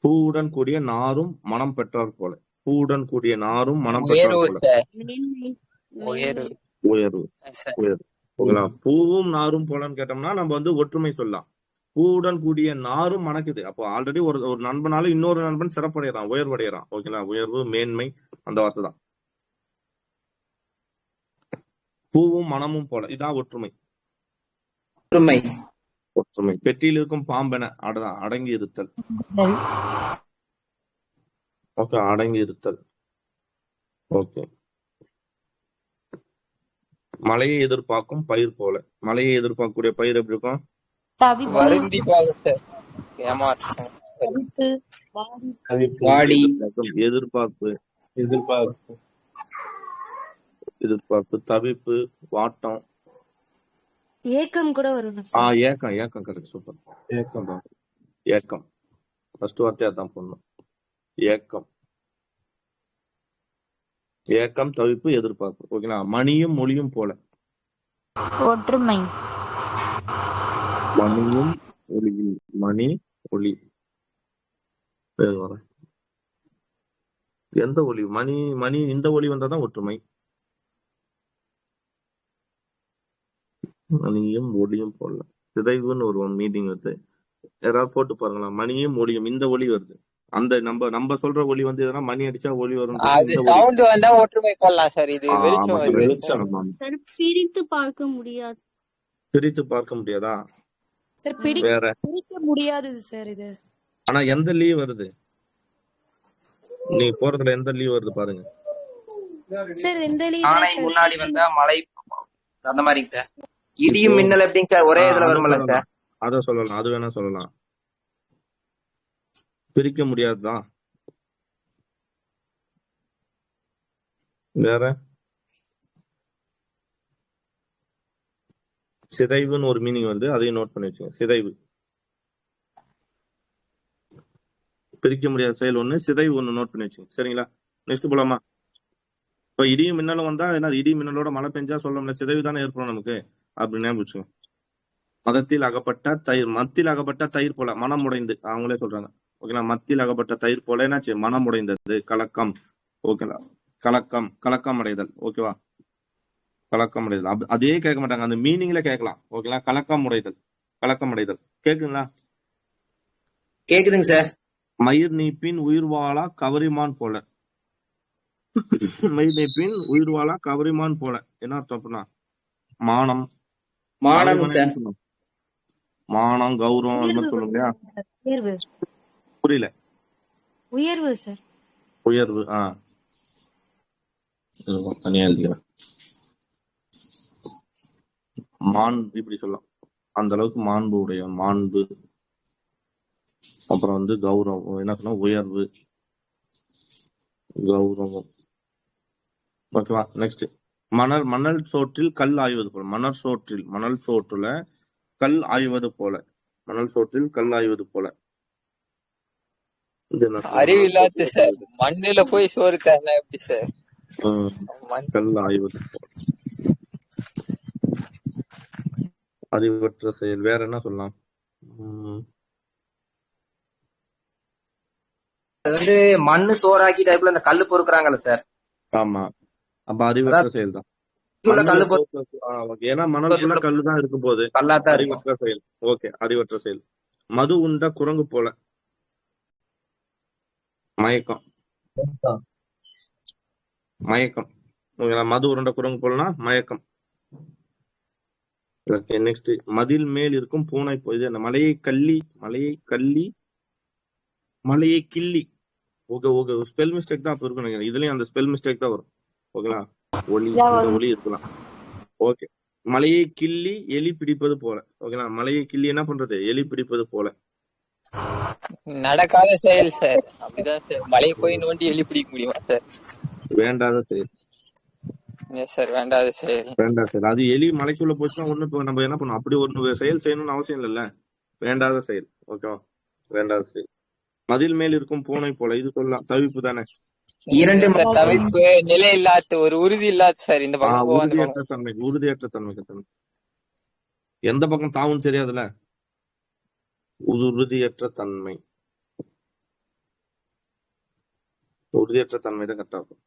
பூவுடன் கூடிய நாரும் மனம் பெற்றார் போல. பூவுடன் கூடிய நாரும் மனம் பெற்றார் போல. உயர்வு. ஓகேங்களா? பூவும் நாரும் போலன்னு கேட்டோம்னா நம்ம வந்து ஒற்றுமை சொல்லலாம். பூவுடன் கூடிய நாரும் மணக்குது. அப்போ ஆல்ரெடி ஒரு நண்பனால இன்னொரு நண்பன் சிறப்படைகிறான், உயர்வடைகிறான். ஓகேங்களா? உயர்வு, மேன்மை, அந்த வார்த்தை தான். பூவும் மனமும் போல, இதான் ஒற்றுமை. பெட்டியில் இருக்கும் பாம்பென அடங்கி இருத்தல். ஓகே, அடங்கி இருத்தல். ஓகே. மழையை எதிர்பார்க்கும் பயிர் போல. மழையை எதிர்பார்க்கக்கூடிய பயிர் எப்படி இருக்கும்? எதிர்பார்ப்பு, தவிப்பு, வாட்டம், ஏக்கம் கூட வரும் சார். ஏக்கம் ஏக்கம் கரெக்ட் சூப்பர். ஏக்கம் தான். ஏக்கம் ஃபர்ஸ்ட் வார்த்தையா தான் போடணும். ஏக்கம் ஏக்கம் தவிப்பு எதிர்பார்ப்பு. ஓகேங்களா? மணியும் மொழியும் போல. ஒற்றுமை. மணியும் ஒளியும். மணி ஒளி. எந்த ஒளி? மணி மணி இந்த ஒளி வந்தாதான் ஒற்றுமை. மணியும் ஒளியும் போல. சிதைவுன்னு ஒரு மீட்டிங் வருது. யாராவது போட்டு பாருங்களா? மணியும் ஒளியும் இந்த ஒளி வருது. அந்த நம்ம சொல்ற ஒளி வந்து எதனா மணி அடிச்சா ஒளி வரும். அது சவுண்ட் வந்தா ஒற்றுமை போடலாம் சார். இது வெளிச்சம் வருது. வெளிச்சம் பிரித்து பார்க்க முடியாது. பிரித்து பார்க்க முடியாதா? சார் வேற பிரிக்க முடியாது சார் இது. ஆனா எந்த லீவ் வருது? நீ போறதுல எந்த லீவ் வருது பாருங்க சார். இந்த ஆனை முன்னாடி வந்தா மழை அந்த மாதிரிங்க சார். இடியும் மின்னல் எப்படிங்க சார் ஒரே இதுல வரும்ல சார்? அத சொல்லலாம். அது வேணா சொல்லலாம். பிரிக்க முடியாதுதான். வேற சிதைவுன்னு ஒரு மீனிங் வருது. அதையும் நோட் பண்ணி வச்சுங்க. சிதைவு பிரிக்க முடியாத செயல் ஒண்ணு, சிதைவு ஒண்ணு நோட் பண்ணி வச்சுங்க. சரிங்களா? நெக்ஸ்ட் போலாமா? இப்ப இடியும் மின்னலும் வந்தா என்ன? இடி மின்னலோட மழை பெஞ்சா சொல்லணும்ல, சிதைவு தானே ஏற்படும் நமக்கு அப்படின்னு ஞாபகம். மதத்தில் அகப்பட்ட தயிர். மத்தியில் அகப்பட்ட தயிர் போல மனம் உடைந்து. அவங்களே சொல்றாங்க. ஓகேங்களா? மத்தியில் அகப்பட்ட தயிர் போல என்னாச்சு? மனம் உடைந்தது. கலக்கம். ஓகேங்களா? கலக்கம் கலக்கம் அடைதல். ஓகேவா? கலக்கம் அடைதல். அதே கேட்க மாட்டாங்க, அந்த மீனிங்ல கேட்கலாம். ஓகேங்களா? கலக்கம் உடைதல். கலக்கம் அடைதல். கேக்குங்களா? கேக்குதுங்க சார். மயிர் நீப்பின் உயிர் வாழா கவரிமான் போல. மயிர் நீப்பின் உயிர் வாழா கவரிமான் போல என்ன அர்த்தம் அப்படின்னா? மானம். மானம் சார். மானம் கௌரவம் அது மாதிரி சொல்லுங்க இல்லையா? உயர்வு. புரியல. உயர்வு சார். உயர்வு. தனியா எழுதிக்கிறேன். மாண்பு இப்படி சொல்லலாம். அந்த அளவுக்கு மாண்பு உடைய. மாண்பு. அப்புறம் வந்து கௌரவம். என்ன சொன்னா? உயர்வு கௌரவம். ஓகேவா? நெக்ஸ்ட் மணல் சோற்றில் கல் ஆய்வது போல. மணல் சோற்றுல கல் ஆய்வது போல. மணல் சோற்றில் கல் ஆய்வது போல. அறிவு இல்லாத சார். மண்ணுல போய் சோறு தரனா எப்படி சார்? கல் ஆய்வது போல. அறிவற்ற செயல். வேற என்ன சொல்லலாம்? அது வந்து மண்ணு சோறாக்கி டைப்ல அந்த கல்லு பொறுக்குறாங்கல்ல சார்? ஆமா. அப்ப அறிவற்ற செயல் தான். ஏன்னா மணலுக்குள்ள கல்லு தான் இருக்கும் போது அறிவற்ற செயல். ஓகே, அறிவற்ற செயல். மது உண்ட குரங்கு போல. மயக்கம். மயக்கம். மது உருண்ட குரங்கு போலனா மயக்கம். ஓகே, நெக்ஸ்ட் மதில் மேல் இருக்கும் பூனை. இது என்ன? மலையை கிள்ளி. ஓகே ஓகே, ஸ்பெல் மிஸ்டேக் தான் அப்ப இருக்கும் நினைக்கிறேன். இதுலயும் அந்த ஸ்பெல் மிஸ்டேக் தான் வரும். ஓகேங்களா? ஒளி இருக்கலாம். ஓகே. மலையை கிள்ளி எலி பிடிப்பது போல. ஓகேங்களா? மலையை கிள்ளி என்ன பண்றது? எலி பிடிப்பது போல. நடக்காத செயல் சார். அப்படிதான் சார். மலையை போய் நோண்டி எலி பிடிக்க முடியுமா சார்? வேண்டாத செயல். சார் வேண்டாத செயல். வேண்டாத செயல். அது எலி மலைக்குள்ள போச்சுன்னா ஒண்ணு இப்போ நம்ம என்ன பண்ணணும்? அப்படி ஒரு செயல் செய்யணும்னு அவசியம் இல்லைல்ல. வேண்டாத செயல். ஓகேவா? வேண்டாத செயல். மதில் மேல் இருக்கும் பூனை போல. இது சொல்லலாம். தவிப்பு தானே? இரண்டு தவிப்பு. நிலை இல்லாத ஒரு உறுதி இல்லாத சார். இந்த பக்கம் உறுதியற்ற தன்மை. எந்த பக்கம் தாவும் தெரியாதுல்ல. உறுதியற்ற தன்மை. உறுதியற்ற தன்மை தான் கரெக்டா இருக்கும்.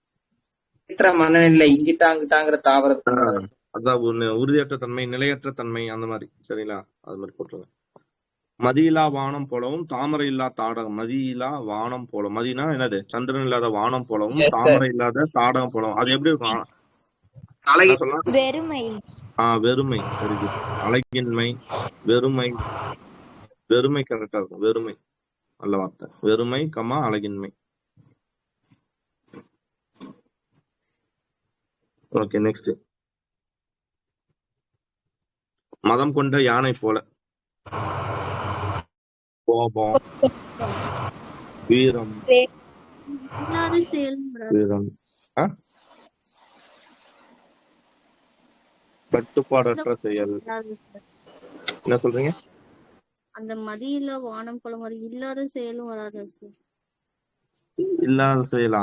மனநிலை இங்கிட்ட அங்கிட்டாங்கிற தாவரத்து. அதான் உறுதியற்ற தன்மை, நிலையற்ற தன்மை அந்த மாதிரி. சரிங்களா? அது மாதிரி போட்டுருங்க. மதியிலா வானம் போலவும் தாமரை இல்லா தாடகம். மதியிலா வானம் போல. மதினா என்னது? சந்திரன் இல்லாத வானம் போலவும் தாமரை இல்லாத தாடகம் போலவும். அது எப்படி இருக்கும்? வெறுமை. வெறுமை. அழகின்மை. வெறுமை கரெக்டா இருக்கும். வெறுமை நல்ல வார்த்தை. வெறுமை கமா அழகின்மை. ஓகே, நெக்ஸ்ட் மதம் கொண்ட யானை போல. கோபம். வீரம். கட்டுப்பாடற்ற செயல். இல்லாத சார். என்ன சொல்றீங்க? அந்த மதியில வானம் போல மாதிரி இல்லாத செயலும் வராதா சார்? இல்லாத செயலா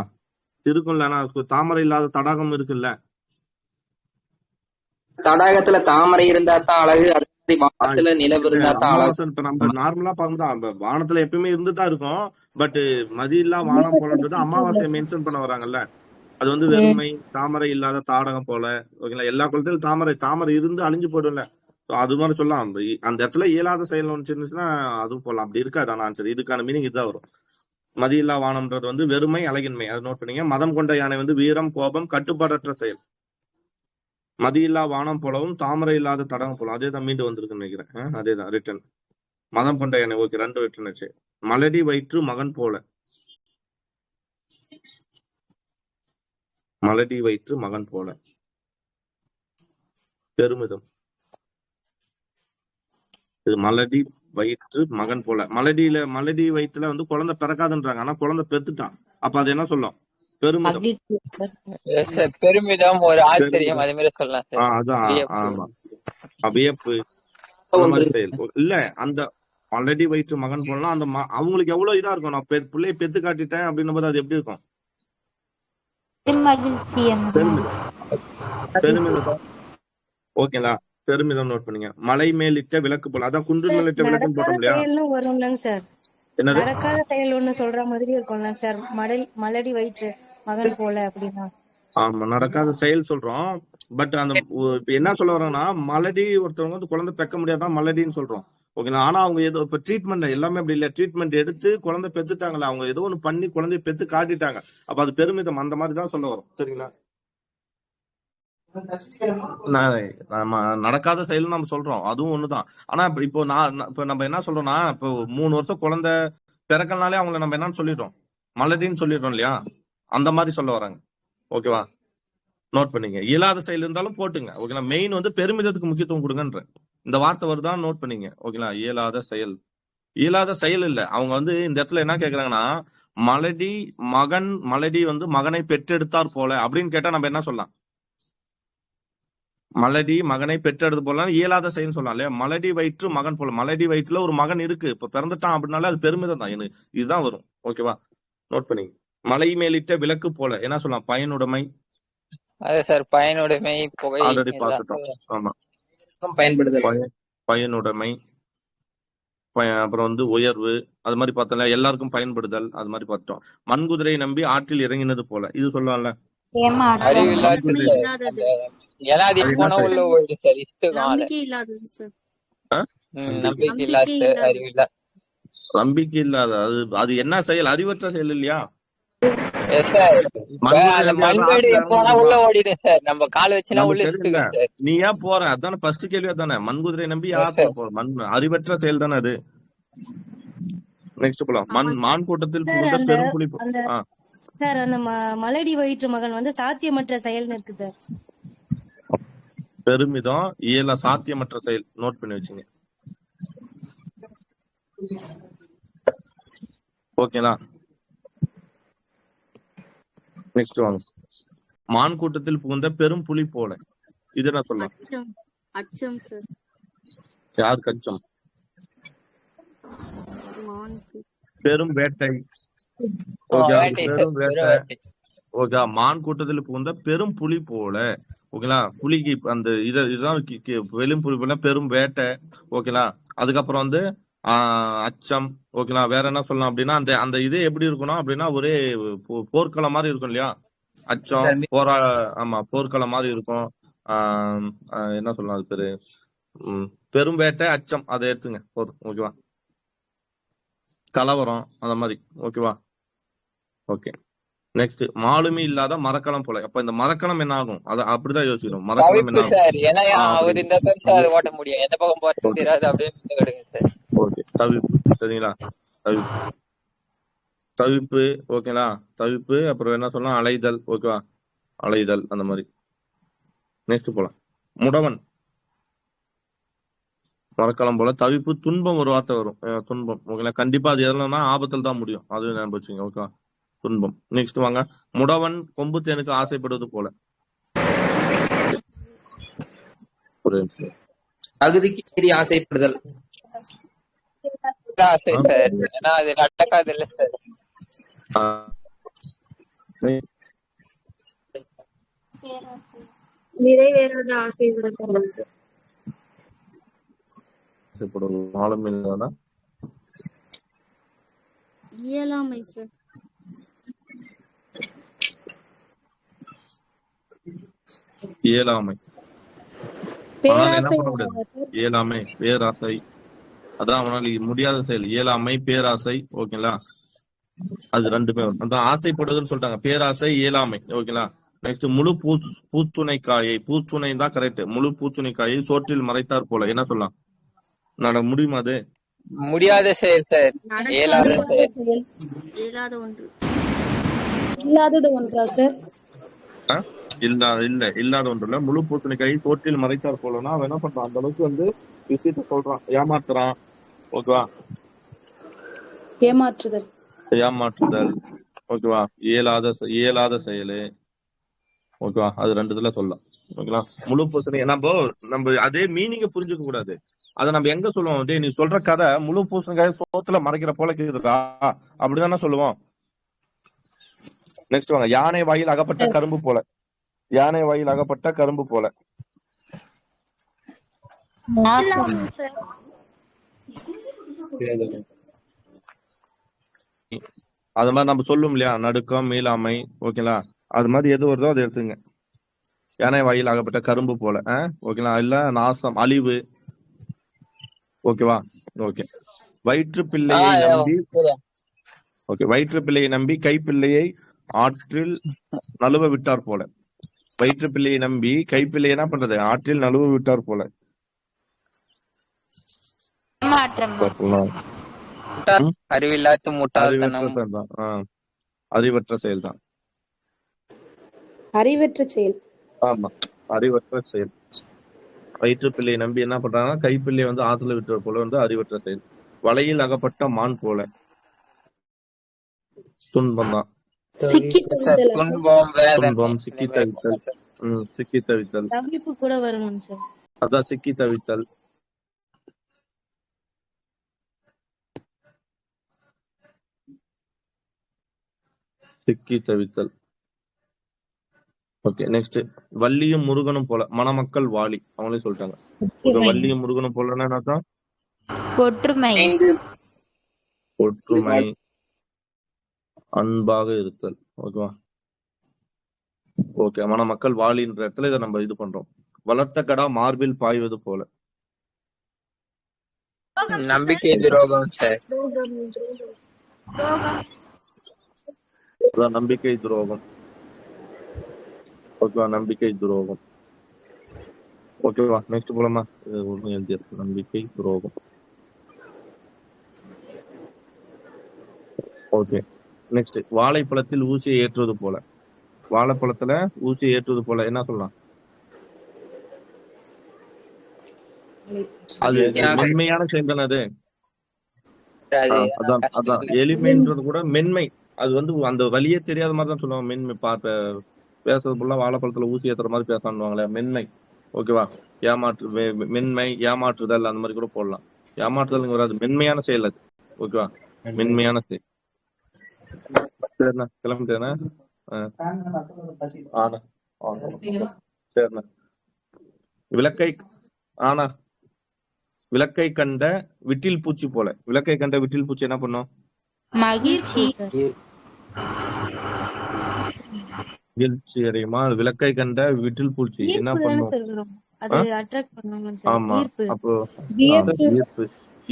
இருக்கும்ல, தாமரை இல்லாத தடாகம் இருக்குல்ல. தடாகத்துல தாமரை இருந்தா தான் அழகு, அது மாதிரி வானத்துல நிலவு இருந்தா தான் அழகு. அமாவாசை இப்ப நம்ம நார்மலா பார்க்கும்போது வானத்துல எப்பயுமே இருந்துதான் இருக்கும். பட் மதியில்லா வானம் போலன்றது அமாவாசையை மென்ஷன் பண்ண வராங்கல்ல. அது வந்து வெறுமை, தாமரை இல்லாத தாடகம் போல. ஓகேங்களா, எல்லா குளத்திலும் தாமரை இருந்து அழிஞ்சு போயிடும்ல. அது மாதிரி சொல்லலாம். அந்த இடத்துல இயலாத செயல் ஒன்று இருந்துச்சுன்னா அதுவும் போடலாம். அப்படி இருக்காது. ஆனா ஆன்சர் இதுக்கான மீனிங் இதுதான் வரும். மதியில்லா வானம்ன்றது வந்து வெறுமை, அழகின்மை. அது நோட் பண்ணீங்க. மதம் கொண்ட யானை வந்து வீரம், கோபம், கட்டுப்பாடற்ற செயல். மதியில்லா வானம் போலவும் தாமரை இல்லாத தடகம் போல. அதே தான் மீண்டும் வந்திருக்குன்னு நினைக்கிறேன். அதே தான் ரிட்டன். மதம் கொண்ட யானை. ஓகே, 2 ரிட்டன் ஆச்சு. மலடி வயிற்று மகன் போல. மலடி வயிற்று மகன் போல. பெருமிதம். இது மலடி வயிற்று மகன் போல. மலடி வயிற்றுல வந்து குழந்தை பிறக்காதுன்றாங்க. ஆனா குழந்தை பெத்துட்டான். அப்ப அது என்ன சொல்லும்? பெருமிதம். பெருமிதம், ஒரு ஆச்சரியம், அதே மாதிரி சொல்லலாம். அதான். ஆமா, வியப்பு, அந்த மாதிரி செயல் இல்ல. அந்த மலடி வயிற்று மகன் போலனா அந்த அவங்களுக்கு எவ்வளவு இதா இருக்கும். நான் பிள்ளையை பெத்து காட்டிட்டேன் அப்படின்னும் போது அது எப்படி இருக்கும்? பெருமிதம். ஓகேங்களா, பெருமிதம் நோட் பண்ணீங்க. மலை மேலிட்ட விளக்கு போல. அதான் குன்று மேலிட்ட விளக்குன்னு போட்டோம் இல்லையா? வரும்லங்க சார். என்னது? நடக்காத செயல் ஒண்ணு சொல்ற மாதிரி இருக்கும்ல சார். மலடி வயிற்று மகன் போல அப்படின்னா. ஆமா, நடக்காத செயல் சொல்றோம். பட் அந்த என்ன சொல்ல வரோம்னா, மலடி ஒருத்தவங்க வந்து குழந்தை பெக்க முடியாதான் மலடின்னு சொல்றோம். ஓகேங்களா, ஆனா அவங்க ஏதோ இப்ப ட்ரீட்மெண்ட் எல்லாமே அப்படி இல்ல. ட்ரீட்மெண்ட் எடுத்து குழந்தை பெத்துட்டாங்களா, அவங்க ஏதோ ஒண்ணு பண்ணி குழந்தைய பெத்து காட்டிட்டாங்க. அப்ப அது பெருமிதம். அந்த மாதிரி தான் சொல்ல வரும். சரிங்களா, நடக்காத செயல் நம்ம சொல்றோம், அதுவும் ஒண்ணுதான். ஆனா இப்போ நம்ம என்ன சொல்றோம்னா, இப்போ 3 வருஷம் குழந்தை பிறக்கனாலே அவங்களை நம்ம என்னன்னு சொல்லிடுறோம், மலடின்னு சொல்லிடுறோம் இல்லையா? அந்த மாதிரி சொல்ல வராங்க. ஓகேவா, நோட் பண்ணீங்க. இயலாத செயல் இருந்தாலும் போட்டுங்க. ஓகேங்களா, மெயின் வந்து பெருமிதத்துக்கு முக்கியத்துவம் கொடுங்கன்ற இந்த வார்த்தை வருதான் நோட் பண்ணீங்க. ஓகேங்களா, இயலாத செயல் இல்ல. அவங்க வந்து இந்த இடத்துல என்ன கேக்குறாங்கன்னா, மலடி வந்து மகனை பெற்றெடுத்தார் போல அப்படின்னு கேட்டா நம்ம என்ன சொல்லலாம்? மலடி மகனை பெற்றெடுத்து போல இயலாத செயல் சொல்லலாம் இல்லையா? மலடி வயிற்று மகன் போல. மலடி வயிற்றுல ஒரு மகன் இருக்கு, இப்ப பிறந்துட்டான் அப்படின்னாலே அது பெருமிதம் தான். எனக்கு இதுதான் வரும். ஓகேவா, நோட் பண்ணி. மலை மேலிட்ட விளக்கு போல என்ன சொல்லலாம்? பயனுடைமை. அதே சார், பயனுடைமை, புகை, ஆல்ரெடி பார்த்துட்டோம். ஆமா, பயனுடைமை. அப்புறம் வந்து உயர்வு, அது மாதிரி பார்த்தோம்ல. எல்லாருக்கும் பயன்படுதல், அது மாதிரி பார்த்தோம். மண்குதிரை நம்பி ஆற்றில் இறங்கினது போல, இது சொல்லலாம்ல. நம்பிக்கை இல்லாத அது என்ன செயல்? அறிவற்ற செயல் இல்லையா? நீ ஏன் போற? அதான ஃபர்ஸ்ட் கேள்வி. அதானே, மண்குதிரை நம்பி யார் போற? அறிவற்ற செயல் தானே அது. நெக்ஸ்ட் போலாம். மான் கூட்டத்தில் புகுந்த பெரும் புலி. சார், அந்த மலடி வயிற்று மகன் வந்து சாத்தியமற்ற செயல்னு இருக்கு சார். பெருமிதம் சாத்தியமற்ற செயல் நோட் பண்ணி வச்சுங்க. ஓகேங்களா, நெக்ஸ்ட் வாங்க. மான் கூட்டத்தில் புகுந்த பெரும் புலி போல, இது என்ன சொல்லலாம்? அச்சம் சார். யாருக்கு அச்சம்? பெரும் வேட்டை. பெரும் வேட்டை. ஓகே, மான் கூட்டத்தில் புகுந்த பெரும் புலி போல. ஓகேங்களா, புலிக்கு அந்த இதுதான் வெளும் புலி போல, பெரும் வேட்டை. ஓகேங்களா, அதுக்கப்புறம் வந்து அச்சம். ஓகேங்களா, வேற என்ன சொல்லலாம் அப்படின்னா, அந்த இது எப்படி இருக்கணும் அப்படின்னா, ஒரே போர்க்களம் மாதிரி இருக்கும் இல்லையா? அச்சம், போர்க்களம் மாதிரி இருக்கும். என்ன சொல்லலாம் அது பேரு? பெரும் வேட்டை, அச்சம், அதை எடுத்துங்க போதும். ஓகேவா, கலவரம், அந்த மாதிரி. ஓகேவா, ஓகே. நெக்ஸ்ட், மாலுமி இல்லாத மரக்கலம் போல. அப்ப இந்த மரக்கலம் என்ன ஆகும்? அத அப்படிதான் யோசிக்கணும். மரக்கலம் என்ன தவிப்பு. சரிங்களா, தவிப்பு. ஓகேங்களா, தவிப்பு. அப்புறம் என்ன சொல்லலாம்? அலைதல். ஓகேவா, அலைதல், அந்த மாதிரி. நெக்ஸ்ட் போலாம். முடவன் மரக்கலம் போல. தவிப்பு, துன்பம். ஒரு வார்த்தை வரும், துன்பம். ஓகேங்களா, கண்டிப்பா அது எதுலன்னா ஆபத்தில் தான் முடியும். அது ஞாபகம் வச்சுங்க. ஓகேவா, துன்பம். நெக்ஸ்ட் வாங்க. முடவன் கொம்பு தேனுக்கு ஆசைப்படுவது போல. தகுதிக்கு மீறி ஆசைப்படுதல். ஆசை சார், ஏன்னா அது நடக்காது இல்ல சார். நிறைவேறாத ஆசை விடக்கூடாது சார். இயலாமை சார். இயலாமை, என்ன பண்ண முடியாது. இயலாமை, பேராசை, அதான் அவனால் முடியாத செயல். இயலாமை, பேராசை. ஓகேங்களா, அது ரெண்டுமே வரும். அதான் ஆசைப்படுதுன்னு சொல்லிட்டாங்க. பேராசை, இயலாமை. ஓகேங்களா. நெக்ஸ்ட் முழு பூச்சுனைக்காயை. பூச்சுனை தான் கரெக்ட். முழு பூச்சுனைக்காயை சோற்றில் மறைத்தார் போல. என்ன சொல்லலாம்? நட முடியுமா? அது முடியாத செயல் சார். இயலாத செயல். இயலாத ஒன்று. இல்லாதது ஒன்றா சார்? இல்லாத ஒன்று இல்ல. முழு பூசணிக்காய் சோற்றில் மறைத்தார் போலன்னா அவன் என்ன பண்றான்? அந்த அளவுக்கு வந்து விஷயத்த சொல்றான், ஏமாத்துறான். ஓகேவா, ஏமாற்றுதல். ஓகேவா, இயலாத செயலு. ஓகேவா, அது ரெண்டு இதுல சொல்லலாம். ஓகேவா, முழு பூசணி நம்ம அதே மீனிங்க புரிஞ்சுக்க கூடாது. அதை நம்ம எங்க சொல்லுவோம்? டே, நீ சொல்ற கதை முழு பூசணிக்காய் சோத்துல மறைக்கிற போல கேக்குதுக்கா, அப்படிதானே சொல்லுவோம். நெக்ஸ்ட் வாங்க. யானை வாயில் அகப்பட்ட கரும்பு போல. யானை வாயில் அகப்பட்ட கரும்பு போல. அது மாதிரி நம்ம சொல்லும் இல்லையா, நடுக்கம், மீளாமை. ஓகேங்களா, அது மாதிரி எது வருதோ அதை எடுத்துங்க. யானை வாயில் ஆகப்பட்ட கரும்பு போல. ஓகேங்களா, இல்ல நாசம், அழிவு. ஓகேவா. ஓகே. வயிற்று பிள்ளையை நம்பி, ஓகே, வயிற்று பிள்ளையை நம்பி கைப்பிள்ளையை ஆற்றில் நழுவ விட்டார் போல. வயிற்று பிள்ளையை நம்பி கைப்பிள்ளை என்ன பண்றது? ஆற்றில் நழுவ விட்டார் போல. அறிவில்லாத முட்டாள்தனம். அறிவற்ற செயல் தான். அறிவற்ற செயல். ஆமா, அறிவற்ற செயல். வயிற்று பிள்ளையை நம்பி என்ன பண்றாங்கன்னா கைப்பிள்ளையை வந்து ஆத்துல விட்டுற போல வந்து அறிவற்ற செயல். வலையில் அகப்பட்ட மான் போல. துன்பம் தான். துன்பம், சிக்கி தவித்தல். சிக்கி தவித்தல். தவிப்பு கூட வருங்க சார். அதான் சிக்கி தவித்தல். சிக்கி தவித்தல். ஓகே. நெக்ஸ்ட், வள்ளியும் முருகனும் போல. மணமக்கள் வாலி, அவங்களே சொல்லிட்டாங்க. வள்ளியும் முருகனும் போலன்னா என்னதான்? ஒற்றுமை, ஒற்றுமை, அன்பாக இருத்தல். ஓகேவா. ஓகே, மணமக்கள் வாலின்ற இடத்துல இதை நம்ம இது பண்றோம். வளர்த்த கடா மார்பில் பாய்வது போல. நம்பிக்கை துரோகம் சார். நம்பிக்கை துரோகம். ஓகேவா, நம்பிக்கை துரோகம். ஓகேவா. நெக்ஸ்ட் போலாமா? எழுதி இருக்கு, நம்பிக்கை துரோகம். ஓகே. நெக்ஸ்ட், வாழைப்பழத்தில் ஊசியை ஏற்றுவது போல. வாழைப்பழத்துல ஊசியை ஏற்றுவது போல என்ன சொல்லலாம்? அது மென்மையான செயல் தானே அது. அதான் எளிமைன்றது கூட மென்மை. அது வந்து அந்த வழியே தெரியாத மாதிரி தான் சொல்லுவாங்க. மென்மை பேசுறது ஃபுல்லா வாழைப்பழத்துல ஊசி ஏத்துற மாதிரி பேசாண்டுவாங்களே, மென்மை. ஓகேவா. மென்மை, ஏமாற்றுதல், அந்த மாதிரி கூட போடலாம். ஏமாற்றுதல் வராது, மென்மையான செயல் அது. ஓகேவா, மென்மையான செயல். சரிண்ணா, கிளம்பிட்டேண்ணா. சரிண்ணா. விளக்கை விளக்கை கண்ட விட்டில் பூச்சி போல. விளக்கை கண்ட விட்டில் பூச்சி என்ன பண்ணும்? மகிழ்ச்சி அடையுமா? விளக்கை கண்ட விட்டில் பூச்சி என்ன பண்ணும்? ஆமா, அப்போ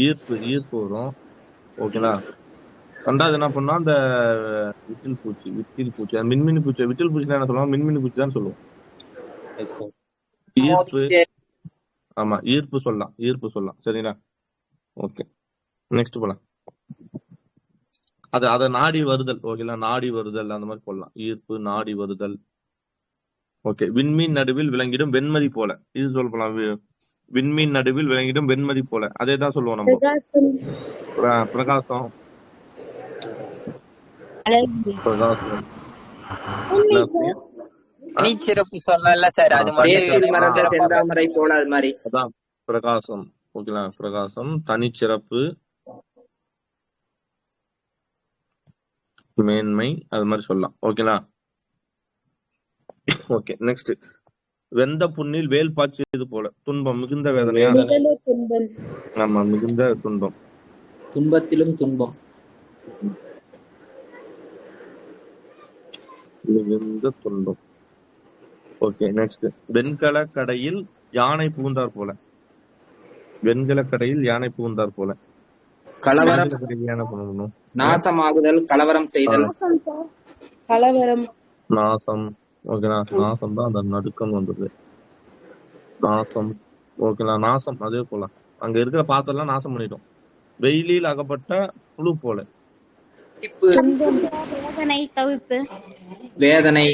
ஈர்ப்பு வரும். ஓகேங்களா. ரெண்டாவது என்ன பண்ணா, அந்த விட்டில் பூச்சி, மின்மினி பூச்சி. விட்டில் பூச்சி என்ன சொல்லுவோம்? மின்மினி பூச்சி தான் சொல்லுவோம். ஈர்ப்பு. ஆமா, ஈர்ப்பு சொல்லலாம். சரிங்களா. ஓகே. நெக்ஸ்ட் போலாம். அத நாடி வருதல். ஓகேங்களா, நாடி வருதல் அந்த மாதிரி போடலாம். ஈர்ப்பு, நாடி வருதல். ஓகே. விண்மீன் நடுவில் விளங்கிடும் வெண்மதி போல. இது சொல்லலாம். விண்மீன் நடுவில் விளங்கிடும் வெண்மதி போல. அதே தான் சொல்லுவோம் நம்ம. பிரகாசம். தனிச்சிறப்பு சொல்லல சார், அது மட்டும் செந்தாமரை போல அது மாதிரி. அதான் பிரகாசம். ஓகேங்களா, பிரகாசம் தனிச்சிறப்பு மேன்மை அது மாதிரி சொல்லலாம். ஓகேங்களா. Okay, next. வெந்த புண்ணில் வேல் பாய்ச்சியது போல துன்பம் மிகுந்த வேதனையா? ஆமா, மிகுந்த துன்பம். துன்பத்திலும் துன்பம். மிகுந்த துன்பம். Okay, next. வெண்கல கடையில் யானை புகுந்தார் போல. வெண்கல கடையில் யானை புகுந்தார் போல. கலவரம், யானை பண்ணணும். நாசமாகுதல், கலவரம் செய்தல். கலவரம், நாசம். ஓகேண்ணா, நாசம் தான் அந்த நடுக்கம் வந்தது. நாசம். ஓகேண்ணா, நாசம் அதே போல அங்க இருக்கிற பாத்திரம் நாசம் பண்ணிட்டோம். வெயிலில் அகப்பட்ட புழு போல. வேதனை, தவிப்பு. வேதனை,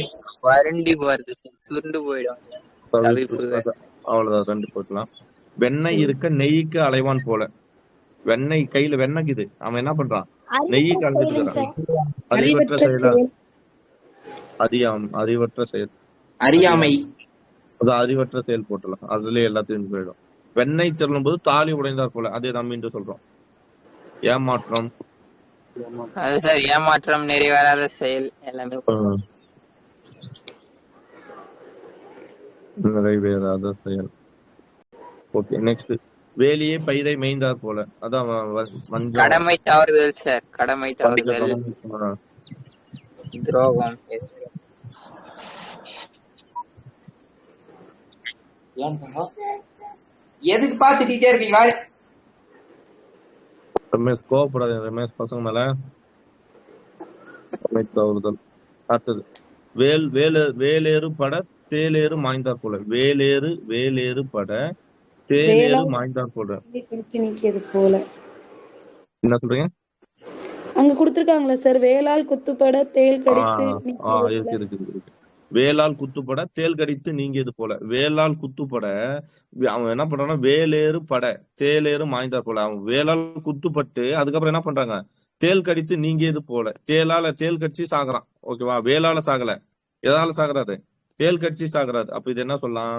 வறண்டி போறது, சுருண்டு போயிடும். அவ்வளவுதான், ரெண்டு போட்டலாம். வெண்ணெய் இருக்க நெய்க்கு அலைவான் போல. வெண்ணெய் கையில வெண்ணக்குது, அவன் என்ன பண்றான்? நெய்க்கு அலைஞ்சிட்டு. அறிவற்ற செயலா? அறிவற்ற செயல். அறியாமை. அதான் அறிவற்ற செயல் போட்டலாம். அதுல எல்லாத்தையும் போயிடும். வெண்ணெய் திரளும் போது தாலி உடைந்தார் போல. அதே தான் மீண்டும் சொல்றோம். ஏமாற்றம். அது சார் ஏமாற்றம், நிறைவேறாத செயல் எல்லாமே. நிறைவேறாத செயல். Okay, next. வேலியே பயிரை மேய்ந்தார் போல. அதான் கடமை தவறுதல் சார், கடமை தவறுதல், துரோகம். எதுக்கு பாத்துட்டே இருக்கீங்க? ரமேஷ் கோவப்படாது. ரமேஷ் பசங்க மேல தவறுதல். அடுத்தது. வேலேறு பட தேலேறு மாய்ந்தார் போல. வேலேறு பட தேலேறு மாய்ந்தார் போல. என்ன சொல்றீங்க? அங்க கொடுத்திருக்காங்களா சார்? வேளால் குத்துப்பட தேல் கடித்து. இருக்கு. வேளால் குத்துப்பட தேல் கடித்து நீங்கியது போல. வேளால் குத்துப்பட அவன் என்ன பண்றான்னா வேலேறு பட தேலேறு மாய்ந்தார் போல. அவன் வேளால் குத்துப்பட்டு அதுக்கப்புறம் என்ன பண்றாங்க? தேல் கடித்து நீங்கியது போல. தேல் கடிச்சு சாகுறான். ஓகேவா, வேளால சாகல. எதால சாகுறாரு? தேல் கடிச்சு சாகுறாரு. அப்ப இது என்ன சொல்லலாம்?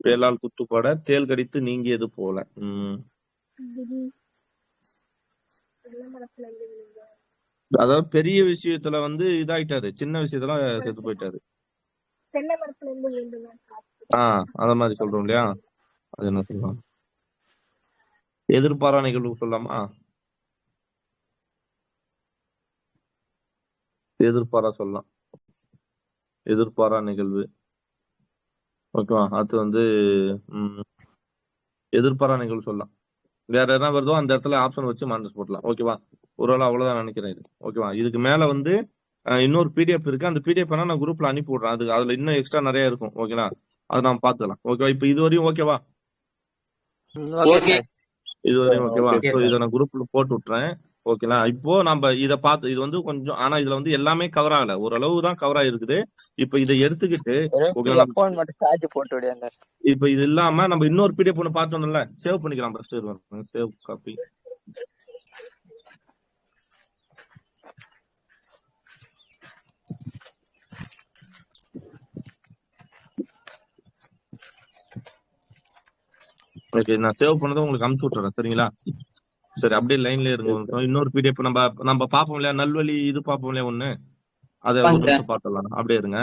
வேளால் குத்துப்பட தேல் கடித்து நீங்கியது போல. அதாவது பெரிய விஷயத்துல இதாயிட்டாரு, சின்ன விஷயத்துல செத்து போயிட்டாரு. அத மாதிரி சொல்றோம் இல்லையா? அது என்ன சொல்லலாம்? எதிர்பாரா நிகழ்வு சொல்லலாமா? எதிர்பாரா சொல்லலாம். எதிர்பாரா நிகழ்வு. ஓகேவா, அது எதிர்பாரா நிகழ்வு சொல்லலாம். வேற என்ன வருதோ அந்த இடத்துல ஆப்ஷன் வச்சு மாண்டஸ் போடலாம். ஓகேவா, ஒருவேளை அவ்வளவுதான் நினைக்கிறேன் இது. ஓகேவா, இதுக்கு மேல இன்னொரு பிடிஎஃப் இருக்கு. அந்த பிடிஎஃப் நான் குரூப்ல அனுப்பி விடுறேன். அதுல இன்னும் எக்ஸ்ட்ரா நிறைய இருக்கும். ஓகேங்களா, அதை நான் பாத்துக்கலாம். ஓகேவா, இப்ப இதுவரையும் ஓகேவா? இதுவரையும் ஓகேவா? இதை நான் குரூப்ல போட்டு விட்டுறேன். ஓகேங்களா, இப்போ நம்ம இதை பார்த்து இது கொஞ்சம், ஆனா இதுல எல்லாமே கவர் ஆகல, ஓரளவு தான் கவர் ஆகிருக்குது. இப்ப இதை எடுத்துக்கிட்டு இப்ப இது இல்லாம நம்ம இன்னொரு பிடிஎஃப் ஒண்ணு பார்த்தோம்ல, சேவ் பண்ணிக்கலாம். First save copy. ஓகே, நான் சேவ் பண்ணதை உங்களுக்கு அனுப்பிச்சு விட்டுறேன். சரிங்களா? சரி, அப்படியே லைன்ல இருங்க. இன்னொரு பிடிஎஃப் நம்ம பார்ப்போம் இல்லையா? நல்வழி இது பார்ப்போம் இல்லையா? ஒண்ணு அதை பார்த்தலாம். அப்படியே இருங்க.